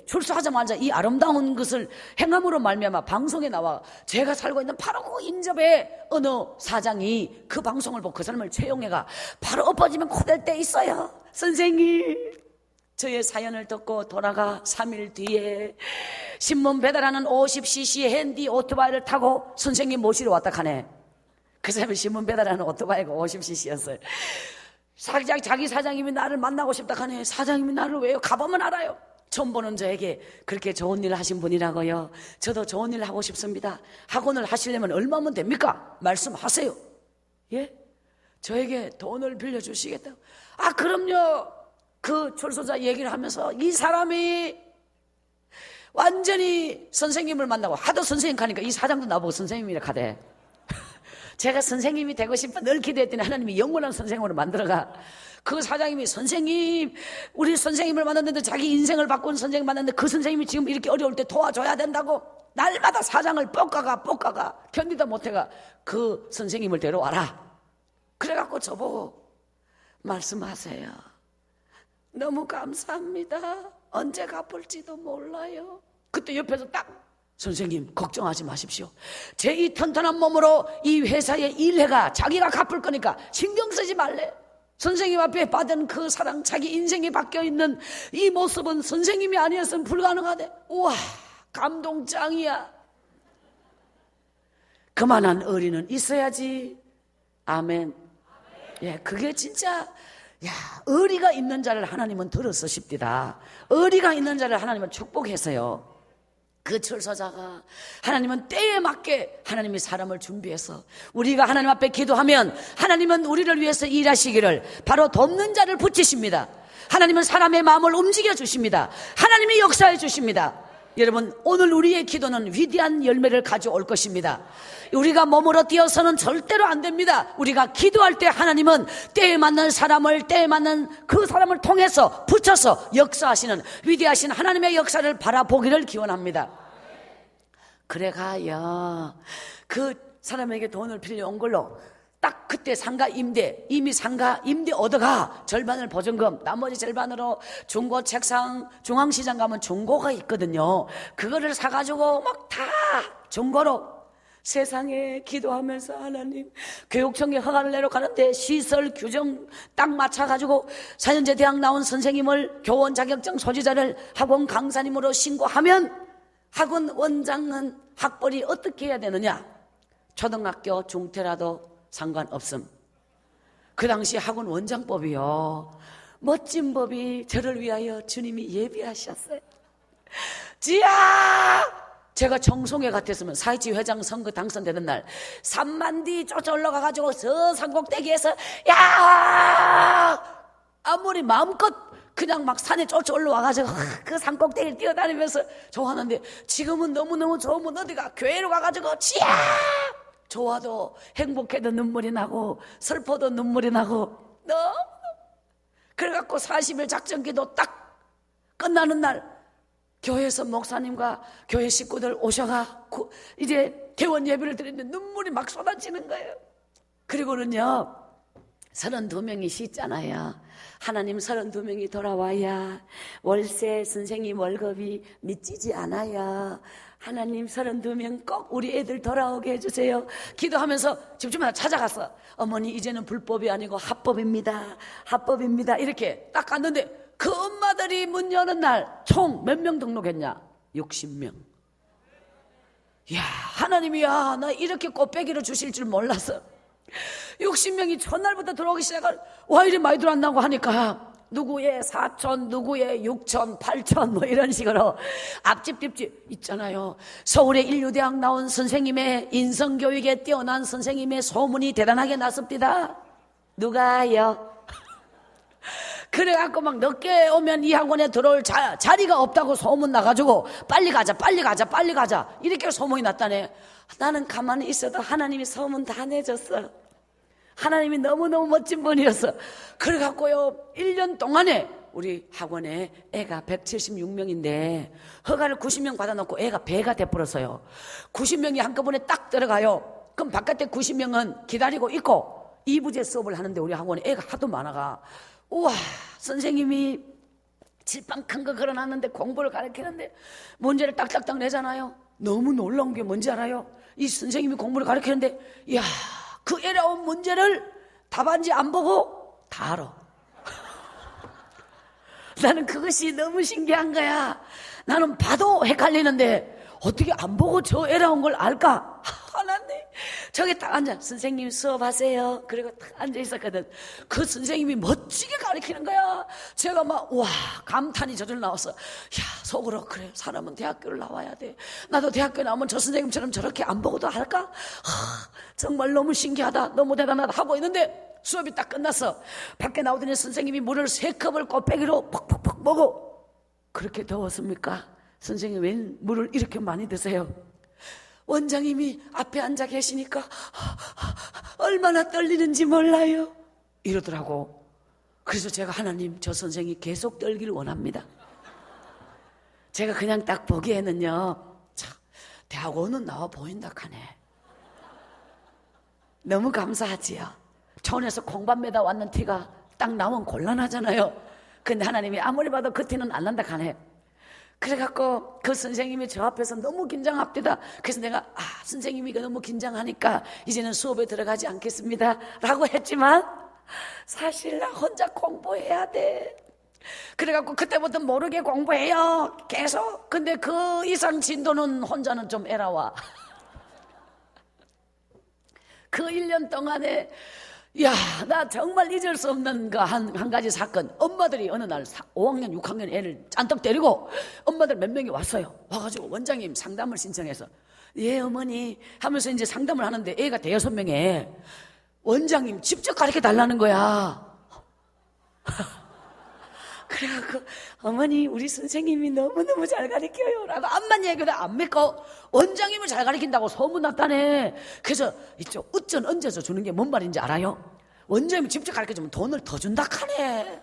출소하자마자 이 아름다운 것을 행함으로 말미암아 방송에 나와 제가 살고 있는 바로 그 인접의 어느 사장이 그 방송을 보고 그 사람을 채용해가 바로 엎어지면 코댈 때 있어요. 선생님 저의 사연을 듣고 돌아가 3일 뒤에 신문 배달하는 50cc 핸디 오토바이를 타고 선생님 모시러 왔다 카네. 그 사람이 신문 배달하는 오토바이가 50cc였어요. 자기 사장님이 나를 만나고 싶다 하네. 사장님이 나를 왜요? 가보면 알아요. 처음 보는 저에게 그렇게 좋은 일을 하신 분이라고요. 저도 좋은 일을 하고 싶습니다. 학원을 하시려면 얼마면 됩니까? 말씀하세요. 예? 저에게 돈을 빌려주시겠다고. 그럼요. 그 출소자 얘기를 하면서 이 사람이 완전히 선생님을 만나고 하도 선생님 가니까 이 사장도 나보고 선생님이라 하대. 제가 선생님이 되고 싶어 늘 기도했더니 하나님이 영원한 선생님으로 만들어가. 그 사장님이 선생님 우리 선생님을 만났는데 자기 인생을 바꾼 선생님 만났는데 그 선생님이 지금 이렇게 어려울 때 도와줘야 된다고 날마다 사장을 볶아가 견디다 못해가 그 선생님을 데려와라. 그래갖고 저보고 말씀하세요. 너무 감사합니다. 언제 갚을지도 몰라요. 그때 옆에서 딱 선생님 걱정하지 마십시오. 제 이 튼튼한 몸으로 이 회사에 일해가 자기가 갚을 거니까 신경 쓰지 말래. 선생님 앞에 받은 그 사랑 자기 인생이 바뀌어있는 이 모습은 선생님이 아니었으면 불가능하대. 우와 감동 짱이야. 그만한 의리는 있어야지. 아멘. 예, 그게 진짜 의리가 있는 자를 하나님은 들어서십니다. 의리가 있는 자를 하나님은 축복해서요. 그 출소자가 하나님은 때에 맞게 하나님이 사람을 준비해서 우리가 하나님 앞에 기도하면 하나님은 우리를 위해서 일하시기를 바로 돕는 자를 붙이십니다. 하나님은 사람의 마음을 움직여 주십니다. 하나님이 역사해 주십니다. 여러분, 오늘 우리의 기도는 위대한 열매를 가져올 것입니다. 우리가 몸으로 뛰어서는 절대로 안 됩니다. 우리가 기도할 때 하나님은 때에 맞는 사람을, 때에 맞는 그 사람을 통해서 붙여서 역사하시는 위대하신 하나님의 역사를 바라보기를 기원합니다. 그래가요, 그 사람에게 돈을 빌려온 걸로 딱 그때 상가 임대, 이미 상가 임대 얻어가 절반을 보증금, 나머지 절반으로 중고 책상, 중앙시장 가면 중고가 있거든요. 그거를 사가지고 막 다 중고로 세상에 기도하면서 하나님, 교육청에 허가를 내러 가는데 시설 규정 딱 맞춰가지고 4년제 대학 나온 선생님을 교원 자격증 소지자를 학원 강사님으로 신고하면 학원 원장은 학벌이 어떻게 해야 되느냐? 초등학교 중퇴라도 상관없음. 그 당시 학원 원장법이요, 멋진 법이 저를 위하여 주님이 예비하셨어요. 지야! 제가 정송회 같았으면 사회치 회장 선거 당선되는 날 3만 뒤 쫓아 올라가가지고 저 산꼭대기에서 야! 아무리 마음껏 그냥 막 산에 쫓아 올라와가지고 그 산꼭대기를 뛰어다니면서 좋아하는데, 지금은 너무너무 좋으면 어디가 교회로 가가지고 지야! 좋아도 행복해도 눈물이 나고 슬퍼도 눈물이 나고 너무. 그래갖고 40일 작전기도 딱 끝나는 날 교회에서 목사님과 교회 식구들 오셔가 이제 개원 예배를 드리는데 눈물이 막 쏟아지는 거예요. 그리고는요, 32명이 씻잖아요. 하나님, 32명이 돌아와야 월세 선생님 월급이 미치지 않아요. 하나님, 32명 꼭 우리 애들 돌아오게 해주세요. 기도하면서 집주마다 찾아갔어. 어머니, 이제는 불법이 아니고 합법입니다. 합법입니다. 이렇게 딱 갔는데 그 엄마들이 문 여는 날 총 몇 명 등록했냐? 60명. 야, 하나님이야, 나 이렇게 꽃배기를 주실 줄 몰랐어. 60명이 첫날부터 들어오기 시작한, 와, 이리 많이 들어왔나고 하니까 누구의 4천, 누구의 6천, 8천 뭐 이런 식으로 앞집 뒷집 있잖아요. 서울의 인류대학 나온 선생님의 인성교육에 뛰어난 선생님의 소문이 대단하게 났습니다. 누가요? 그래갖고 막 늦게 오면 이 학원에 들어올 자리가 없다고 소문 나가지고 빨리 가자 빨리 가자 빨리 가자 이렇게 소문이 났다네. 나는 가만히 있어도 하나님이 소문 다 내줬어. 하나님이 너무너무 멋진 분이었어. 그래갖고요, 1년 동안에 우리 학원에 애가 176명인데 허가를 90명 받아놓고 애가 배가 돼버렸어요. 90명이 한꺼번에 딱 들어가요. 그럼 바깥에 90명은 기다리고 있고 2부제 수업을 하는데 우리 학원에 애가 하도 많아가, 우와, 선생님이 칠판 큰 거 걸어놨는데 공부를 가르치는데 문제를 딱딱딱 내잖아요. 너무 놀라운 게 뭔지 알아요? 이 선생님이 공부를 가르치는데, 이야, 그 애라운 문제를 답안지 안 보고 다 알아. 나는 그것이 너무 신기한 거야. 나는 봐도 헷갈리는데 어떻게 안 보고 저 애라운 걸 알까? 하나님, 저기 딱 앉아, 선생님 수업하세요. 그리고 딱 앉아 있었거든. 그 선생님이 멋지게 가르치는 거야. 제가 막, 와, 감탄이 저절 나왔어. 야, 속으로, 그래, 사람은 대학교를 나와야 돼. 나도 대학교 나오면 저 선생님처럼 저렇게 안 보고도 할까? 정말 너무 신기하다, 너무 대단하다 하고 있는데 수업이 딱 끝났어. 밖에 나오더니 선생님이 물을 3컵을 꽃배기로 퍽퍽퍽 먹어. 그렇게 더웠습니까? 선생님 웬 물을 이렇게 많이 드세요? 원장님이 앞에 앉아 계시니까 얼마나 떨리는지 몰라요, 이러더라고. 그래서 제가, 하나님, 저 선생이 계속 떨기를 원합니다. 제가 그냥 딱 보기에는요, 참, 대학원은 나와 보인다 하네. 너무 감사하지요. 촌에서 콩밥매다 왔는 티가 딱 나오면 곤란하잖아요. 근데 하나님이 아무리 봐도 그 티는 안 난다 하네. 그래갖고 그 선생님이 저 앞에서 너무 긴장합니다. 그래서 내가, 선생님이 너무 긴장하니까 이제는 수업에 들어가지 않겠습니다 라고 했지만, 사실 나 혼자 공부해야 돼. 그래갖고 그때부터 모르게 공부해요, 계속. 근데 그 이상 진도는 혼자는 좀 에라와. 그 1년 동안에, 야, 나 정말 잊을 수 없는 그 한 가지 사건. 엄마들이 어느 날 5학년, 6학년 애를 짠떡 때리고 엄마들 몇 명이 왔어요. 와가지고 원장님 상담을 신청해서, 예, 어머니 하면서 이제 상담을 하는데 애가 5명에 원장님 직접 가르쳐 달라는 거야. 그래갖고 어머니 우리 선생님이 너무너무 잘 가르쳐요 라고 암만 얘기해도 안 믿고 원장님을 잘 가르친다고 소문났다네. 그래서 이쪽 어쩐 얹어서 주는 게 뭔 말인지 알아요? 원장님이 직접 가르쳐주면 돈을 더 준다 카네.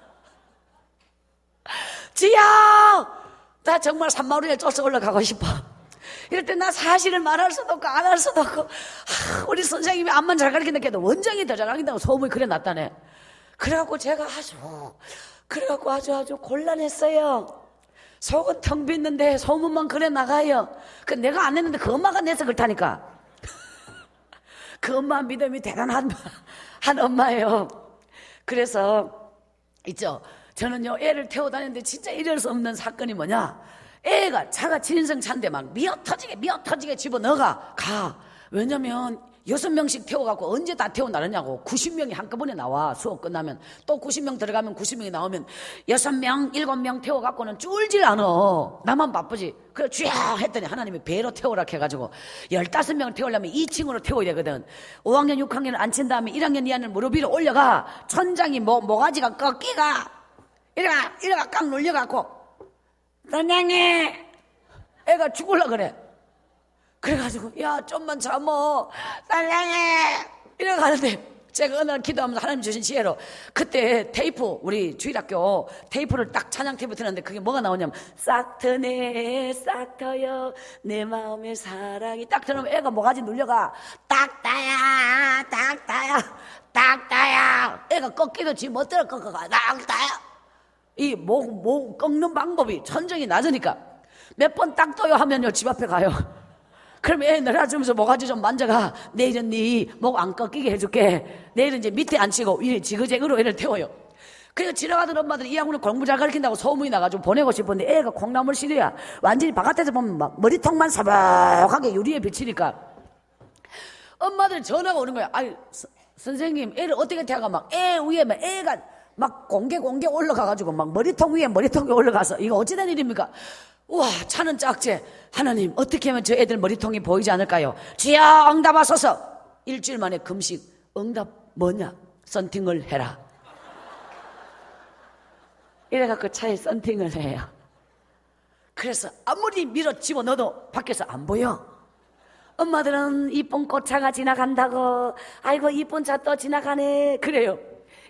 지야 나 정말 산마루에 쫓아 올라가고 싶어. 이럴 때 나 사실을 말할 수도 없고 안 할 수도 없고 우리 선생님이 암만 잘 가르친다 해도 원장이 더 잘 가르친다고 소문이 그래 났다네. 그래갖고 제가 아주 곤란했어요. 속은 텅 빈는데 소문만 그래 나가요. 그 내가 안 했는데 그 엄마가 내서 그렇다니까. 그 엄마 믿음이 대단한 한 엄마예요. 그래서 있죠. 저는요 애를 태워 다니는데 진짜 이럴 수 없는 사건이 뭐냐. 애가 차가 진승차인데 막 미어 터지게 집어넣어가. 왜냐면 6명씩 태워갖고 언제 다 태워나르냐고. 90명이 한꺼번에 나와. 수업 끝나면 또 90명 들어가면 90명이 나오면 6명 7명 태워갖고는 쫄질 않어. 나만 바쁘지. 그래 쥐야 했더니 하나님이 배로 태우라 해가지고 15명을 태우려면 2층으로 태워야 되거든. 5학년 6학년을 앉힌 다음에 1학년 2학년 무릎 위로 올려가. 천장이 모가지가 꺾이가 이래가 깡 눌려갖고 선생님 애가 죽을라 그래. 그래가지고 야 좀만 참어 선생님 이래 가는데 제가 어느 날 기도하면서 하나님 주신 지혜로 그때 테이프 우리 주일학교 테이프를 딱 찬양 테이프 틀었는데 그게 뭐가 나오냐면 싹 트네 싹 터요 내 마음의 사랑이 딱 들으면 애가 모가지 눌려가 딱따야 애가 꺾기도 지 못들어 꺾어가 딱따야. 이 목 꺾는 방법이 천정이 낮으니까 몇 번 딱 떠요 하면요 집 앞에 가요. 그럼 애 내려주면서 모가지 좀 만져가. 내일은 네 목 안 꺾이게 해줄게. 내일은 이제 밑에 앉히고 위에 지그재그로 애를 태워요. 그래서 지나가던 엄마들이 이 학원에 공부 잘 가르친다고 소문이 나가지고 보내고 싶었는데 애가 콩나물 시리야. 완전히 바깥에서 보면 막 머리통만 사박하게 유리에 비치니까 엄마들 전화가 오는 거야. 아유 선생님 애를 어떻게 태워가 막 애 위에 막 애가 막 공개 올라가가지고 막 머리통 위에 머리통이 올라가서 이거 어찌된 일입니까? 우와 차는 짝제. 하나님 어떻게 하면 저 애들 머리통이 보이지 않을까요? 주여 응답하소서. 일주일 만에 금식. 응답 뭐냐? 썬팅을 해라. 이래갖고 차에 썬팅을 해요. 그래서 아무리 밀어 집어넣어도 밖에서 안 보여. 엄마들은 이쁜 꽃차가 지나간다고 아이고 이쁜 차 또 지나가네 그래요.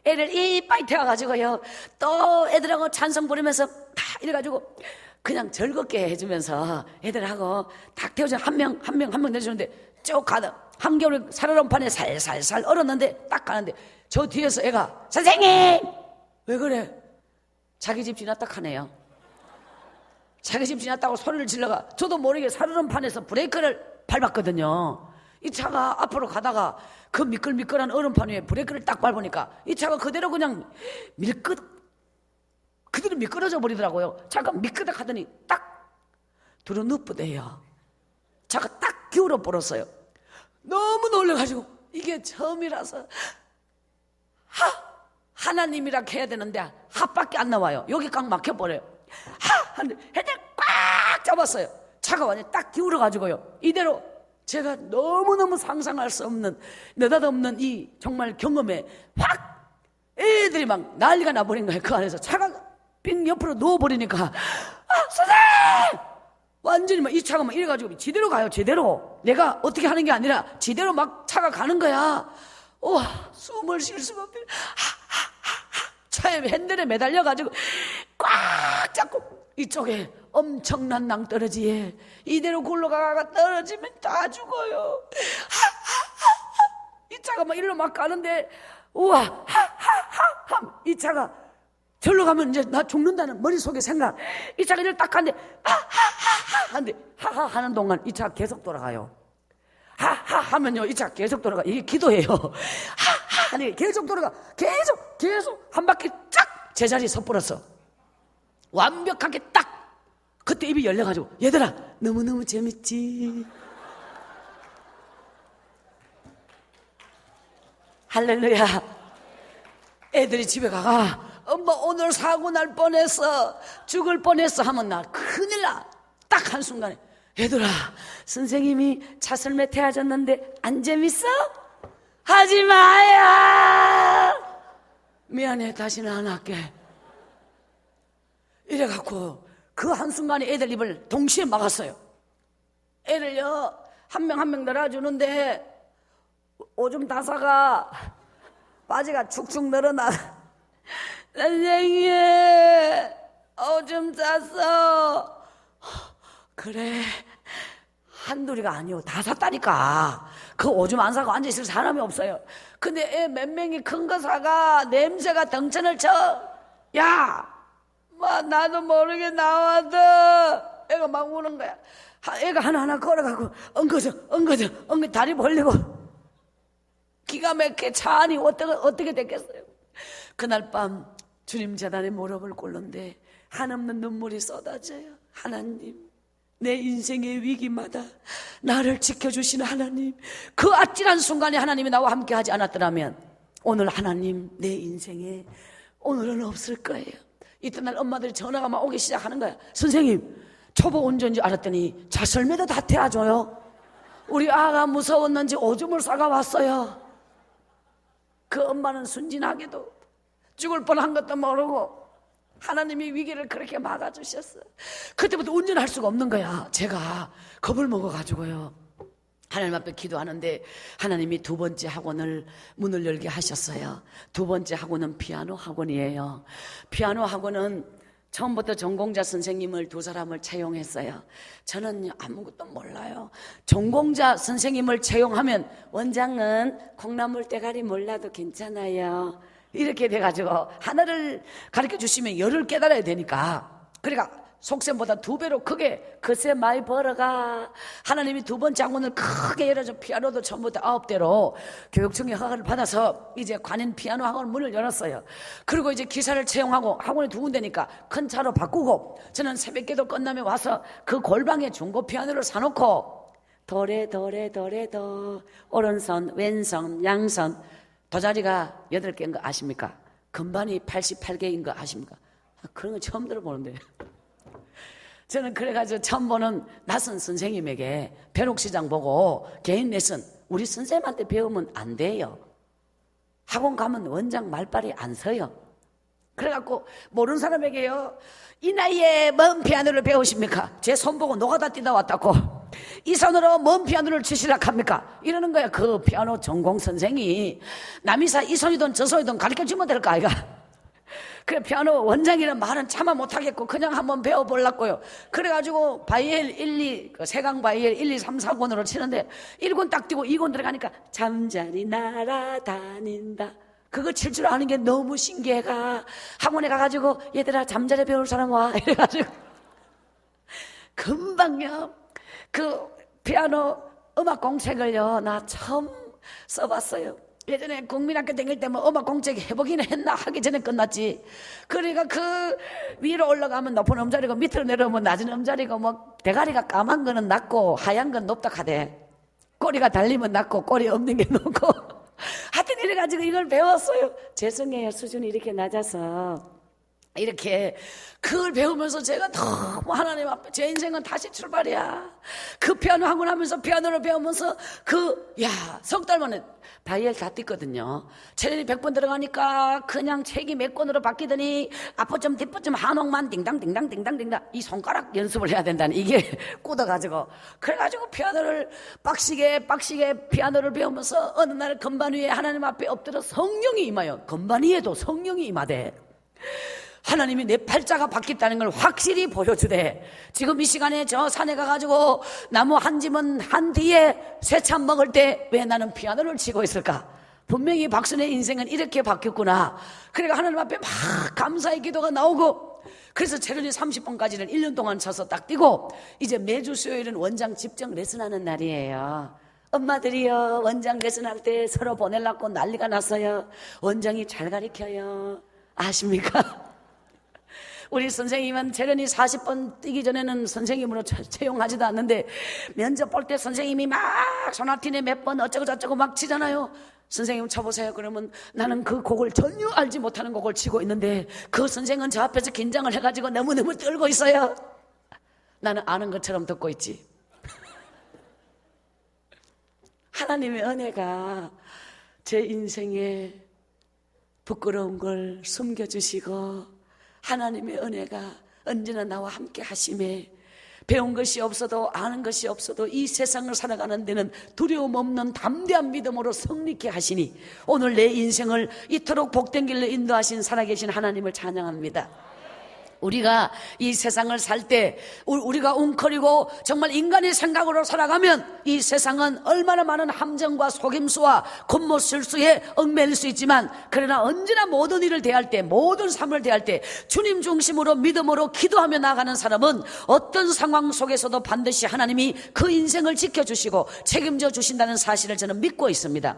애를 이빨 태워가지고요 또 애들하고 찬송 부르면서 다 이래가지고 그냥 즐겁게 해주면서 애들하고 딱 태워주면 한 명 내주는데 쭉 가다 한겨울 살얼음판에 살살살 얼었는데 딱 가는데 저 뒤에서 애가 선생님 왜 그래? 자기 집 지났다 하네요. 자기 집 지났다고 소리를 질러가. 저도 모르게 살얼음판에서 브레이크를 밟았거든요. 이 차가 앞으로 가다가 그 미끌미끌한 얼음판 위에 브레이크를 딱 밟으니까 이 차가 그대로 그냥 그대로 미끄러져 버리더라고요. 차가 미끄덕 하더니 딱 두루누쁘대요. 차가 딱 기울어 버렸어요. 너무 놀래가지고 이게 처음이라서 하나님이라 해야 되는데 하밖에 안 나와요. 여기 꽉 막혀버려요. 하는데 헤드를 꽉 잡았어요. 차가 완전히 딱 기울어가지고요. 이대로 제가 너무너무 상상할 수 없는 느닷없는 이 정말 경험에 확 애들이 막 난리가 나버린 거예요. 그 안에서 차가 빙 옆으로 누워버리니까 선생님! 완전히 막 이 차가 막 이래가지고 지대로 가요. 제대로. 내가 어떻게 하는 게 아니라 지대로 막 차가 가는 거야. 우와 숨을 쉴 수가 없대. 차에 핸들에 매달려가지고 꽉 잡고 이쪽에 엄청난 낭떠러지에 이대로 굴러가가 떨어지면 다 죽어요. 이 차가 막 일로 막 가는데 우와 이 차가 절로 가면 이제 나 죽는다는 머릿속에 생각. 이 차가 이를 딱 가는데 하는데 하하 하는 동안 이 차가 계속 돌아가요. 하하 하면요 이 차가 계속 돌아가. 이게 기도예요. 하하 하니 계속 돌아가. 계속 한 바퀴 쫙 제자리에 섰버렸어. 완벽하게 딱 그때 입이 열려가지고 얘들아 너무너무 재밌지. 할렐루야. 애들이 집에 가가 엄마 오늘 사고 날 뻔했어 죽을 뻔했어 하면 나 큰일 나. 딱 한순간에 얘들아 선생님이 차설매 태워줬는데 안 재밌어? 하지 마요. 미안해 다시는 안 할게. 이래갖고 그 한순간에 애들 입을 동시에 막았어요. 애를요 한 명 한 명 놀아주는데 오줌 다사가 바지가 축축 늘어나. 선생님 오줌 쌌어. 그래 한둘이가 아니오 다 샀다니까. 그 오줌 안 사고 앉아있을 사람이 없어요. 근데 애 몇 명이 큰 거 사가 냄새가 덩천을 쳐. 야 뭐 나도 모르게 나와도 애가 막 우는 거야. 애가 하나하나 걸어가고 엉거져 다리 벌리고 기가 막히게 차 안이 어떻게 됐겠어요. 그날 밤 주님 재단에 무릎을 꿇는데 한없는 눈물이 쏟아져요. 하나님 내 인생의 위기마다 나를 지켜주시는 하나님, 그 아찔한 순간에 하나님이 나와 함께 하지 않았더라면 오늘 하나님 내 인생에 오늘은 없을 거예요. 이튿날 엄마들이 전화가 막 오기 시작하는 거야. 선생님 초보 운전인지 알았더니 자설매도 다 태워줘요. 우리 아가 무서웠는지 오줌을 싸가 왔어요. 그 엄마는 순진하게도 죽을 뻔한 것도 모르고 하나님이 위기를 그렇게 막아주셨어요. 그때부터 운전할 수가 없는 거야. 제가 겁을 먹어가지고요 하나님 앞에 기도하는데 하나님이 두 번째 학원을 문을 열게 하셨어요. 두 번째 학원은 피아노 학원이에요. 피아노 학원은 처음부터 전공자 선생님을 두 사람을 채용했어요. 저는 아무것도 몰라요. 전공자 선생님을 채용하면 원장은 콩나물 대가리 몰라도 괜찮아요 이렇게 돼가지고 하나를 가르쳐 주시면 열을 깨달아야 되니까, 그러니까 속셈보다 2배로 크게 글쎄 많이 벌어가. 하나님이 두 번째 학원을 크게 열어줘. 피아노도 처음부터 9대로 교육청의 허가를 받아서 이제 관인 피아노 학원 문을 열었어요. 그리고 이제 기사를 채용하고 학원이 두 군데니까 큰 차로 바꾸고, 저는 새벽기도 끝나면 와서 그 골방에 중고 피아노를 사놓고 도레 오른손 왼손 양손 도자리가 8개인 거 아십니까? 건반이 88개인 거 아십니까? 그런 거 처음 들어보는데 저는 그래가지고 처음 보는 낯선 선생님에게 벼룩시장 보고 개인 레슨 우리 선생님한테 배우면 안 돼요. 학원 가면 원장 말빨이 안 서요. 그래갖고 모르는 사람에게요, 이 나이에 뭔 피아노를 배우십니까? 제 손 보고 노가다 뛰다 왔다고. 이 손으로 뭔 피아노를 치시락 합니까? 이러는 거야. 그 피아노 전공 선생이 남이사 이 손이든 저 손이든 가르쳐주면 될까 아이가. 그래 피아노 원장이란 말은 차마 못하겠고 그냥 한번 배워보려고요. 그래가지고 바이엘 1, 2 세강 바이엘 1, 2, 3, 4권으로 치는데 1권 딱 뛰고 2권 들어가니까 잠자리 날아다닌다, 그거 칠 줄 아는 게 너무 신기해가 학원에 가가지고 얘들아 잠자리 배울 사람 와 이래가지고 금방요 그 피아노 음악 공책을요 나 처음 써봤어요. 예전에 국민학교 다닐 때 뭐 음악 공책 해보기는 했나 하기 전에 끝났지. 그러니까 그 위로 올라가면 높은 음자리고 밑으로 내려오면 낮은 음자리고 뭐 대가리가 까만 거는 낮고 하얀 건 높다 하대. 꼬리가 달리면 낮고 꼬리 없는 게 높고 하여튼 이래가지고 이걸 배웠어요. 죄송해요 수준이 이렇게 낮아서. 이렇게 그걸 배우면서 제가 너무 하나님 앞에 제 인생은 다시 출발이야. 그 피아노 학원 하면서 피아노를 배우면서 석 달 만에 바이엘 다 띄거든요. 체련이 100번 들어가니까 그냥 책이 몇 권으로 바뀌더니 앞부점 뒷부점 한옥만 딩당딩당딩당딩당 이 손가락 연습을 해야 된다는 이게 꽂아가지고 그래가지고 피아노를 빡시게 피아노를 배우면서 어느 날 건반 위에 하나님 앞에 엎드려 성령이 임하여, 건반 위에도 성령이 임하대. 하나님이 내 팔자가 바뀌었다는 걸 확실히 보여주대. 지금 이 시간에 저 산에 가가지고 나무 한 짐은 한 뒤에 새참 먹을 때 왜 나는 피아노를 치고 있을까? 분명히 박순의 인생은 이렇게 바뀌었구나. 그러니까 하나님 앞에 막 감사의 기도가 나오고, 그래서 체련이 30번까지는 1년 동안 쳐서 딱 뛰고, 이제 매주 수요일은 원장 집정 레슨하는 날이에요. 엄마들이요 원장 레슨할 때 서로 보내려고 난리가 났어요. 원장이 잘 가르쳐요. 아십니까? 우리 선생님은 재련이 40번 뛰기 전에는 선생님으로 채용하지도 않는데 면접 볼 때 선생님이 막 소나티네 몇 번 어쩌고 저쩌고 막 치잖아요. 선생님 쳐보세요. 그러면 나는 그 곡을 전혀 알지 못하는 곡을 치고 있는데 그 선생은 저 앞에서 긴장을 해가지고 너무너무 떨고 있어요. 나는 아는 것처럼 듣고 있지. 하나님의 은혜가 제 인생에 부끄러운 걸 숨겨주시고, 하나님의 은혜가 언제나 나와 함께 하심에 배운 것이 없어도 아는 것이 없어도 이 세상을 살아가는 데는 두려움 없는 담대한 믿음으로 성립케 하시니 오늘 내 인생을 이토록 복된 길로 인도하신 살아계신 하나님을 찬양합니다. 우리가 이 세상을 살 때 우리가 웅크리고 정말 인간의 생각으로 살아가면 이 세상은 얼마나 많은 함정과 속임수와 겉모술수에 얽매일 수 있지만 그러나 언제나 모든 일을 대할 때 모든 삶을 대할 때 주님 중심으로 믿음으로 기도하며 나아가는 사람은 어떤 상황 속에서도 반드시 하나님이 그 인생을 지켜주시고 책임져 주신다는 사실을 저는 믿고 있습니다.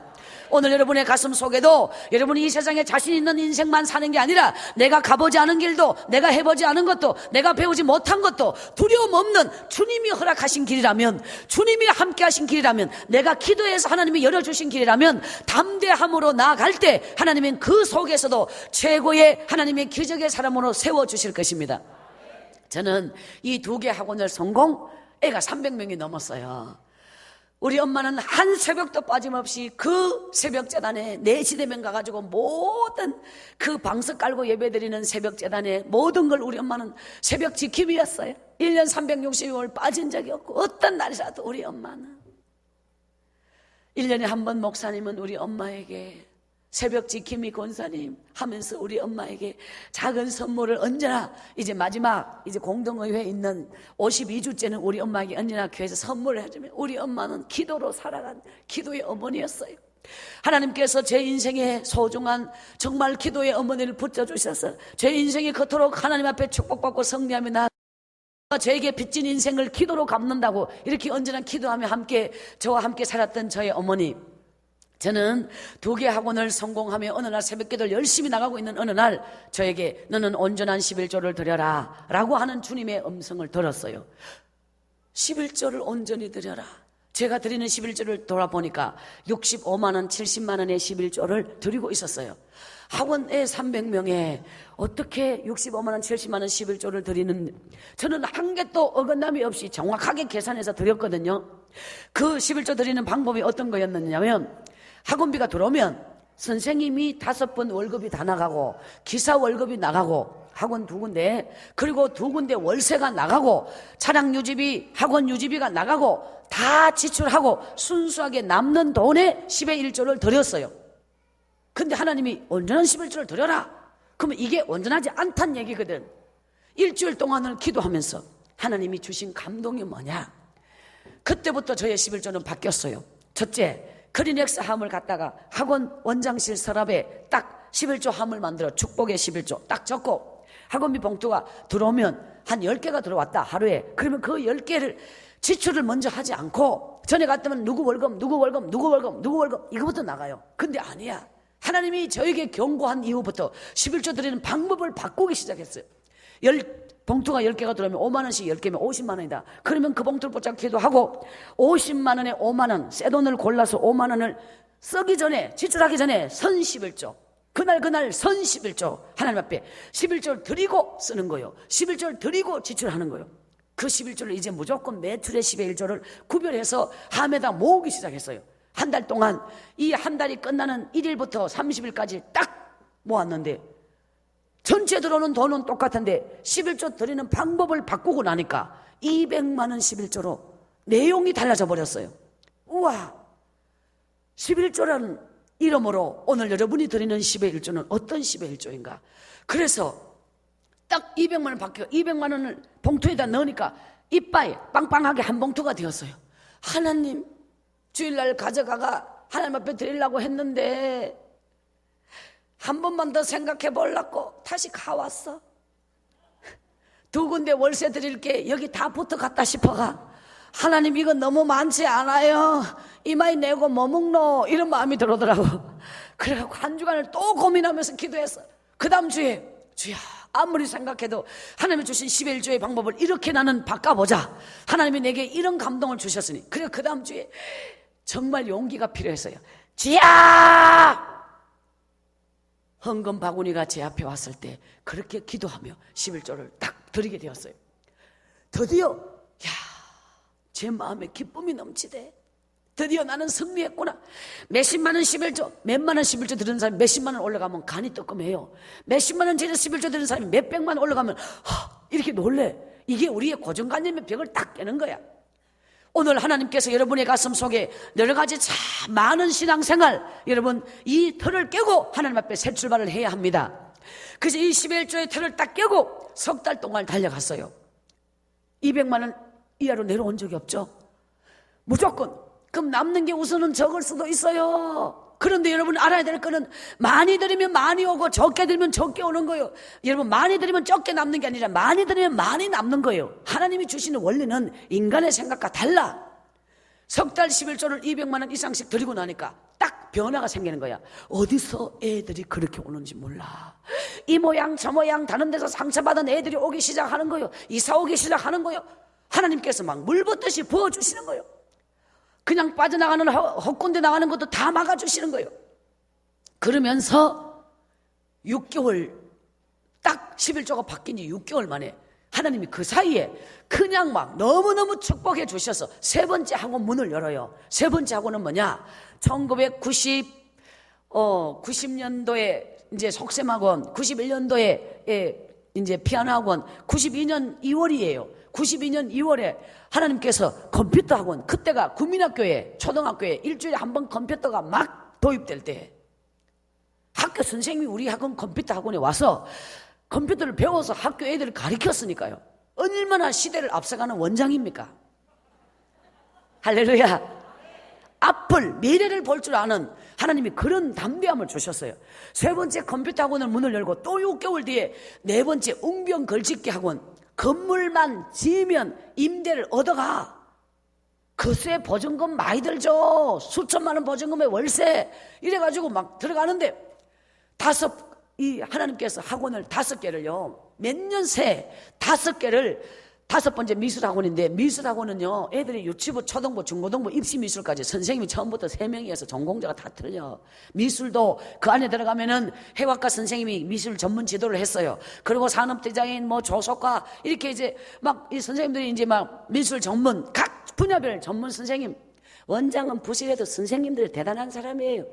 오늘 여러분의 가슴 속에도 여러분이 이 세상에 자신 있는 인생만 사는 게 아니라 내가 가보지 않은 길도 내가 해보지 않은 것도 내가 배우지 못한 것도 두려움 없는 주님이 허락하신 길이라면 주님이 함께 하신 길이라면 내가 기도해서 하나님이 열어주신 길이라면 담대함으로 나아갈 때 하나님은 그 속에서도 최고의 하나님의 기적의 사람으로 세워주실 것입니다. 저는 이 2개 학원을 성공 애가 300명이 넘었어요. 우리 엄마는 한 새벽도 빠짐없이 그 새벽 재단에 4시 되면 가가지고 모든 그 방석 깔고 예배드리는 새벽 재단에 모든 걸 우리 엄마는 새벽 지킴이었어요. 1년 365일 빠진 적이 없고 어떤 날이라도 우리 엄마는 1년에 한 번 목사님은 우리 엄마에게 새벽 지킴이 권사님 하면서 우리 엄마에게 작은 선물을 언제나 이제 마지막 이제 공동의회에 있는 52주째는 우리 엄마에게 언제나 교회에서 선물을 해주면 우리 엄마는 기도로 살아간 기도의 어머니였어요. 하나님께서 제 인생에 소중한 정말 기도의 어머니를 붙여주셔서 제 인생이 그토록 하나님 앞에 축복받고 승리하며 나 저에게 빚진 인생을 기도로 갚는다고 이렇게 언제나 기도하며 함께 저와 함께 살았던 저의 어머니, 저는 2개 학원을 성공하며 어느 날 새벽기도를 열심히 나가고 있는 어느 날 저에게 너는 온전한 11조를 드려라 라고 하는 주님의 음성을 들었어요. 11조를 온전히 드려라. 제가 드리는 11조를 돌아보니까 65만 원, 70만 원의 11조를 드리고 있었어요. 학원에 300명에 어떻게 65만 원, 70만 원 11조를 드리는, 저는 한 개도 어긋남이 없이 정확하게 계산해서 드렸거든요. 그 11조 드리는 방법이 어떤 거였느냐면 학원비가 들어오면 선생님이 5번 월급이 다 나가고 기사 월급이 나가고 학원 2군데 그리고 2군데 월세가 나가고 차량 유지비 학원 유지비가 나가고 다 지출하고 순수하게 남는 돈에 10의 1조를 드렸어요. 근데 하나님이 온전한 11조를 드려라. 그러면 이게 온전하지 않다는 얘기거든. 일주일 동안을 기도하면서 하나님이 주신 감동이 뭐냐. 그때부터 저의 11조는 바뀌었어요. 첫째, 크리넥스 함을 갖다가 학원 원장실 서랍에 딱 11조 함을 만들어 축복의 11조 딱 적고 학원비 봉투가 들어오면 한 10개가 들어왔다 하루에. 그러면 그 10개를 지출을 먼저 하지 않고 전에 갔다면 누구 월급 이거부터 나가요. 근데 아니야. 하나님이 저에게 경고한 이후부터 11조 드리는 방법을 바꾸기 시작했어요. 봉투가 10개가 들어오면 5만 원씩 10개면 50만 원이다. 그러면 그 봉투를 붙잡고 기도하고 50만 원에 5만 원 새 돈을 골라서 5만 원을 쓰기 전에 지출하기 전에 선 11조 그날 선 11조 하나님 앞에 11조를 드리고 쓰는 거예요. 11조를 드리고 지출하는 거예요. 그 11조를 이제 무조건 매출의 10의 1조를 구별해서 함에다 모으기 시작했어요. 한 달 동안 이 한 달이 끝나는 1일부터 30일까지 딱 모았는데 전체 들어오는 돈은 똑같은데 11조 드리는 방법을 바꾸고 나니까 200만 원 11조로 내용이 달라져 버렸어요. 우와, 11조라는 이름으로 오늘 여러분이 드리는 10의 1조는 어떤 10의 1조인가. 그래서 딱 200만 원 바뀌어 200만 원을 봉투에다 넣으니까 이빠이 빵빵하게 한 봉투가 되었어요. 하나님, 주일날 가져가가 하나님 앞에 드리려고 했는데 한 번만 더 생각해 보려고 다시 가왔어. 2군데 월세 드릴게 여기 다 붙어 갔다 싶어가 하나님 이거 너무 많지 않아요? 이마에 내고 뭐 먹노? 이런 마음이 들어오더라고. 그래갖고 한 주간을 또 고민하면서 기도했어. 그 다음 주에 주야 아무리 생각해도 하나님이 주신 10의 1조의 방법을 이렇게 나는 바꿔보자. 하나님이 내게 이런 감동을 주셨으니. 그래 그 다음 주에 정말 용기가 필요했어요. 주야! 헌금 바구니가 제 앞에 왔을 때 그렇게 기도하며 11조를 딱 드리게 되었어요. 드디어 제 마음에 기쁨이 넘치대. 드디어 나는 승리했구나. 몇십만 원 11조 몇만 원 11조 드리는 사람이 몇십만 원 올라가면 간이 뜨끔해요. 몇십만 원 11조 드리는 사람이 몇백만 원 올라가면 이렇게 놀래. 이게 우리의 고정관념의 벽을 딱 깨는 거야. 오늘 하나님께서 여러분의 가슴 속에 여러 가지 참 많은 신앙생활, 여러분 이 틀을 깨고 하나님 앞에 새 출발을 해야 합니다. 그래서 이 11조의 틀을 딱 깨고 석 달 동안 달려갔어요. 200만 원 이하로 내려온 적이 없죠. 무조건. 그럼 남는 게 우선은 적을 수도 있어요. 그런데 여러분 알아야 될 거는 많이 드리면 많이 오고 적게 드리면 적게 오는 거예요. 여러분 많이 드리면 적게 남는 게 아니라 많이 드리면 많이 남는 거예요. 하나님이 주시는 원리는 인간의 생각과 달라. 석 달 11조를 200만 원 이상씩 드리고 나니까 딱 변화가 생기는 거야. 어디서 애들이 그렇게 오는지 몰라. 이 모양 저 모양 다른 데서 상처받은 애들이 오기 시작하는 거예요. 이사 오기 시작하는 거예요. 하나님께서 막 물 붓듯이 부어주시는 거예요. 그냥 빠져나가는 헛군데 나가는 것도 다 막아주시는 거예요. 그러면서 6개월 딱 11조가 바뀐 지 6개월 만에 하나님이 그 사이에 그냥 막 너무너무 축복해 주셔서 세 번째 학원 문을 열어요. 세 번째 학원은 뭐냐? 1990년도에 이제 속셈학원, 91년도에 이제 피아노 학원, 92년 2월이에요. 92년 2월에 하나님께서 컴퓨터 학원, 그때가 국민학교에 초등학교에 일주일에 한 번 컴퓨터가 막 도입될 때 학교 선생님이 우리 학원 컴퓨터 학원에 와서 컴퓨터를 배워서 학교 애들을 가르쳤으니까요. 얼마나 시대를 앞서가는 원장입니까? 할렐루야. 앞을 미래를 볼 줄 아는 하나님이 그런 담대함을 주셨어요. 세 번째 컴퓨터 학원을 문을 열고 또 6개월 뒤에 네 번째 웅변 걸짓기 학원, 건물만 지으면 임대를 얻어가. 그새 보증금 많이 들죠. 수천만 원 보증금에 월세 이래가지고 막 들어가는데 이 하나님께서 학원을 5개를요 몇 년 새 5개를 5번째 미술학원인데, 미술학원은요 애들이 유치부, 초등부, 중고등부, 입시미술까지 선생님이 처음부터 3명이어서 전공자가 다 틀려. 미술도 그 안에 들어가면은 해학과 선생님이 미술 전문 지도를 했어요. 그리고 산업디자인, 뭐 조속과 이렇게 이제 막 이 선생님들이 이제 막 미술 전문 각 분야별 전문 선생님, 원장은 부실해도 선생님들 대단한 사람이에요.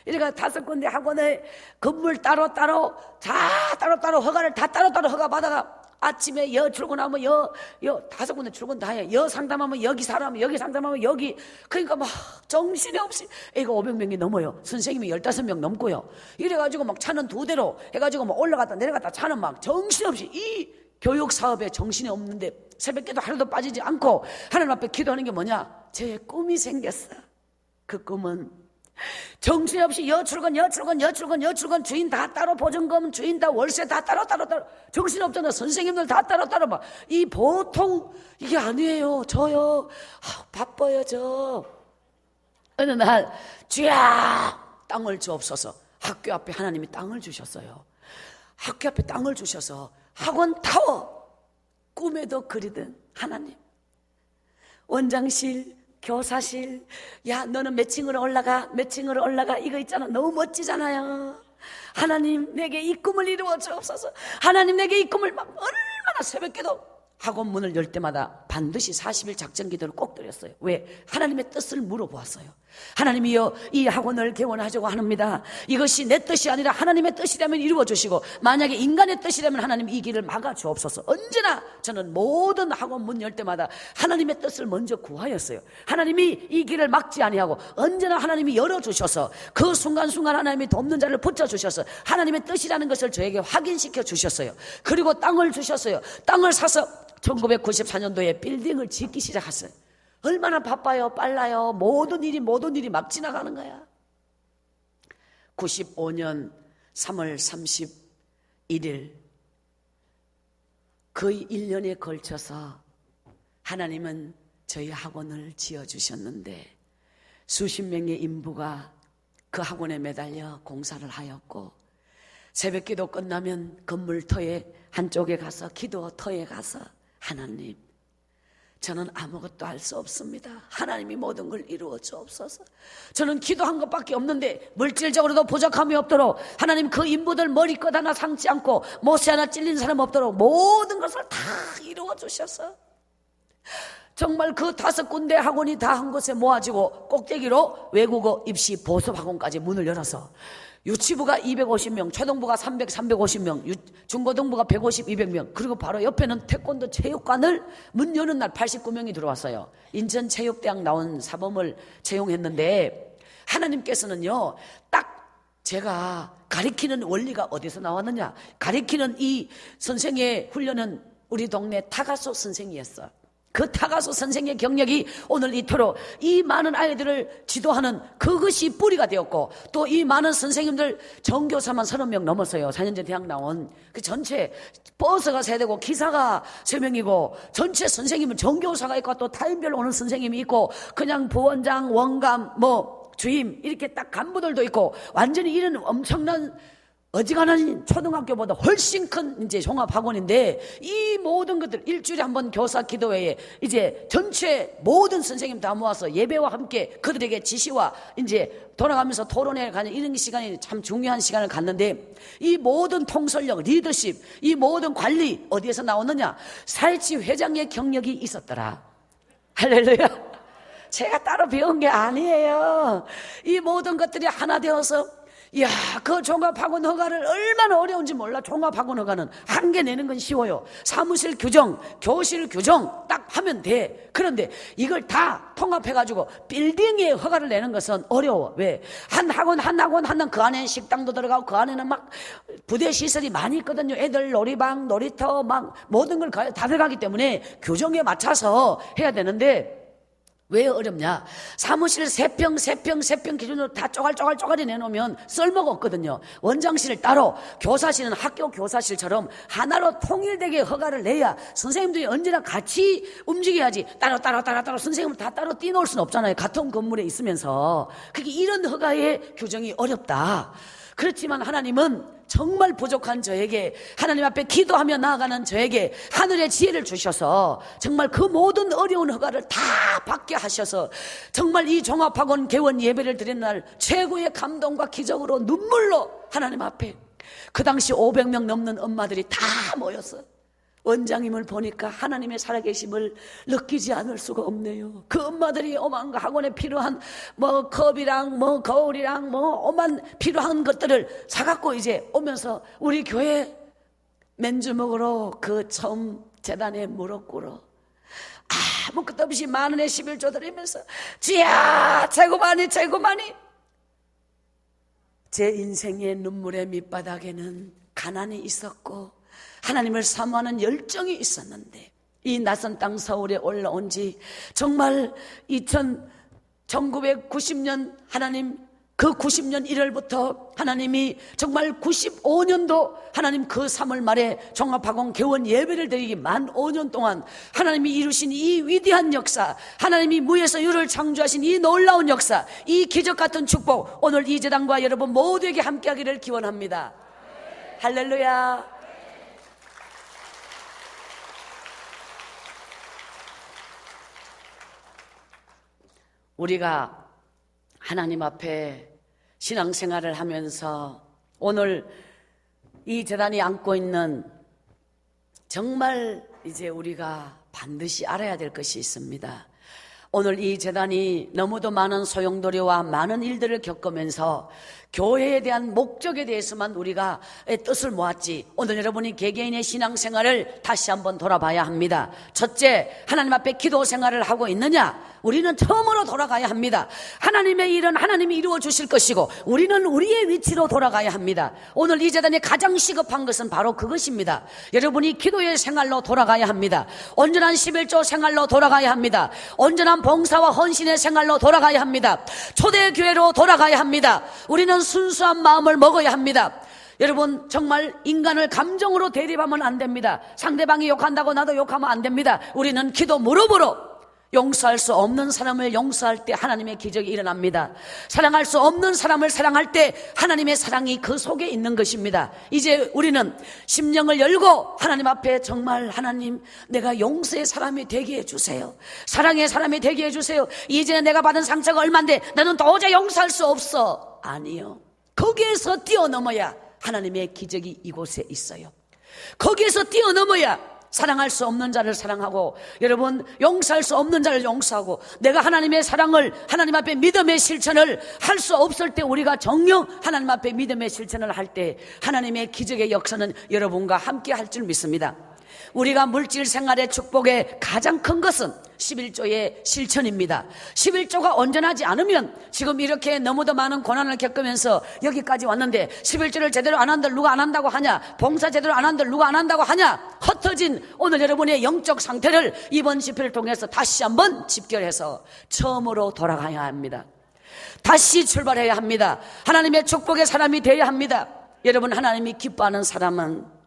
이래가 5군데 학원에 건물 따로따로 다 따로따로 허가를 다 따로따로 허가 받아가 아침에 여 출근하면 여 5군데 출근 다 해. 여 상담하면 여기 사람, 여기 상담하면 여기. 그러니까 막 정신이 없이 애가 500명이 넘어요. 선생님이 15명 넘고요. 이래가지고 막 차는 2대로 해가지고 막 올라갔다 내려갔다 차는 막 정신없이 이 교육 사업에 정신이 없는데 새벽기도 하루도 빠지지 않고 하나님 앞에 기도하는 게 뭐냐? 제 꿈이 생겼어. 그 꿈은 정신없이 여출근 주인 다 따로, 보증금 주인 다 월세 다 따로 정신없잖아. 선생님들 다 따로 막 이 보통 이게 아니에요. 저요 바빠요. 저 어느 날 주야 땅을 주옵소서. 학교 앞에 하나님이 땅을 주셨어요. 학교 앞에 땅을 주셔서 학원 타워 꿈에도 그리던 하나님, 원장실, 교사실, 야 너는 몇 층으로 올라가 이거 있잖아. 너무 멋지잖아요. 하나님 내게 이 꿈을 이루어 주옵소서. 하나님 내게 이 꿈을 막 얼마나 새벽기도 학원 문을 열 때마다 반드시 40일 작전기도를 꼭 드렸어요. 왜? 하나님의 뜻을 물어보았어요. 하나님이여 이 학원을 개원하자고 합니다. 이것이 내 뜻이 아니라 하나님의 뜻이라면 이루어 주시고, 만약에 인간의 뜻이라면 하나님 이 길을 막아 주옵소서. 언제나 저는 모든 학원 문 열 때마다 하나님의 뜻을 먼저 구하였어요. 하나님이 이 길을 막지 아니하고 언제나 하나님이 열어주셔서 그 순간순간 하나님이 돕는 자를 붙여주셔서 하나님의 뜻이라는 것을 저에게 확인시켜 주셨어요. 그리고 땅을 주셨어요. 땅을 사서 1994년도에 빌딩을 짓기 시작했어요. 얼마나 바빠요, 빨라요. 모든 일이 막 지나가는 거야. 95년 3월 31일 거의 1년에 걸쳐서 하나님은 저희 학원을 지어주셨는데 수십 명의 인부가 그 학원에 매달려 공사를 하였고, 새벽기도 끝나면 건물터에 한쪽에 가서 기도터에 가서 하나님 저는 아무것도 할 수 없습니다. 하나님이 모든 걸 이루어 주옵소서. 저는 기도한 것밖에 없는데 물질적으로도 부족함이 없도록 하나님 그 인부들 머리끝 하나 상치 않고 못새 하나 찔린 사람 없도록 모든 것을 다 이루어 주셔서 정말 그 5군데 학원이 다 한 곳에 모아지고 꼭대기로 외국어 입시 보습 학원까지 문을 열어서 유치부가 250명, 초등부가 350명, 중고등부가 150, 200명. 그리고 바로 옆에는 태권도 체육관을 문 여는 날 89명이 들어왔어요. 인천체육대학 나온 사범을 채용했는데, 하나님께서는요, 딱 제가 가리키는 원리가 어디서 나왔느냐, 가리키는 이 선생의 훈련은 우리 동네 타가소 선생이었어요. 그 타가소 선생의 경력이 오늘 이토록 이 많은 아이들을 지도하는 그것이 뿌리가 되었고, 또 이 많은 선생님들 전교사만 30명 넘었어요. 4년제 대학 나온 그 전체 버스가 3대고 기사가 3명이고 전체 선생님은 전교사가 있고 또 타임별로 오는 선생님이 있고 그냥 부원장, 원감, 주임 이렇게 딱 간부들도 있고 완전히 이런 엄청난 어지간한 초등학교보다 훨씬 큰 이제 종합학원인데, 이 모든 것들 일주일에 한 번 교사 기도회에 이제 전체 모든 선생님 다 모아서 예배와 함께 그들에게 지시와 이제 돌아가면서 토론회 가는 이런 시간이 참 중요한 시간을 갖는데, 이 모든 통솔력, 리더십, 이 모든 관리 어디에서 나오느냐? 사회치 회장의 경력이 있었더라. 할렐루야. 제가 따로 배운 게 아니에요. 이 모든 것들이 하나 되어서, 이야, 그 종합학원 허가를 얼마나 어려운지 몰라. 종합학원 허가는 한 개 내는 건 쉬워요. 사무실 규정, 교실 규정 딱 하면 돼. 그런데 이걸 다 통합해가지고 빌딩에 허가를 내는 것은 어려워. 왜? 한 학원 그 안에 식당도 들어가고 그 안에는 막 부대 시설이 많이 있거든요. 애들 놀이방, 놀이터 막 모든 걸 다 들어가기 때문에 규정에 맞춰서 해야 되는데, 왜 어렵냐? 사무실 3평 기준으로 다 쪼갈쪼갈이 내놓으면 쓸모가 없거든요. 원장실을 따로, 교사실은 학교 교사실처럼 하나로 통일되게 허가를 내야 선생님들이 언제나 같이 움직여야지. 따로 선생님을 다 따로 띄워놓을 수는 없잖아요. 같은 건물에 있으면서. 그게 이런 허가의 규정이 어렵다. 그렇지만 하나님은 정말 부족한 저에게, 하나님 앞에 기도하며 나아가는 저에게 하늘의 지혜를 주셔서 정말 그 모든 어려운 허가를 다 받게 하셔서 정말 이 종합학원 개원 예배를 드리는 날 최고의 감동과 기적으로 눈물로 하나님 앞에, 그 당시 500명 넘는 엄마들이 다 모였어요. 원장님을 보니까 하나님의 살아계심을 느끼지 않을 수가 없네요. 그 엄마들이 오만 학원에 필요한 컵이랑 거울이랑 오만 필요한 것들을 사갖고 이제 오면서 우리 교회 맨주먹으로 그 처음 재단에 무릎 꿇어 아무것도 없이 만원의 11조 드리면서, 주야 최고 많이 제 인생의 눈물의 밑바닥에는 가난이 있었고 하나님을 사모하는 열정이 있었는데, 이 낯선 땅 서울에 올라온 지 정말 1990년 하나님, 그 90년 1월부터 하나님이 정말 95년도 하나님 그 3월 말에 종합학원 개원 예배를 드리기 만 5년 동안 하나님이 이루신 이 위대한 역사, 하나님이 무에서 유를 창조하신 이 놀라운 역사, 이 기적 같은 축복, 오늘 이 재단과 여러분 모두에게 함께하기를 기원합니다. 할렐루야. 우리가 하나님 앞에 신앙생활을 하면서 오늘 이 재단이 안고 있는 정말 이제 우리가 반드시 알아야 될 것이 있습니다. 오늘 이 재단이 너무도 많은 소용돌이와 많은 일들을 겪으면서 교회에 대한 목적에 대해서만 우리가 뜻을 모았지, 오늘 여러분이 개개인의 신앙생활을 다시 한번 돌아봐야 합니다. 첫째, 하나님 앞에 기도 생활을 하고 있느냐? 우리는 처음으로 돌아가야 합니다. 하나님의 일은 하나님이 이루어 주실 것이고 우리는 우리의 위치로 돌아가야 합니다. 오늘 이 재단이 가장 시급한 것은 바로 그것입니다. 여러분이 기도의 생활로 돌아가야 합니다. 온전한 11조 생활로 돌아가야 합니다. 온전한 봉사와 헌신의 생활로 돌아가야 합니다. 초대교회로 돌아가야 합니다. 우리는 순수한 마음을 먹어야 합니다. 여러분, 정말 인간을 감정으로 대립하면 안 됩니다. 상대방이 욕한다고 나도 욕하면 안 됩니다. 우리는 기도 무릎으로, 용서할 수 없는 사람을 용서할 때 하나님의 기적이 일어납니다. 사랑할 수 없는 사람을 사랑할 때 하나님의 사랑이 그 속에 있는 것입니다. 이제 우리는 심령을 열고 하나님 앞에 정말, 하나님, 내가 용서의 사람이 되게 해주세요. 사랑의 사람이 되게 해주세요. 이제 내가 받은 상처가 얼만데 나는 도저히 용서할 수 없어. 아니요, 거기에서 뛰어넘어야 하나님의 기적이 이곳에 있어요. 거기에서 뛰어넘어야 사랑할 수 없는 자를 사랑하고, 여러분 용서할 수 없는 자를 용서하고, 내가 하나님의 사랑을, 하나님 앞에 믿음의 실천을 할 수 없을 때 우리가 정녕 하나님 앞에 믿음의 실천을 할 때 하나님의 기적의 역사는 여러분과 함께 할 줄 믿습니다. 우리가 물질 생활의 축복의 가장 큰 것은 11조의 실천입니다. 11조가 온전하지 않으면 지금 이렇게 너무도 많은 고난을 겪으면서 여기까지 왔는데 11조를 제대로 안 한들 누가 안 한다고 하냐, 봉사 제대로 안 한들 누가 안 한다고 하냐, 흩어진 오늘 여러분의 영적 상태를 이번 집회를 통해서 다시 한번 집결해서 처음으로 돌아가야 합니다. 다시 출발해야 합니다. 하나님의 축복의 사람이 되어야 합니다. 여러분, 하나님이 기뻐하는 사람은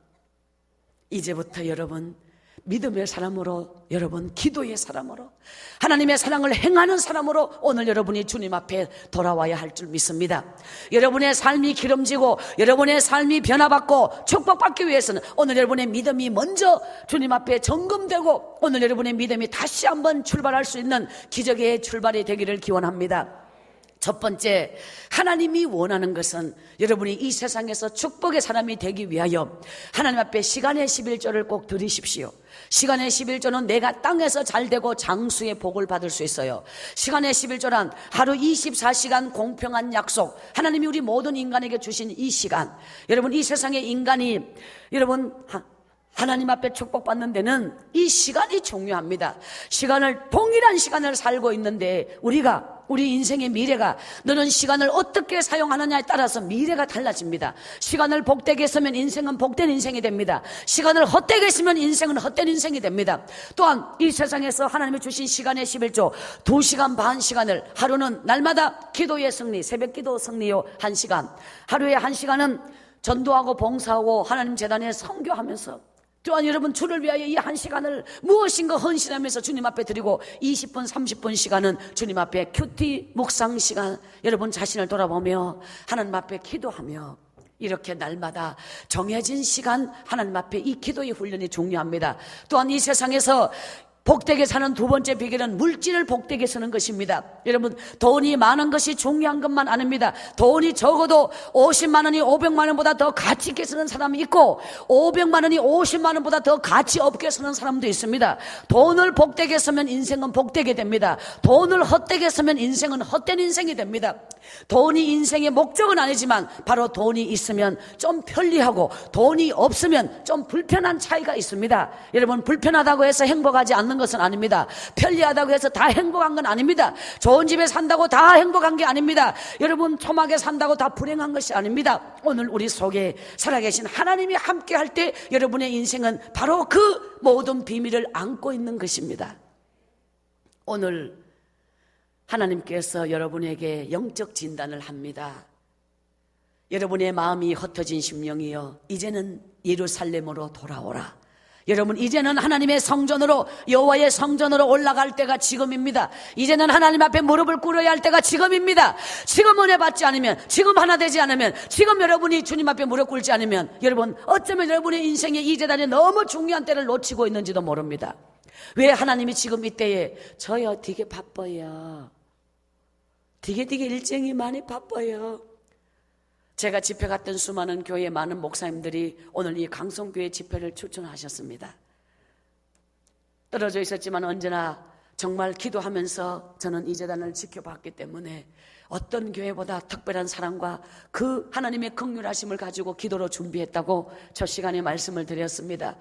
이제부터 여러분 믿음의 사람으로, 여러분 기도의 사람으로, 하나님의 사랑을 행하는 사람으로 오늘 여러분이 주님 앞에 돌아와야 할 줄 믿습니다. 여러분의 삶이 기름지고 여러분의 삶이 변화받고 축복받기 위해서는 오늘 여러분의 믿음이 먼저 주님 앞에 점검되고 오늘 여러분의 믿음이 다시 한번 출발할 수 있는 기적의 출발이 되기를 기원합니다. 첫 번째, 하나님이 원하는 것은 여러분이 이 세상에서 축복의 사람이 되기 위하여 하나님 앞에 시간의 11조를 꼭 드리십시오. 시간의 11조는 내가 땅에서 잘되고 장수의 복을 받을 수 있어요. 시간의 11조란 하루 24시간 공평한 약속, 하나님이 우리 모든 인간에게 주신 이 시간, 여러분 이 세상의 인간이 여러분 하나님 앞에 축복받는 데는 이 시간이 중요합니다. 시간을, 동일한 시간을 살고 있는데 우리 인생의 미래가, 너는 시간을 어떻게 사용하느냐에 따라서 미래가 달라집니다. 시간을 복되게 쓰면 인생은 복된 인생이 됩니다. 시간을 헛되게 쓰면 인생은 헛된 인생이 됩니다. 또한 이 세상에서 하나님이 주신 시간의 11조 2시간 반 시간을, 하루는 날마다 기도의 승리, 새벽 기도 승리요 1시간, 하루에 1시간은 전도하고 봉사하고 하나님 재단에 선교하면서, 또한 여러분 주를 위하여 이 1시간을 무엇인가 헌신하면서 주님 앞에 드리고 20분 30분 시간은 주님 앞에 큐티 묵상 시간, 여러분 자신을 돌아보며 하나님 앞에 기도하며, 이렇게 날마다 정해진 시간 하나님 앞에 이 기도의 훈련이 중요합니다. 또한 이 세상에서 복되게 사는 두 번째 비결은 물질을 복되게 쓰는 것입니다. 여러분, 돈이 많은 것이 중요한 것만 아닙니다. 돈이 적어도 50만 원이 500만 원보다 더 가치 있게 쓰는 사람이 있고 500만 원이 50만 원보다 더 가치 없게 쓰는 사람도 있습니다. 돈을 복되게 쓰면 인생은 복되게 됩니다. 돈을 헛되게 쓰면 인생은 헛된 인생이 됩니다. 돈이 인생의 목적은 아니지만 바로 돈이 있으면 좀 편리하고 돈이 없으면 좀 불편한 차이가 있습니다. 여러분, 불편하다고 해서 행복하지 않는 것은 아닙니다. 편리하다고 해서 다 행복한 건 아닙니다. 좋은 집에 산다고 다 행복한 게 아닙니다. 여러분, 초막에 산다고 다 불행한 것이 아닙니다. 오늘 우리 속에 살아계신 하나님이 함께 할 때 여러분의 인생은 바로 그 모든 비밀을 안고 있는 것입니다. 오늘 하나님께서 여러분에게 영적 진단을 합니다. 여러분의 마음이 흩어진 심령이여, 이제는 예루살렘으로 돌아오라. 여러분, 이제는 하나님의 성전으로, 여호와의 성전으로 올라갈 때가 지금입니다. 이제는 하나님 앞에 무릎을 꿇어야 할 때가 지금입니다. 지금 은혜 받지 않으면, 지금 하나 되지 않으면, 지금 여러분이 주님 앞에 무릎 꿇지 않으면 여러분, 어쩌면 여러분의 인생의 이 재단에 너무 중요한 때를 놓치고 있는지도 모릅니다. 왜 하나님이 지금 이때에 저요 되게 바빠요, 되게 일정이 많이 바빠요. 제가 집회 갔던 수많은 교회 많은 목사님들이 오늘 이 강성교회 집회를 추천하셨습니다. 떨어져 있었지만 언제나 정말 기도하면서 저는 이 재단을 지켜봤기 때문에 어떤 교회보다 특별한 사랑과 그 하나님의 긍휼하심을 가지고 기도로 준비했다고 첫 시간에 말씀을 드렸습니다.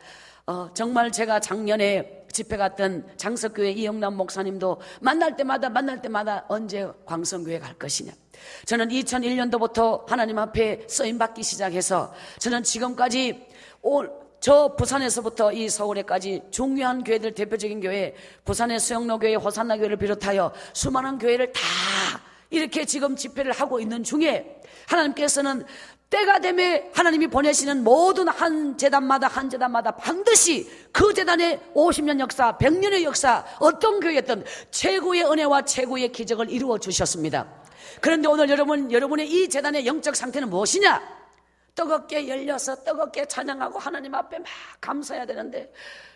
정말 제가 작년에 집회 갔던 장석교회 이영남 목사님도 만날 때마다 언제 광성교회 갈 것이냐. 저는 2001년도부터 하나님 앞에 쓰임받기 시작해서 저는 지금까지 저 부산에서부터 이 서울에까지 중요한 교회들, 대표적인 교회, 부산의 수영로교회, 호산나교회를 비롯하여 수많은 교회를 다 이렇게 지금 집회를 하고 있는 중에 하나님께서는 때가 되면 하나님이 보내시는 모든 한 재단마다 반드시 그 재단의 50년 역사, 100년의 역사, 어떤 교회였든 최고의 은혜와 최고의 기적을 이루어 주셨습니다. 그런데 오늘 여러분의 이 재단의 영적 상태는 무엇이냐? 뜨겁게 열려서 뜨겁게 찬양하고 하나님 앞에 막 감사해야 되는데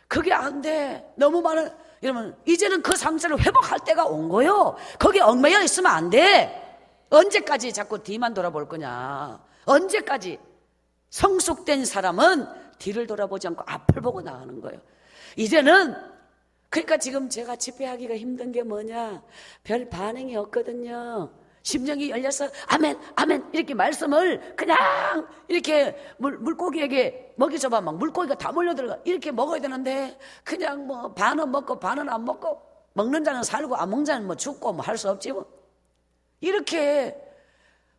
그게 안 돼. 너무 많은, 여러분, 이제는 그 상태를 회복할 때가 온 거요. 거기에 얽매여 있으면 안 돼. 언제까지 자꾸 뒤만 돌아볼 거냐? 언제까지? 성숙된 사람은 뒤를 돌아보지 않고 앞을 보고 나가는 거예요. 이제는 그러니까 지금 제가 집회하기가 힘든 게 뭐냐, 별 반응이 없거든요. 심령이 열려서 아멘 아멘 이렇게 말씀을 그냥 이렇게 물고기에게 먹이 줘봐 막 물고기가 다 몰려들어가 이렇게 먹어야 되는데 그냥 뭐 반은 먹고 반은 안 먹고, 먹는 자는 살고 안 먹는 자는 뭐 죽고 뭐 할 수 없지 뭐. 이렇게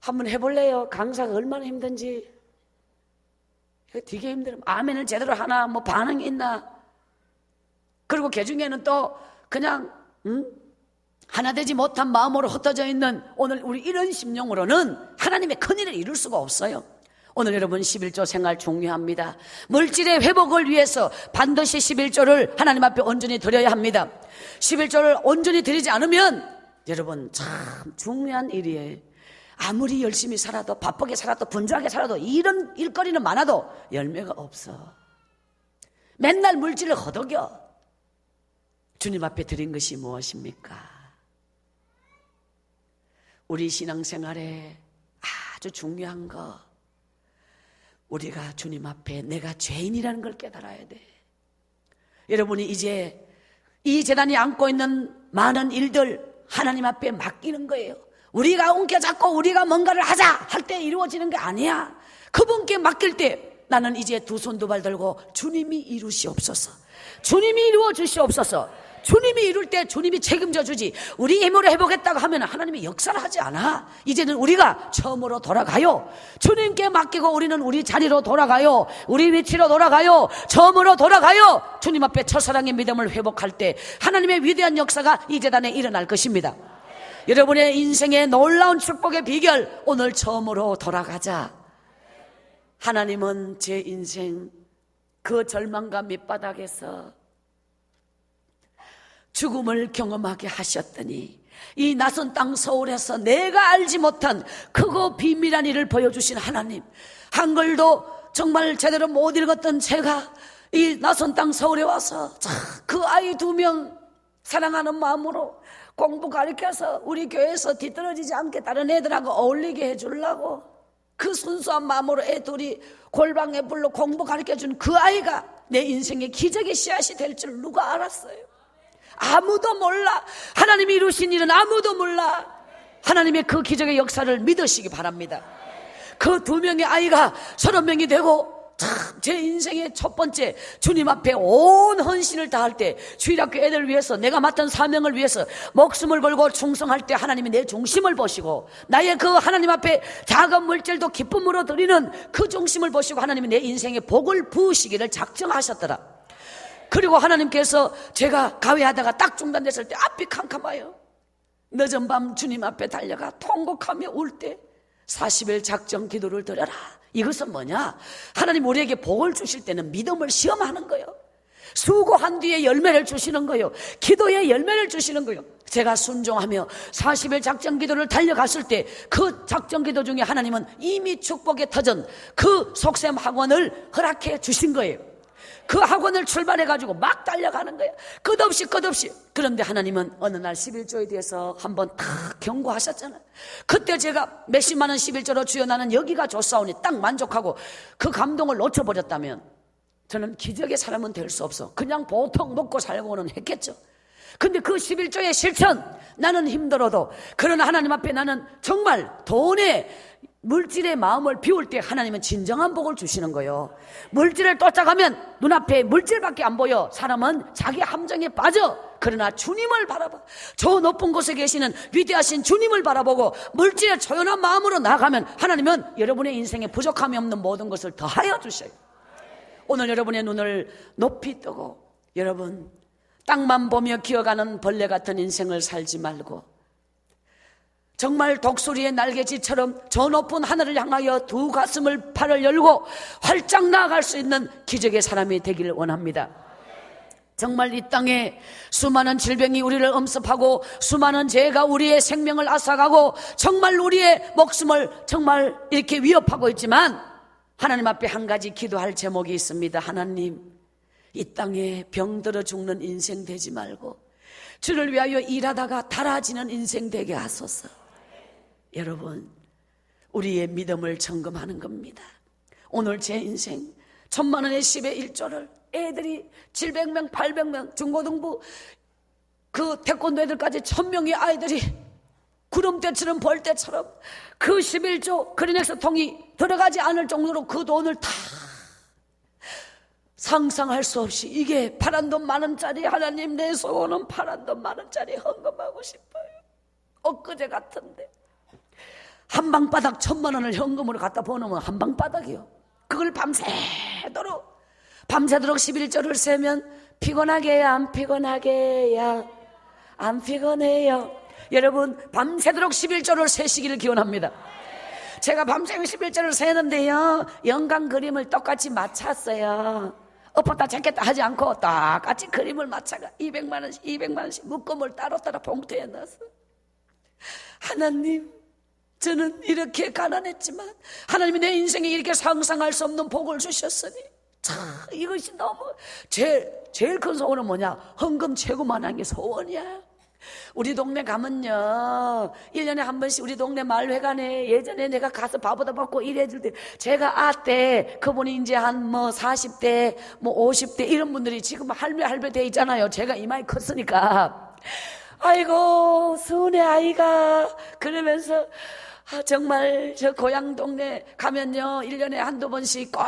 한번 해볼래요? 강사가 얼마나 힘든지. 되게 힘들어. 아멘을 제대로 하나 뭐 반응이 있나. 그리고 그 중에는 또 그냥 하나 되지 못한 마음으로 흩어져 있는 오늘 우리 이런 심령으로는 하나님의 큰일을 이룰 수가 없어요. 오늘 여러분 11조 생활 중요합니다. 물질의 회복을 위해서 반드시 11조를 하나님 앞에 온전히 드려야 합니다. 11조를 온전히 드리지 않으면 여러분 참 중요한 일이에요. 아무리 열심히 살아도 바쁘게 살아도 분주하게 살아도 이런 일거리는 많아도 열매가 없어. 맨날 물질을 허덕여. 주님 앞에 드린 것이 무엇입니까? 우리 신앙생활에 아주 중요한 거, 우리가 주님 앞에 내가 죄인이라는 걸 깨달아야 돼. 여러분이 이제 이 재단이 안고 있는 많은 일들 하나님 앞에 맡기는 거예요. 우리가 옮겨잡고 우리가 뭔가를 하자 할 때 이루어지는 게 아니야. 그분께 맡길 때 나는 이제 두 손 두 발 들고 주님이 이루시옵소서, 주님이 이루어 주시옵소서. 주님이 이룰 때 주님이 책임져 주지, 우리 힘으로 해보겠다고 하면 하나님이 역사를 하지 않아. 이제는 우리가 처음으로 돌아가요. 주님께 맡기고 우리는 우리 자리로 돌아가요. 우리 위치로 돌아가요. 처음으로 돌아가요. 주님 앞에 첫사랑의 믿음을 회복할 때 하나님의 위대한 역사가 이 재단에 일어날 것입니다. 여러분의 인생의 놀라운 축복의 비결, 오늘 처음으로 돌아가자. 하나님은 제 인생 그 절망과 밑바닥에서 죽음을 경험하게 하셨더니 이 낯선 땅 서울에서 내가 알지 못한 크고 비밀한 일을 보여주신 하나님, 한글도 정말 제대로 못 읽었던 제가 이 낯선 땅 서울에 와서 그 아이 2명 사랑하는 마음으로 공부 가르쳐서 우리 교회에서 뒤떨어지지 않게 다른 애들하고 어울리게 해주려고 그 순수한 마음으로 애 둘이 골방에 불러 공부 가르쳐준 그 아이가 내 인생의 기적의 씨앗이 될 줄 누가 알았어요? 아무도 몰라. 하나님이 이루신 일은 아무도 몰라. 하나님의 그 기적의 역사를 믿으시기 바랍니다. 그 2명의 아이가 30명이 되고 참 제 인생의 첫 번째 주님 앞에 온 헌신을 다할 때, 주일학교 애들 위해서 내가 맡은 사명을 위해서 목숨을 걸고 충성할 때 하나님이 내 중심을 보시고, 나의 그 하나님 앞에 작은 물질도 기쁨으로 드리는 그 중심을 보시고 하나님이 내 인생에 복을 부으시기를 작정하셨더라. 그리고 하나님께서 제가 가회하다가 딱 중단됐을 때 앞이 캄캄해요. 늦은 밤 주님 앞에 달려가 통곡하며 울 때 40일 작정 기도를 드려라. 이것은 뭐냐? 하나님 우리에게 복을 주실 때는 믿음을 시험하는 거예요. 수고한 뒤에 열매를 주시는 거예요. 기도의 열매를 주시는 거예요. 제가 순종하며 40일 작정 기도를 달려갔을 때 그 작정 기도 중에 하나님은 이미 축복의 터전 그 속셈 학원을 허락해 주신 거예요. 그 학원을 출발해가지고 막 달려가는 거예요. 끝없이. 그런데 하나님은 어느 날 11조에 대해서 한번 탁 경고하셨잖아요. 그때 제가 몇십만 원 11조로 주여 나는 여기가 좋사오니 딱 만족하고 그 감동을 놓쳐버렸다면 저는 기적의 사람은 될 수 없어. 그냥 보통 먹고 살고는 했겠죠. 근데 그 11조의 실천, 나는 힘들어도 그러나 하나님 앞에 나는 정말 돈에 물질의 마음을 비울 때 하나님은 진정한 복을 주시는 거예요. 물질을 쫓아가면 눈앞에 물질밖에 안 보여. 사람은 자기 함정에 빠져. 그러나 주님을 바라봐, 저 높은 곳에 계시는 위대하신 주님을 바라보고 물질의 초연한 마음으로 나아가면 하나님은 여러분의 인생에 부족함이 없는 모든 것을 더하여 주셔요. 오늘 여러분의 눈을 높이 뜨고 여러분 땅만 보며 기어가는 벌레 같은 인생을 살지 말고 정말 독수리의 날개짓처럼 저 높은 하늘을 향하여 두 가슴을 팔을 열고 활짝 나아갈 수 있는 기적의 사람이 되기를 원합니다. 정말 이 땅에 수많은 질병이 우리를 엄습하고 수많은 죄가 우리의 생명을 앗아가고 정말 우리의 목숨을 정말 이렇게 위협하고 있지만 하나님 앞에 한 가지 기도할 제목이 있습니다. 하나님, 이 땅에 병들어 죽는 인생 되지 말고 주를 위하여 일하다가 달아지는 인생 되게 하소서. 여러분, 우리의 믿음을 점검하는 겁니다. 오늘 제 인생 1,000만 원의 10의 1조를 애들이 700명 800명 중고등부 그 태권도 애들까지 1,000명의 아이들이 구름대처럼 벌떼처럼 그 11조 그린엑스 통이 들어가지 않을 정도로 그 돈을 다 상상할 수 없이 이게 파란 돈 10,000원짜리 하나님 내 소원은 파란 돈 10,000원짜리 헌금하고 싶어요. 엊그제 같은데 한방바닥 1,000만 원을 현금으로 갖다 보내면 한방바닥이요. 그걸 밤새도록 11조를 세면 피곤하게 해야 안 피곤하게 해야 안 피곤해요. 여러분 밤새도록 11조를 세시기를 기원합니다. 제가 밤새 11조를 세는데요 영광 그림을 똑같이 맞췄어요. 엎었다 잡겠다 하지 않고 똑같이 그림을 맞춰가 200만 원씩 200만 원씩 묶음을 따로따로 봉투에 넣어서 하나님 저는 이렇게 가난했지만 하나님이 내 인생에 이렇게 상상할 수 없는 복을 주셨으니 참 이것이 너무 제일 큰 소원은 뭐냐? 헌금 최고만한 게 소원이야. 우리 동네 가면요 1년에 한 번씩 우리 동네 마을회관에 예전에 내가 가서 밥보다 받고 일해줄 때 제가 때 그분이 이제 한 40대 50대 이런 분들이 지금 할배 돼 있잖아요. 제가 이마에 컸으니까 아이고 순애 아이가 그러면서 정말 저 고향 동네 가면요 1년에 한두 번씩 꼭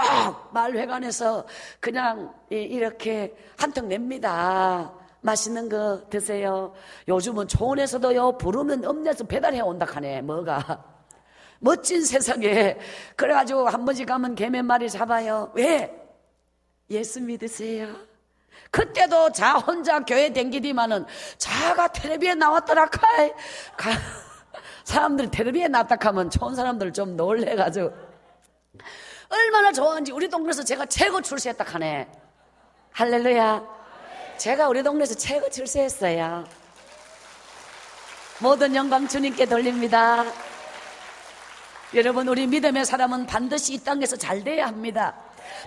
마을회관에서 그냥 이렇게 한턱 냅니다. 맛있는 거 드세요. 요즘은 초원에서도요 부르면 읍내에서 배달해 온다 하네. 뭐가 멋진 세상에. 그래가지고 한 번씩 가면 개 몇 마리 잡아요. 왜? 예수 믿으세요. 그때도 자 혼자 교회 댕기디만은 자가 텔레비에 나왔더라 카이 사람들이 텔레비에 나왔다 하면 좋은 사람들 좀 놀래가지고 얼마나 좋아하는지 우리 동네에서 제가 최고 출세했다 하네. 할렐루야. 제가 우리 동네에서 최고 출세했어요. 모든 영광 주님께 돌립니다. 여러분 우리 믿음의 사람은 반드시 이 땅에서 잘 돼야 합니다.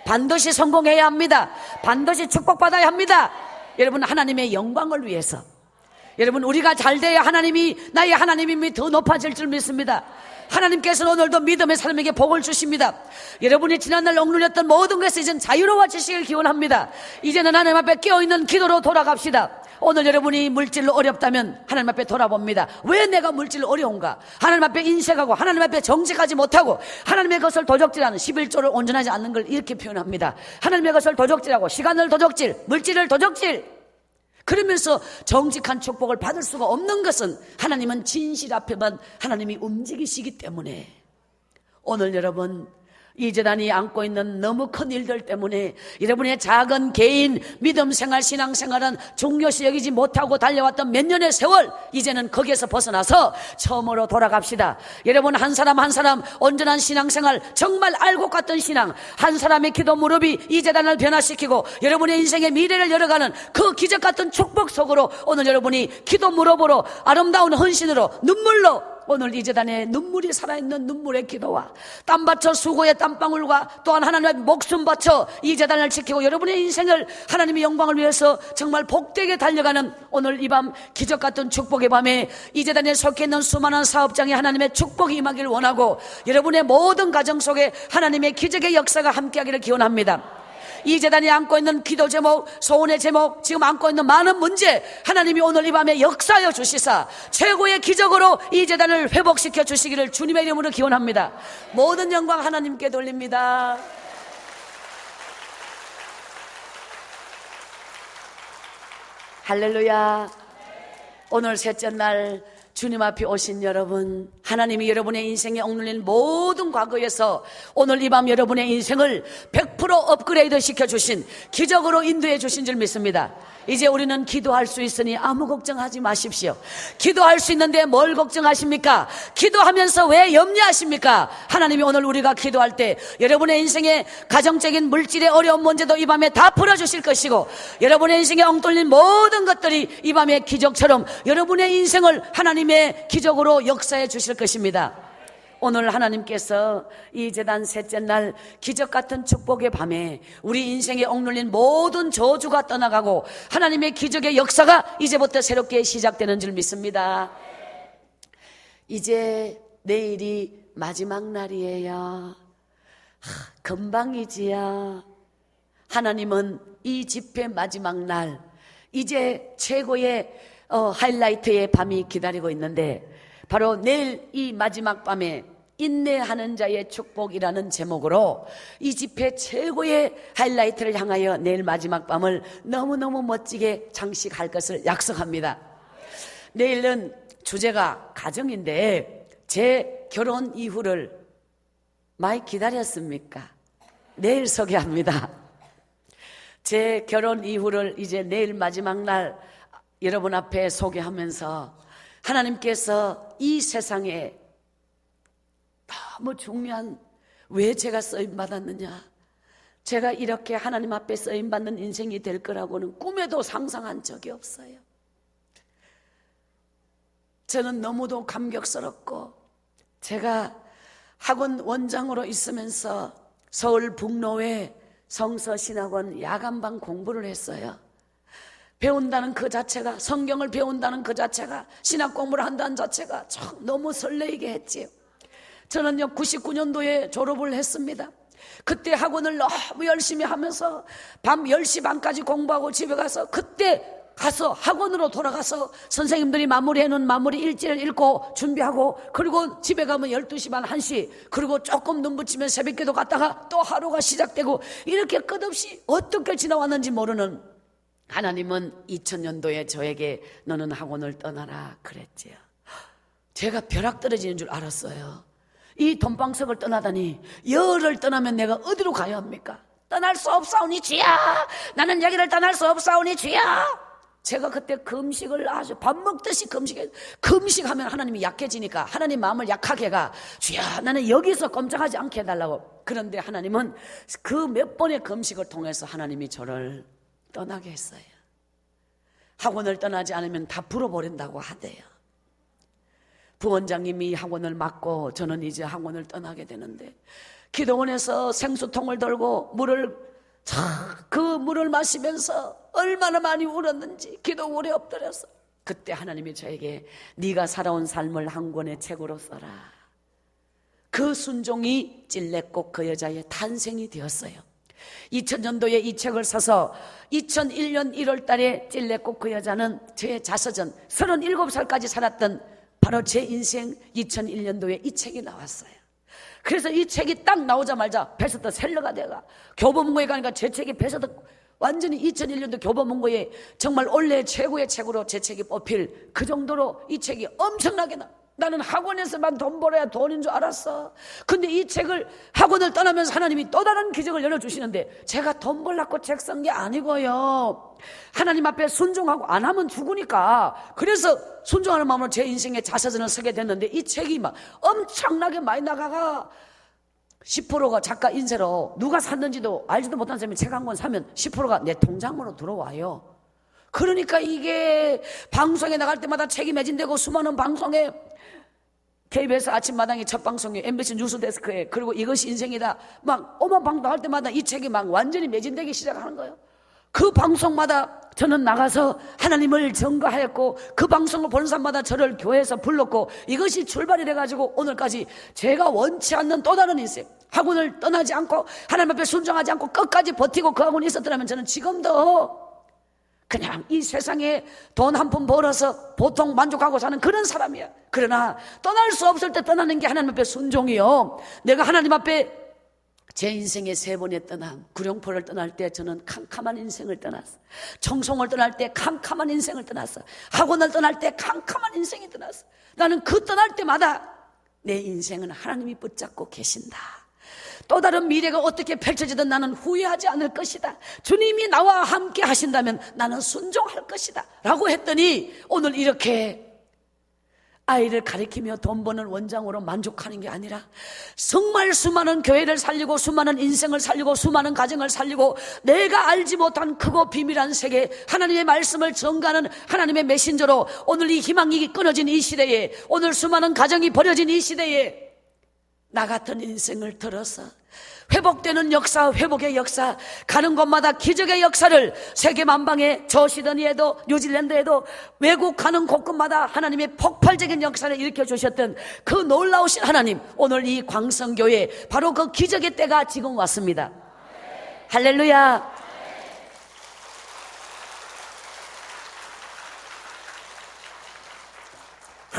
반드시 성공해야 합니다. 반드시 축복받아야 합니다. 여러분 하나님의 영광을 위해서 여러분 우리가 잘 돼야 하나님이 나의 하나님임이 더 높아질 줄 믿습니다. 하나님께서는 오늘도 믿음의 사람에게 복을 주십니다. 여러분이 지난날 억눌렸던 모든 것에서 이제는 자유로워지시길 기원합니다. 이제는 하나님 앞에 깨어있는 기도로 돌아갑시다. 오늘 여러분이 물질로 어렵다면 하나님 앞에 돌아봅니다. 왜 내가 물질로 어려운가? 하나님 앞에 인색하고 하나님 앞에 정직하지 못하고 하나님의 것을 도적질하는 11조를 온전하지 않는 걸 이렇게 표현합니다. 하나님의 것을 도적질하고 시간을 도적질, 물질을 도적질, 그러면서 정직한 축복을 받을 수가 없는 것은 하나님은 진실 앞에만 하나님이 움직이시기 때문에 오늘 여러분 이 재단이 안고 있는 너무 큰 일들 때문에 여러분의 작은 개인 믿음 생활 신앙 생활은 중요시 여기지 못하고 달려왔던 몇 년의 세월 이제는 거기에서 벗어나서 처음으로 돌아갑시다. 여러분 한 사람 한 사람 온전한 신앙 생활 정말 알고 갔던 신앙 한 사람의 기도 무릎이 이 재단을 변화시키고 여러분의 인생의 미래를 열어가는 그 기적 같은 축복 속으로 오늘 여러분이 기도 무릎으로 아름다운 헌신으로 눈물로 오늘 이 재단에 눈물이 살아있는 눈물의 기도와 땀 바쳐 수고의 땀방울과 또한 하나님의 목숨 바쳐 이 재단을 지키고 여러분의 인생을 하나님의 영광을 위해서 정말 복되게 달려가는 오늘 이 밤 기적 같은 축복의 밤에 이 재단에 속해 있는 수많은 사업장에 하나님의 축복이 임하기를 원하고 여러분의 모든 가정 속에 하나님의 기적의 역사가 함께하기를 기원합니다. 이 재단이 안고 있는 기도 제목, 소원의 제목, 지금 안고 있는 많은 문제 하나님이 오늘 이 밤에 역사하여 주시사 최고의 기적으로 이 재단을 회복시켜 주시기를 주님의 이름으로 기원합니다. 모든 영광 하나님께 돌립니다. 할렐루야. 오늘 셋째 날 주님 앞에 오신 여러분, 하나님이 여러분의 인생에 억눌린 모든 과거에서 오늘 이 밤 여러분의 인생을 100% 업그레이드 시켜주신 기적으로 인도해 주신 줄 믿습니다. 이제 우리는 기도할 수 있으니 아무 걱정하지 마십시오. 기도할 수 있는데 뭘 걱정하십니까? 기도하면서 왜 염려하십니까? 하나님이 오늘 우리가 기도할 때 여러분의 인생의 가정적인 물질의 어려운 문제도 이 밤에 다 풀어주실 것이고 여러분의 인생에 엉뚫린 모든 것들이 이 밤에 기적처럼 여러분의 인생을 하나님의 기적으로 역사해 주실 것입니다. 오늘 하나님께서 이 재단 셋째 날 기적 같은 축복의 밤에 우리 인생에 억눌린 모든 저주가 떠나가고 하나님의 기적의 역사가 이제부터 새롭게 시작되는 줄 믿습니다. 이제 내일이 마지막 날이에요. 금방이지요. 하나님은 이 집회 마지막 날 이제 최고의 하이라이트의 밤이 기다리고 있는데, 바로 내일 이 마지막 밤에 인내하는 자의 축복이라는 제목으로 이 집회 최고의 하이라이트를 향하여 내일 마지막 밤을 너무너무 멋지게 장식할 것을 약속합니다. 내일은 주제가 가정인데, 제 결혼 이후를 많이 기다렸습니까? 내일 소개합니다. 제 결혼 이후를 이제 내일 마지막 날 여러분 앞에 소개하면서, 하나님께서 이 세상에 너무 중요한, 왜 제가 쓰임받았느냐, 제가 이렇게 하나님 앞에 쓰임받는 인생이 될 거라고는 꿈에도 상상한 적이 없어요. 저는 너무도 감격스럽고, 제가 학원 원장으로 있으면서 서울 북로에 성서신학원 야간반 공부를 했어요. 배운다는 그 자체가, 성경을 배운다는 그 자체가, 신학 공부를 한다는 자체가 참 너무 설레이게 했지요. 저는요 99년도에 졸업을 했습니다. 그때 학원을 너무 열심히 하면서 밤 10시 반까지 공부하고 집에 가서, 그때 가서 학원으로 돌아가서 선생님들이 마무리해놓은 마무리 일지를 읽고 준비하고, 그리고 집에 가면 12시 반 1시, 그리고 조금 눈 붙이면 새벽기도 갔다가 또 하루가 시작되고, 이렇게 끝없이 어떻게 지나왔는지 모르는, 하나님은 2000년도에 저에게 너는 학원을 떠나라 그랬지요. 제가 벼락 떨어지는 줄 알았어요. 이 돈방석을 떠나다니, 열을 떠나면 내가 어디로 가야 합니까? 떠날 수 없사오니 주야, 나는 여기를 떠날 수 없사오니 주야. 제가 그때 금식을 아주 밥 먹듯이 금식하면 하나님이 약해지니까 하나님 마음을 약하게 가, 주야 나는 여기서 꼼짝하지 않게 해달라고. 그런데 하나님은 그 몇 번의 금식을 통해서 하나님이 저를 떠나게 했어요. 학원을 떠나지 않으면 다 불어버린다고 하대요. 부원장님이 학원을 맡고 저는 이제 학원을 떠나게 되는데, 기도원에서 생수통을 들고 그 물을 마시면서 얼마나 많이 울었는지 기도 오래 엎드려서, 그때 하나님이 저에게 네가 살아온 삶을 한 권의 책으로 써라. 그 순종이 찔레꽃 그 여자의 탄생이 되었어요. 2000년도에 이 책을 사서 2001년 1월 달에 찔레꽃 그 여자는 제 자서전, 37살까지 살았던 바로 제 인생 2001년도에 이 책이 나왔어요. 그래서 이 책이 딱 나오자마자 베스트셀러가 돼가, 교보문고에 가니까 제 책이 베스트, 완전히 2001년도 교보문고에 정말 올해 최고의 책으로 제 책이 뽑힐 그 정도로 이 책이 엄청나게 나는 학원에서만 돈 벌어야 돈인 줄 알았어. 근데 이 책을, 학원을 떠나면서 하나님이 또 다른 기적을 열어주시는데, 제가 돈 벌라고 책 쓴 게 아니고요, 하나님 앞에 순종하고 안 하면 죽으니까, 그래서 순종하는 마음으로 제 인생의 자서전을 쓰게 됐는데, 이 책이 막 엄청나게 많이 나가가 10%가 작가 인쇄로, 누가 샀는지도 알지도 못한 사람이 책 한 권 사면 10%가 내 통장으로 들어와요. 그러니까 이게 방송에 나갈 때마다 책이 매진되고, 수많은 방송에, KBS 아침마당의 첫 방송에, MBC 뉴스데스크에, 그리고 이것이 인생이다, 막 오만 방송 나갈 때마다 이 책이 막 완전히 매진되기 시작하는 거예요. 그 방송마다 저는 나가서 하나님을 전가하였고, 그 방송을 보는 사람마다 저를 교회에서 불렀고, 이것이 출발이 돼가지고 오늘까지 제가 원치 않는 또 다른 인생, 학원을 떠나지 않고 하나님 앞에 순종하지 않고 끝까지 버티고 그 학원에 있었더라면 저는 지금도 그냥 이 세상에 돈 한 푼 벌어서 보통 만족하고 사는 그런 사람이야. 그러나 떠날 수 없을 때 떠나는 게 하나님 앞에 순종이요. 내가 하나님 앞에 제 인생의 3번의 떠남, 구룡포를 떠날 때 저는 캄캄한 인생을 떠났어. 청송을 떠날 때 캄캄한 인생을 떠났어. 학원을 떠날 때 캄캄한 인생이 떠났어. 나는 그 떠날 때마다 내 인생은 하나님이 붙잡고 계신다. 또 다른 미래가 어떻게 펼쳐지든 나는 후회하지 않을 것이다. 주님이 나와 함께 하신다면 나는 순종할 것이다 라고 했더니, 오늘 이렇게 아이를 가리키며 돈 버는 원장으로 만족하는 게 아니라, 정말 수많은 교회를 살리고, 수많은 인생을 살리고, 수많은 가정을 살리고, 내가 알지 못한 크고 비밀한 세계, 하나님의 말씀을 전가하는 하나님의 메신저로, 오늘 이 희망이 끊어진 이 시대에, 오늘 수많은 가정이 버려진 이 시대에 나 같은 인생을 들어서 회복되는 역사, 회복의 역사, 가는 곳마다 기적의 역사를 세계 만방에, 저 시드니에도, 뉴질랜드에도, 외국 가는 곳곳마다 하나님의 폭발적인 역사를 일으켜 주셨던 그 놀라우신 하나님, 오늘 이 광성교회 바로 그 기적의 때가 지금 왔습니다. 할렐루야.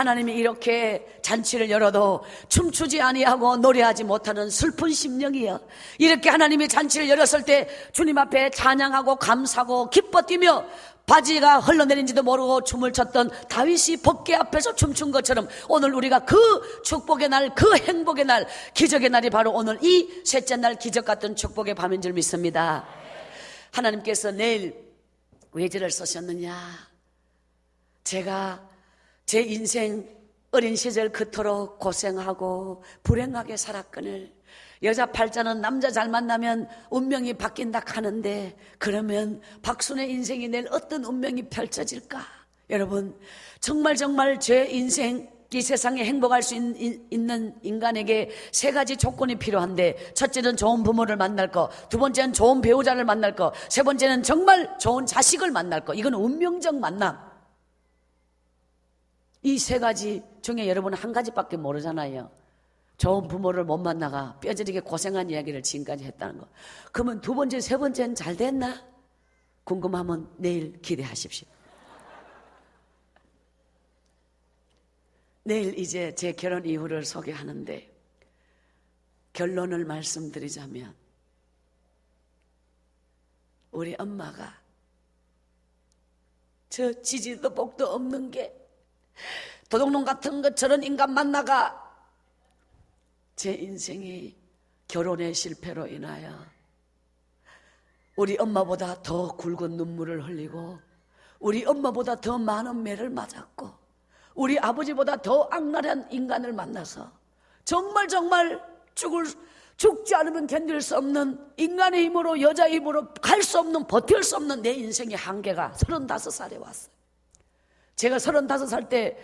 하나님이 이렇게 잔치를 열어도 춤추지 아니하고 노래하지 못하는 슬픈 심령이여, 이렇게 하나님이 잔치를 열었을 때 주님 앞에 찬양하고 감사하고 기뻐 뛰며 바지가 흘러내린지도 모르고 춤을 췄던 다윗이 법궤 앞에서 춤춘 것처럼 오늘 우리가 그 축복의 날, 그 행복의 날, 기적의 날이 바로 오늘 이 셋째 날 기적 같은 축복의 밤인 줄 믿습니다. 하나님께서 내일 외제를 쓰셨느냐? 제가 제 인생 어린 시절 그토록 고생하고 불행하게 살았거늘, 여자 팔자는 남자 잘 만나면 운명이 바뀐다 하는데, 그러면 박순의 인생이 내일 어떤 운명이 펼쳐질까? 여러분, 정말 제 인생, 이 세상에 행복할 수 있는 인간에게 세 가지 조건이 필요한데, 첫째는 좋은 부모를 만날 거, 두 번째는 좋은 배우자를 만날 거, 세 번째는 정말 좋은 자식을 만날 거. 이건 운명적 만남. 이 세 가지 중에 여러분은 한 가지밖에 모르잖아요. 좋은 부모를 못 만나가 뼈저리게 고생한 이야기를 지금까지 했다는 거. 그러면 두 번째, 세 번째는 잘 됐나? 궁금하면 내일 기대하십시오. 내일 이제 제 결혼 이후를 소개하는데, 결론을 말씀드리자면 우리 엄마가 저 지지도 복도 없는 게 도둑놈 같은 것처럼 인간 만나가 제 인생이 결혼의 실패로 인하여 우리 엄마보다 더 굵은 눈물을 흘리고, 우리 엄마보다 더 많은 매를 맞았고, 우리 아버지보다 더 악랄한 인간을 만나서 정말 죽지 않으면 견딜 수 없는 인간의 힘으로, 여자의 힘으로 갈 수 없는, 버틸 수 없는 내 인생의 한계가 35살에 왔어요. 제가 35살 때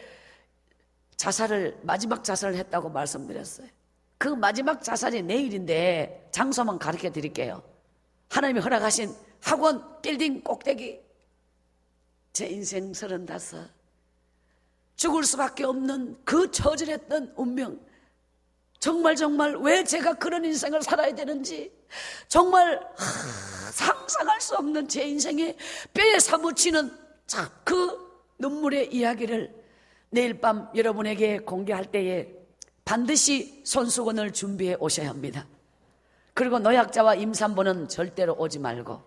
마지막 자살을 했다고 말씀드렸어요. 그 마지막 자살이 내일인데 장소만 가르쳐 드릴게요. 하나님이 허락하신 학원 빌딩 꼭대기. 제 인생 35, 죽을 수밖에 없는 그 처절했던 운명, 정말 왜 제가 그런 인생을 살아야 되는지 정말 상상할 수 없는 제 인생에 뼈에 사무치는 그 눈물의 이야기를 내일 밤 여러분에게 공개할 때에 반드시 손수건을 준비해 오셔야 합니다. 그리고 노약자와 임산부는 절대로 오지 말고,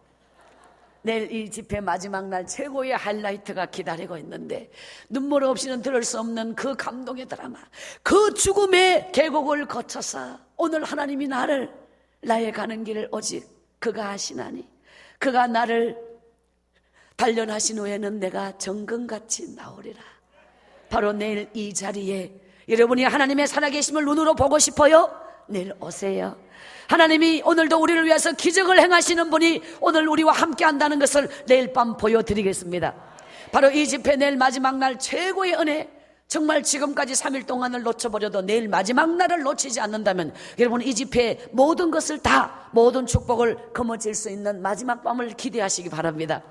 내일 이 집회 마지막 날 최고의 하이라이트가 기다리고 있는데, 눈물 없이는 들을 수 없는 그 감동의 드라마, 그 죽음의 계곡을 거쳐서 오늘 하나님이 나의 가는 길을 오직 그가 하시나니, 그가 나를 단련하신 후에는 내가 정금같이 나오리라. 바로 내일 이 자리에 여러분이 하나님의 살아계심을 눈으로 보고 싶어요? 내일 오세요. 하나님이 오늘도 우리를 위해서 기적을 행하시는 분이 오늘 우리와 함께 한다는 것을 내일 밤 보여드리겠습니다. 바로 이 집회 내일 마지막 날 최고의 은혜, 정말 지금까지 3일 동안을 놓쳐버려도 내일 마지막 날을 놓치지 않는다면 여러분 이 집회 모든 것을 모든 축복을 거머쥘 수 있는 마지막 밤을 기대하시기 바랍니다.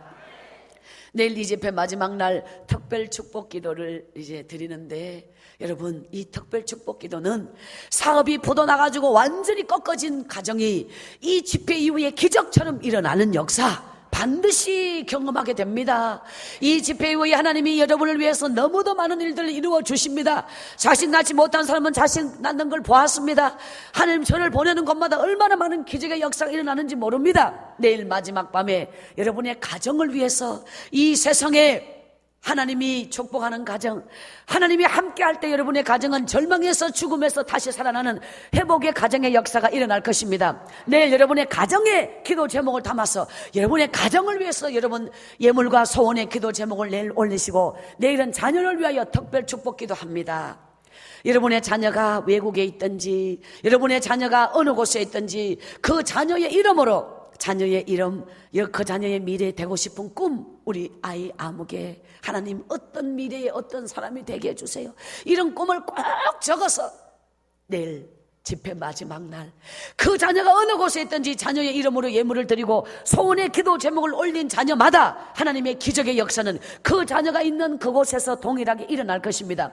내일 이 집회 마지막 날 특별 축복 기도를 이제 드리는데, 여러분 이 특별 축복 기도는 사업이 부도나가지고 완전히 꺾어진 가정이 이 집회 이후에 기적처럼 일어나는 역사 반드시 경험하게 됩니다. 이 집회 이후에 하나님이 여러분을 위해서 너무도 많은 일들을 이루어 주십니다. 자식 낳지 못한 사람은 자식 낳는 걸 보았습니다. 하나님 저를 보내는 곳마다 얼마나 많은 기적의 역사가 일어나는지 모릅니다. 내일 마지막 밤에 여러분의 가정을 위해서 이 세상에 하나님이 축복하는 가정, 하나님이 함께할 때 여러분의 가정은 절망에서 죽음에서 다시 살아나는 회복의 가정의 역사가 일어날 것입니다. 내일 여러분의 가정의 기도 제목을 담아서 여러분의 가정을 위해서 여러분 예물과 소원의 기도 제목을 내일 올리시고, 내일은 자녀를 위하여 특별 축복 기도합니다. 여러분의 자녀가 외국에 있든지, 여러분의 자녀가 어느 곳에 있든지 그 자녀의 이름으로, 자녀의 이름, 그 자녀의 미래에 되고 싶은 꿈, 우리 아이 아무개 하나님 어떤 미래에 어떤 사람이 되게 해주세요. 이런 꿈을 꼭 적어서 내일 집회 마지막 날 그 자녀가 어느 곳에 있든지 자녀의 이름으로 예물을 드리고 소원의 기도 제목을 올린 자녀마다 하나님의 기적의 역사는 그 자녀가 있는 그곳에서 동일하게 일어날 것입니다.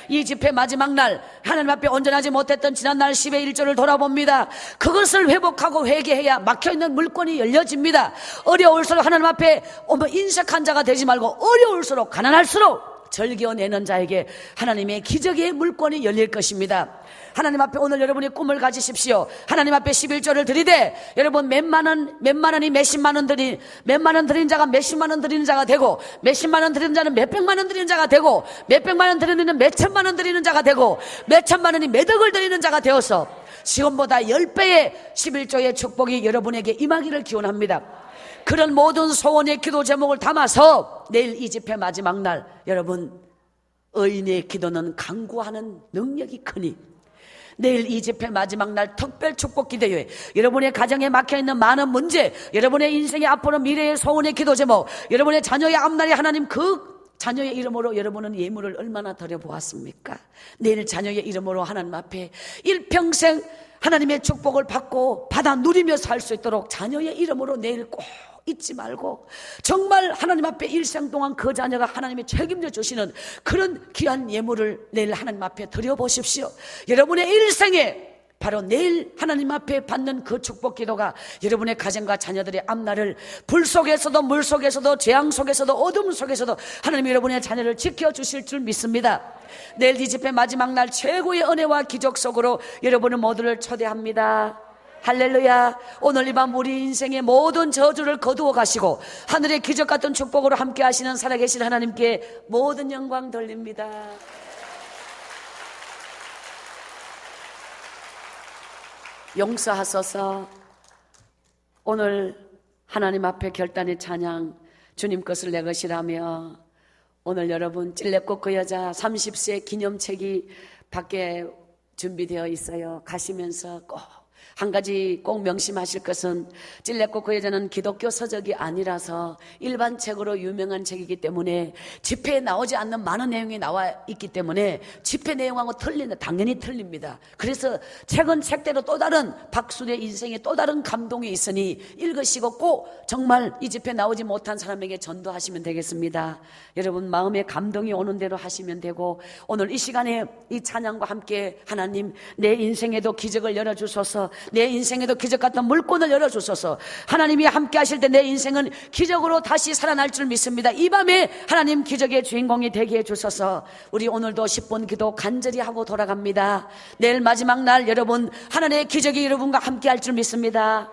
이 집회 마지막 날 하나님 앞에 온전하지 못했던 지난날 10의 1조를 돌아봅니다. 그것을 회복하고 회개해야 막혀있는 물건이 열려집니다. 어려울수록 하나님 앞에 인색한 자가 되지 말고, 어려울수록 가난할수록 즐겨내는 자에게 하나님의 기적의 물권이 열릴 것입니다. 하나님 앞에 오늘 여러분이 꿈을 가지십시오. 하나님 앞에 11조를 드리되 여러분 몇만 원이 몇십만 원 드린 자가 몇십만 원 드리는 자가 되고, 몇십만 원 드리는 자는 몇백만 원 드리는 자가 되고, 몇백만 원 드리는 자는 몇천만 원 드리는 자가 되고, 몇천만 원이 몇억을 드리는 자가 되어서 지금보다 10배의 11조의 축복이 여러분에게 임하기를 기원합니다. 그런 모든 소원의 기도 제목을 담아서 내일 이 집회 마지막 날, 여러분 의인의 기도는 간구하는 능력이 크니 내일 이 집회 마지막 날 특별 축복 기도회, 여러분의 가정에 막혀있는 많은 문제, 여러분의 인생의 앞으로 미래의 소원의 기도 제목, 여러분의 자녀의 앞날에 하나님 그 자녀의 이름으로 여러분은 예물을 얼마나 드려보았습니까? 내일 자녀의 이름으로 하나님 앞에 일평생 하나님의 축복을 받고 받아 누리며 살 수 있도록 자녀의 이름으로 내일 꼭 잊지 말고 정말 하나님 앞에 일생 동안 그 자녀가 하나님이 책임져 주시는 그런 귀한 예물을 내일 하나님 앞에 드려보십시오. 여러분의 일생에 바로 내일 하나님 앞에 받는 그 축복 기도가 여러분의 가정과 자녀들의 앞날을 불 속에서도 물 속에서도 재앙 속에서도 어둠 속에서도 하나님이 여러분의 자녀를 지켜주실 줄 믿습니다. 내일 이 집회 마지막 날 최고의 은혜와 기적 속으로 여러분의 모두를 초대합니다. 할렐루야. 오늘 이 밤 우리 인생의 모든 저주를 거두어 가시고 하늘의 기적 같은 축복으로 함께 하시는 살아계신 하나님께 모든 영광 돌립니다. 용서하소서. 오늘 하나님 앞에 결단의 찬양, 주님 것을 내 것이라며 오늘 여러분 찔레꽃 그 여자 30세 기념책이 밖에 준비되어 있어요. 가시면서 꼭 한 가지 꼭 명심하실 것은 찔레꽃 그 여자는 기독교 서적이 아니라서 일반 책으로 유명한 책이기 때문에 집회에 나오지 않는 많은 내용이 나와 있기 때문에 집회 내용하고 당연히 틀립니다. 그래서 책은 책대로 또 다른 박순의 인생에 또 다른 감동이 있으니 읽으시고 꼭 정말 이 집회 나오지 못한 사람에게 전도하시면 되겠습니다. 여러분 마음에 감동이 오는 대로 하시면 되고, 오늘 이 시간에 이 찬양과 함께 하나님 내 인생에도 기적을 열어주소서, 내 인생에도 기적 같은 물권을 열어주소서. 하나님이 함께 하실 때 내 인생은 기적으로 다시 살아날 줄 믿습니다. 이 밤에 하나님 기적의 주인공이 되게 해주소서. 우리 오늘도 10분 기도 간절히 하고 돌아갑니다. 내일 마지막 날 여러분 하나님의 기적이 여러분과 함께 할 줄 믿습니다.